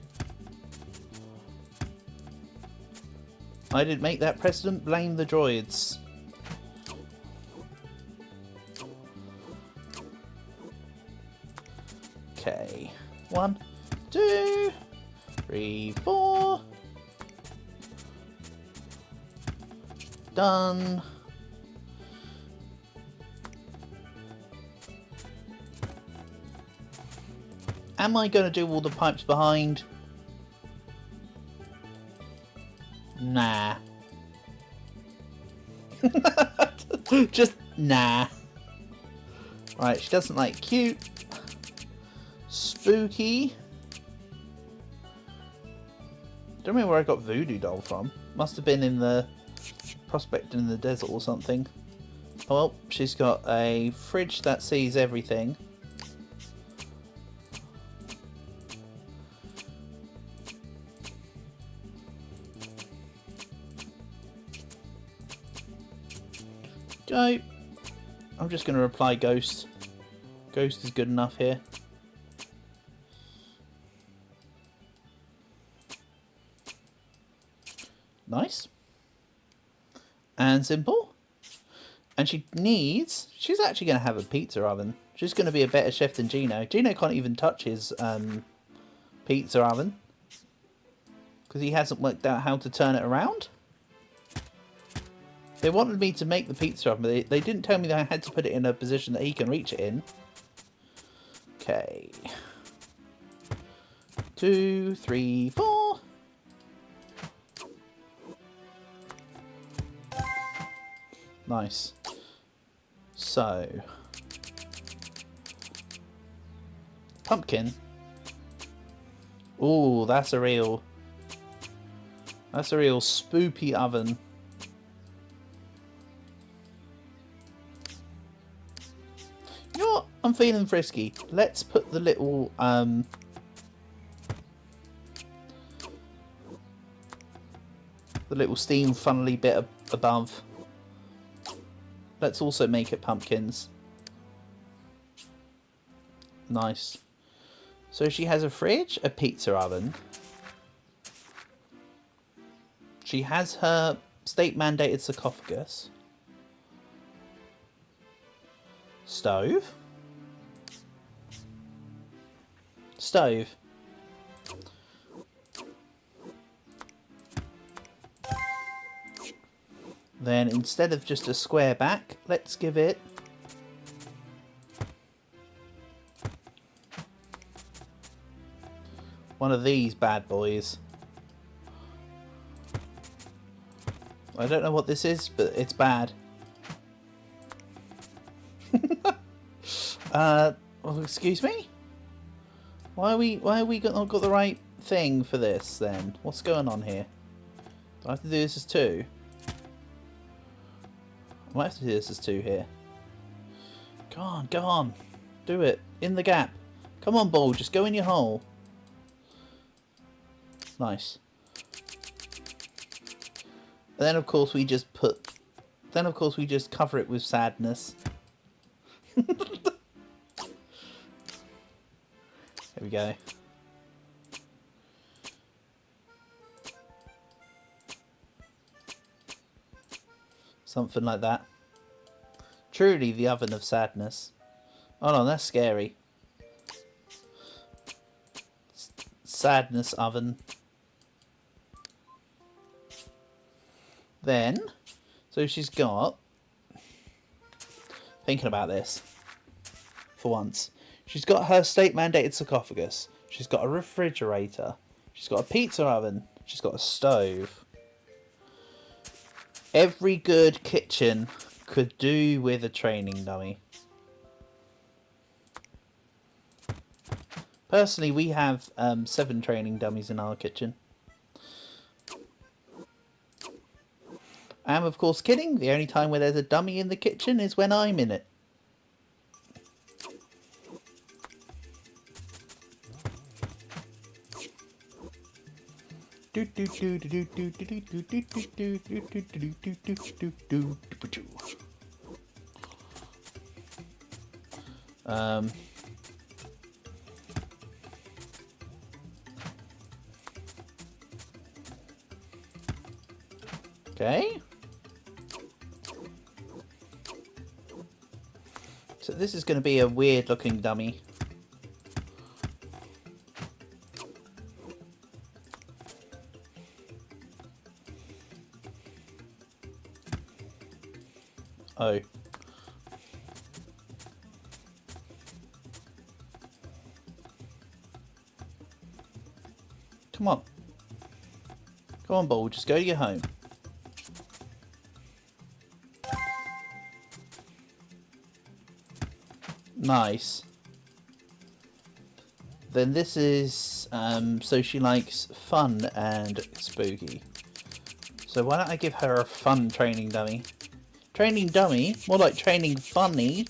I didn't make that precedent, blame the droids. Okay. 1, 2, 3, 4. Done. Am I going to do all the pipes behind? Nah. Just nah. Right, she doesn't like cute. Spooky. Don't remember where I got Voodoo Doll from. Must have been in the Prospect in the Desert or something. Oh well, she's got a fridge that sees everything. Go. I'm just going to reply Ghost. Ghost is good enough here. Nice. And simple. And she's actually going to have a pizza oven. She's going to be a better chef than Gino. Gino can't even touch his pizza oven. Because he hasn't worked out how to turn it around. They wanted me to make the pizza oven, but they didn't tell me that I had to put it in a position that he can reach it in. Okay. 2, 3, 4. Nice. So. Pumpkin. Ooh, that's a real spoopy oven. I'm feeling frisky. Let's put the little steam funnely bit above. Let's also make it pumpkins. Nice. So she has a fridge, a pizza oven. She has her state-mandated sarcophagus. Stove. Stove. Then instead of just a square back, let's give it one of these bad boys. I don't know what this is, but it's bad. Oh, excuse me? Why are we not got the right thing for this then? What's going on here? Do I have to do this as two? I might have to do this as two here. Go on, go on. Do it. In the gap. Come on, ball, just go in your hole. Nice. And then of course we just cover it with sadness. There we go. Something like that. Truly the oven of sadness. Oh no, that's scary. Sadness oven. Then, so she's got, thinking about this for once, she's got her state-mandated sarcophagus, she's got a refrigerator, she's got a pizza oven, she's got a stove. Every good kitchen could do with a training dummy. Personally, we have 7 training dummies in our kitchen. I'm of course kidding. The only time where there's a dummy in the kitchen is when I'm in it. Okay. So this is going to be a weird looking dummy. Oh. Come on. Come on, ball. Just go to your home. Nice. Then this is, so she likes fun and spooky. So why don't I give her a fun training dummy? Training dummy? More like training funny.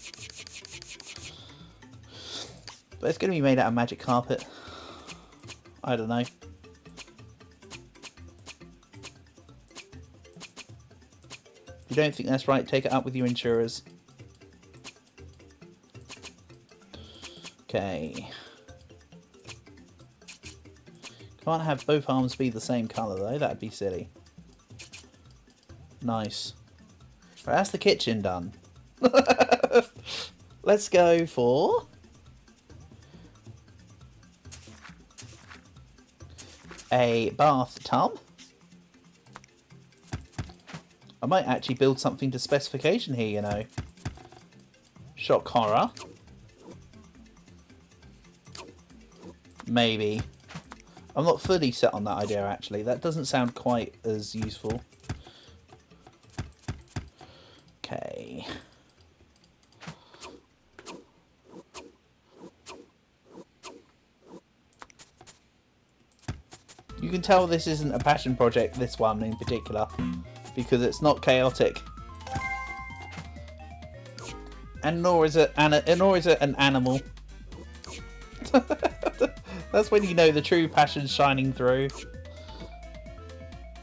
But it's going to be made out of magic carpet. I don't know. If you don't think that's right, take it up with your insurers. Okay. Can't have both arms be the same colour though, that'd be silly. Nice. Right, that's the kitchen done. Let's go for a bathtub. I might actually build something to specification here, you know. Shock horror. Maybe. I'm not fully set on that idea actually. That doesn't sound quite as useful. Okay. You can tell this isn't a passion project, this one in particular, because it's not chaotic. And nor is it an animal. That's when you know the true passion's shining through.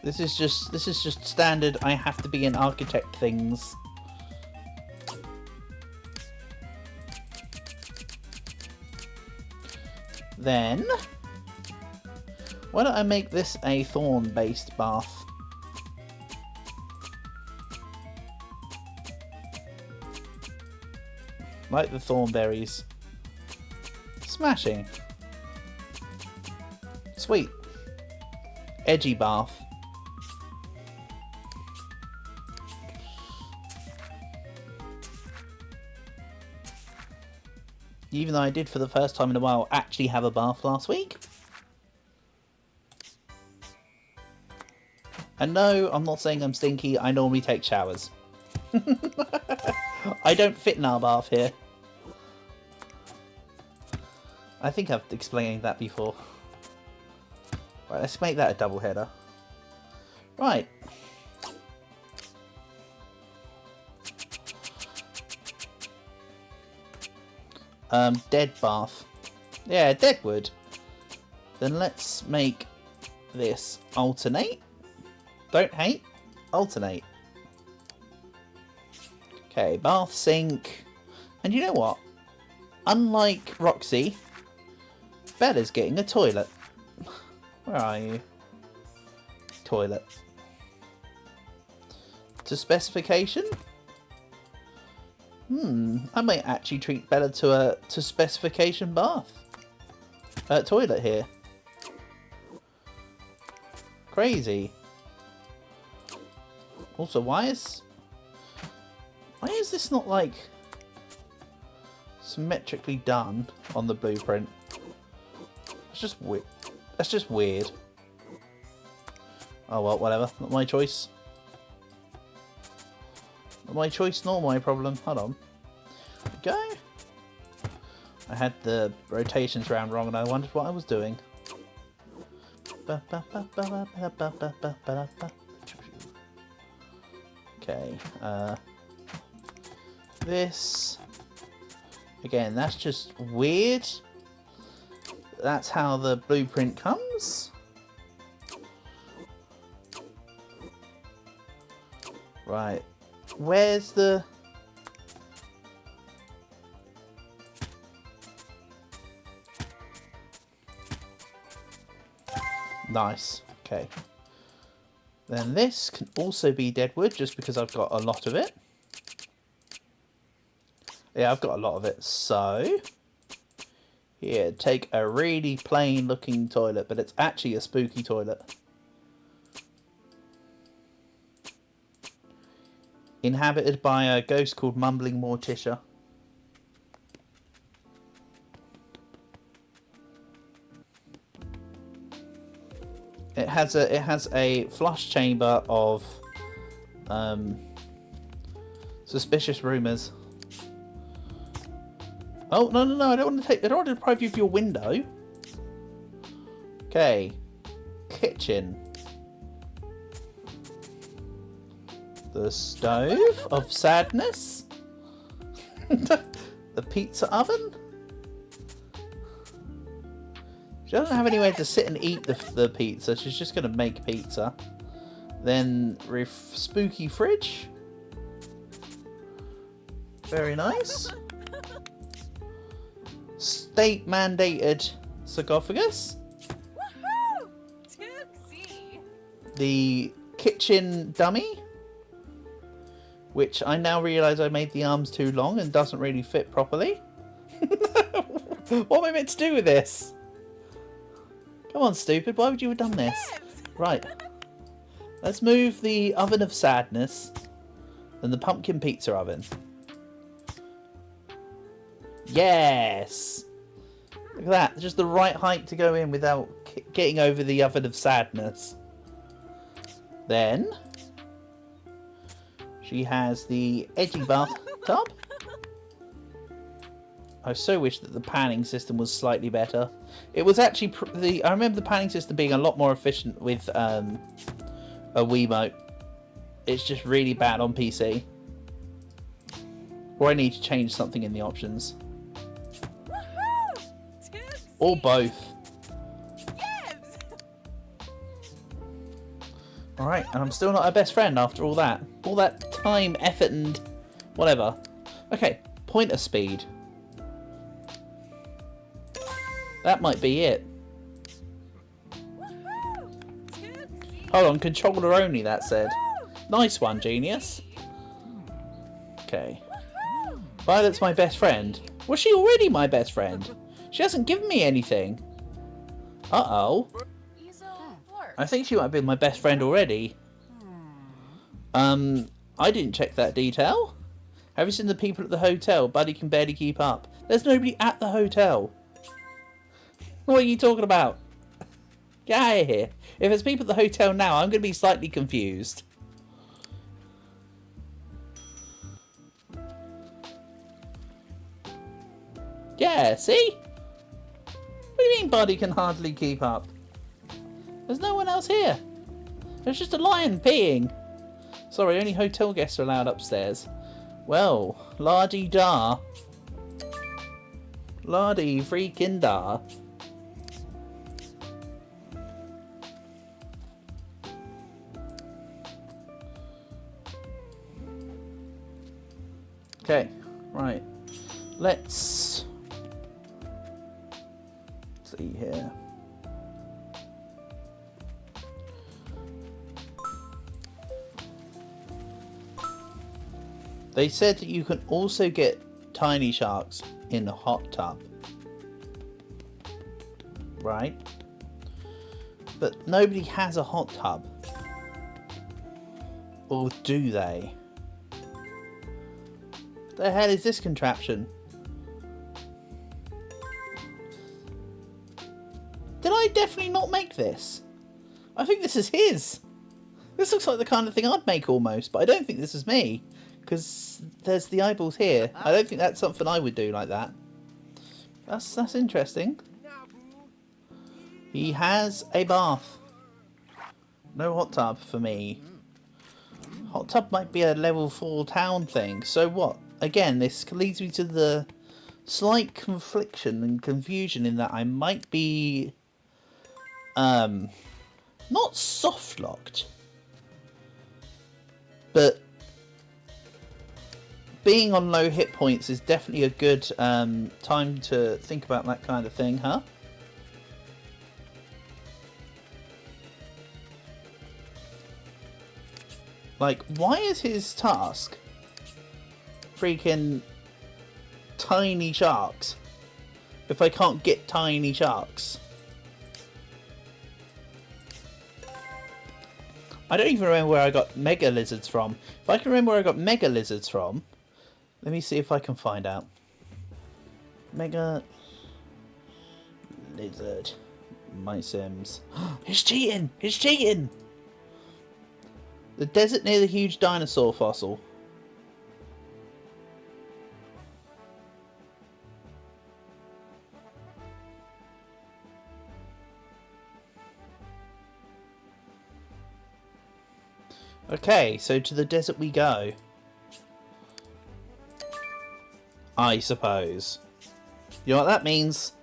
This is just standard. I have to be an architect things. Then, why don't I make this a thorn-based bath? Like the thornberries. Smashing. Sweet. Edgy bath. Even though I did for the first time in a while actually have a bath last week. And no, I'm not saying I'm stinky, I normally take showers. I don't fit in our bath here. I think I've explained that before. Right, let's make that a double header. Right. Dead bath. Yeah, deadwood. Then let's make this alternate. Don't hate. Alternate. Okay, bath, sink. And you know what? Unlike Roxy, Bella's getting a toilet. Where are you? Toilet. To specification? I might actually treat Bella to specification bath. Toilet here. Crazy. Also, why is this not like symmetrically done on the blueprint? It's just weird. That's just weird. Oh well, whatever. Not my choice. Not my choice, nor my problem. Hold on. There we go. I had the rotations round wrong and I wondered what I was doing. Okay. This. Again, that's just weird. That's how the blueprint comes. Right. Where's the... Nice. Okay. Then this can also be deadwood, just because I've got a lot of it. Yeah, I've got a lot of it. So, here, take a really plain looking toilet, but it's actually a spooky toilet. Inhabited by a ghost called Mumbling Morticia. It has a flush chamber of suspicious rumours. Oh no! I don't want to deprive you of your window. Okay, kitchen. The stove of sadness. The pizza oven. She doesn't have anywhere to sit and eat the pizza. She's just going to make pizza. Then spooky fridge. Very nice. State mandated sarcophagus. Woohoo! Tootsie! The kitchen dummy. Which I now realise I made the arms too long and doesn't really fit properly. What am I meant to do with this? Come on, stupid. Why would you have done this? Right. Let's move the oven of sadness and the pumpkin pizza oven. Yes! Look at that. Just the right height to go in without getting over the oven of sadness. Then she has the edgy bathtub. I so wish that the panning system was slightly better. It was actually I remember the panning system being a lot more efficient with a Wiimote. It's just really bad on PC. Or I need to change something in the options. Woohoo! Or both. Yibs! Alright, and I'm still not her best friend after all that. All that time, effort, and whatever. Okay, pointer speed. That might be it. Woohoo! Tootsie! Hold on, controller only, that said. Nice one, genius. Okay. Woohoo! Violet's my best friend. Was she already my best friend? She hasn't given me anything. Uh-oh. Easel Flork. I think she might have been my best friend already. I didn't check that detail. Have you seen the people at the hotel? Buddy can barely keep up. There's nobody at the hotel. What are you talking about? Get out of here. If there's people at the hotel now, I'm going to be slightly confused. Yeah, see? What do you mean Buddy can hardly keep up? There's no one else here. There's just a lion peeing. Sorry, only hotel guests are allowed upstairs. Well, la-dee-da. La-dee freaking da. Okay, right. Let's see here. They said that you can also get tiny sharks in a hot tub. Right? But nobody has a hot tub. Or do they? The hell is this contraption? Did I definitely not make this? I think this is his. This looks like the kind of thing I'd make almost, but I don't think this is me. Because there's the eyeballs here. I don't think that's something I would do like that. That's interesting. He has a bath. No hot tub for me. Hot tub might be a level 4 town thing. So what? Again, this leads me to the slight confliction and confusion in that I might be not soft locked, but being on low hit points is definitely a good time to think about that kind of thing, huh? Like, why is his task freaking tiny sharks if I can't get tiny sharks? I don't even remember where I got mega lizards from. If I can remember where I got mega lizards from, let me see if I can find out. Mega lizard. MySims. He's cheating! He's cheating! The desert near the huge dinosaur fossil. Okay, so to the desert we go. I suppose. You know what that means?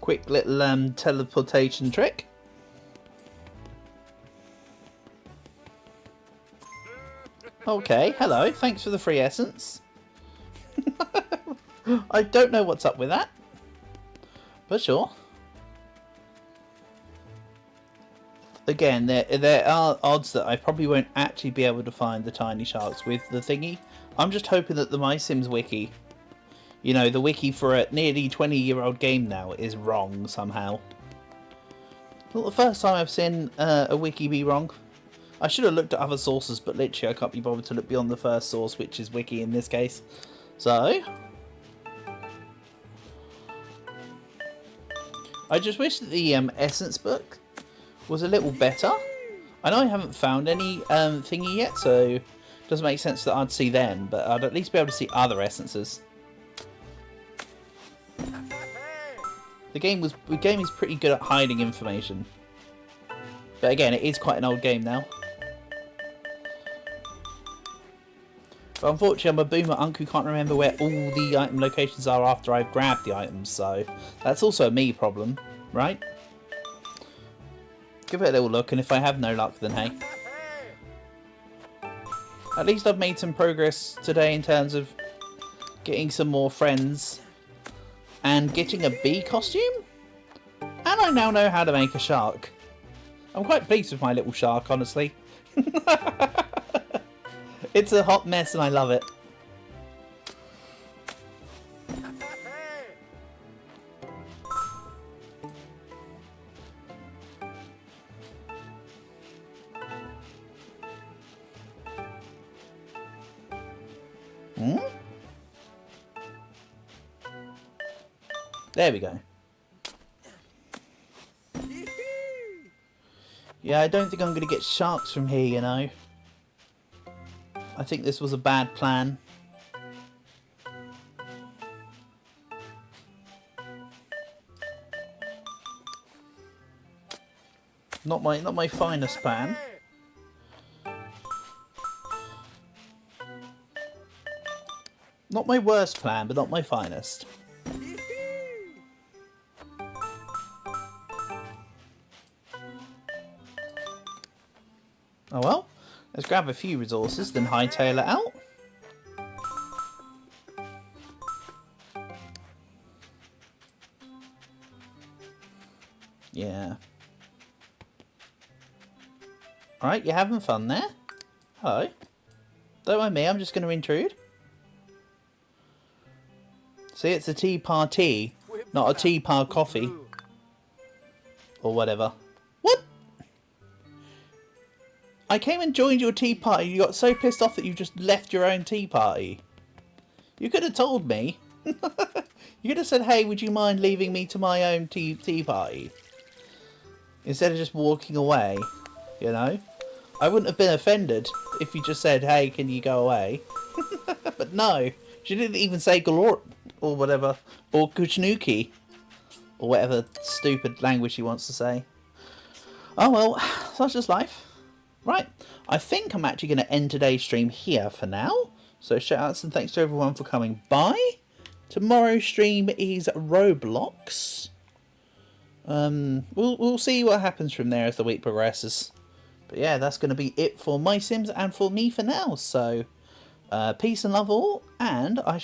Quick little teleportation trick. Okay, hello. Thanks for the free essence. I don't know what's up with that. But sure. Again, there are odds that I probably won't actually be able to find the tiny sharks with the thingy. I'm just hoping that the MySims wiki, you know, the wiki for a nearly 20-year-old game now, is wrong somehow. Not the first time I've seen a wiki be wrong. I should have looked at other sources, but literally I can't be bothered to look beyond the first source, which is wiki in this case. So I just wish that the essence book was a little better. I know I haven't found any thingy yet, so it doesn't make sense that I'd see them, but I'd at least be able to see other essences. The game is pretty good at hiding information, but again, it is quite an old game now. But unfortunately, I'm a boomer uncle who can't remember where all the item locations are after I've grabbed the items, so that's also a me problem, right? Give it a little look, and if I have no luck, then hey. At least I've made some progress today in terms of getting some more friends and getting a bee costume. And I now know how to make a shark. I'm quite pleased with my little shark, honestly. It's a hot mess and I love it. Hmm? There we go. Yeah, I don't think I'm going to get sharks from here, you know. I think this was a bad plan. Not my finest plan. Not my worst plan, but not my finest. Oh well, let's grab a few resources, then hightail it out. Yeah. Alright, you're having fun there? Hello. Don't mind me, I'm just going to intrude. See, it's a tea party, not a tea par coffee. Or whatever. What? I came and joined your tea party. You got so pissed off that you just left your own tea party. You could have told me. You could have said, hey, would you mind leaving me to my own tea party? Instead of just walking away, you know? I wouldn't have been offended if you just said, hey, can you go away? But no. She didn't even say galore or whatever. Or kuchnuki. Or whatever stupid language she wants to say. Oh well, such is life. Right, I think I'm actually going to end today's stream here for now. So shout outs and thanks to everyone for coming by. Tomorrow's stream is Roblox. We'll see what happens from there as the week progresses. But yeah, that's going to be it for MySims and for me for now. So peace and love all, and I shall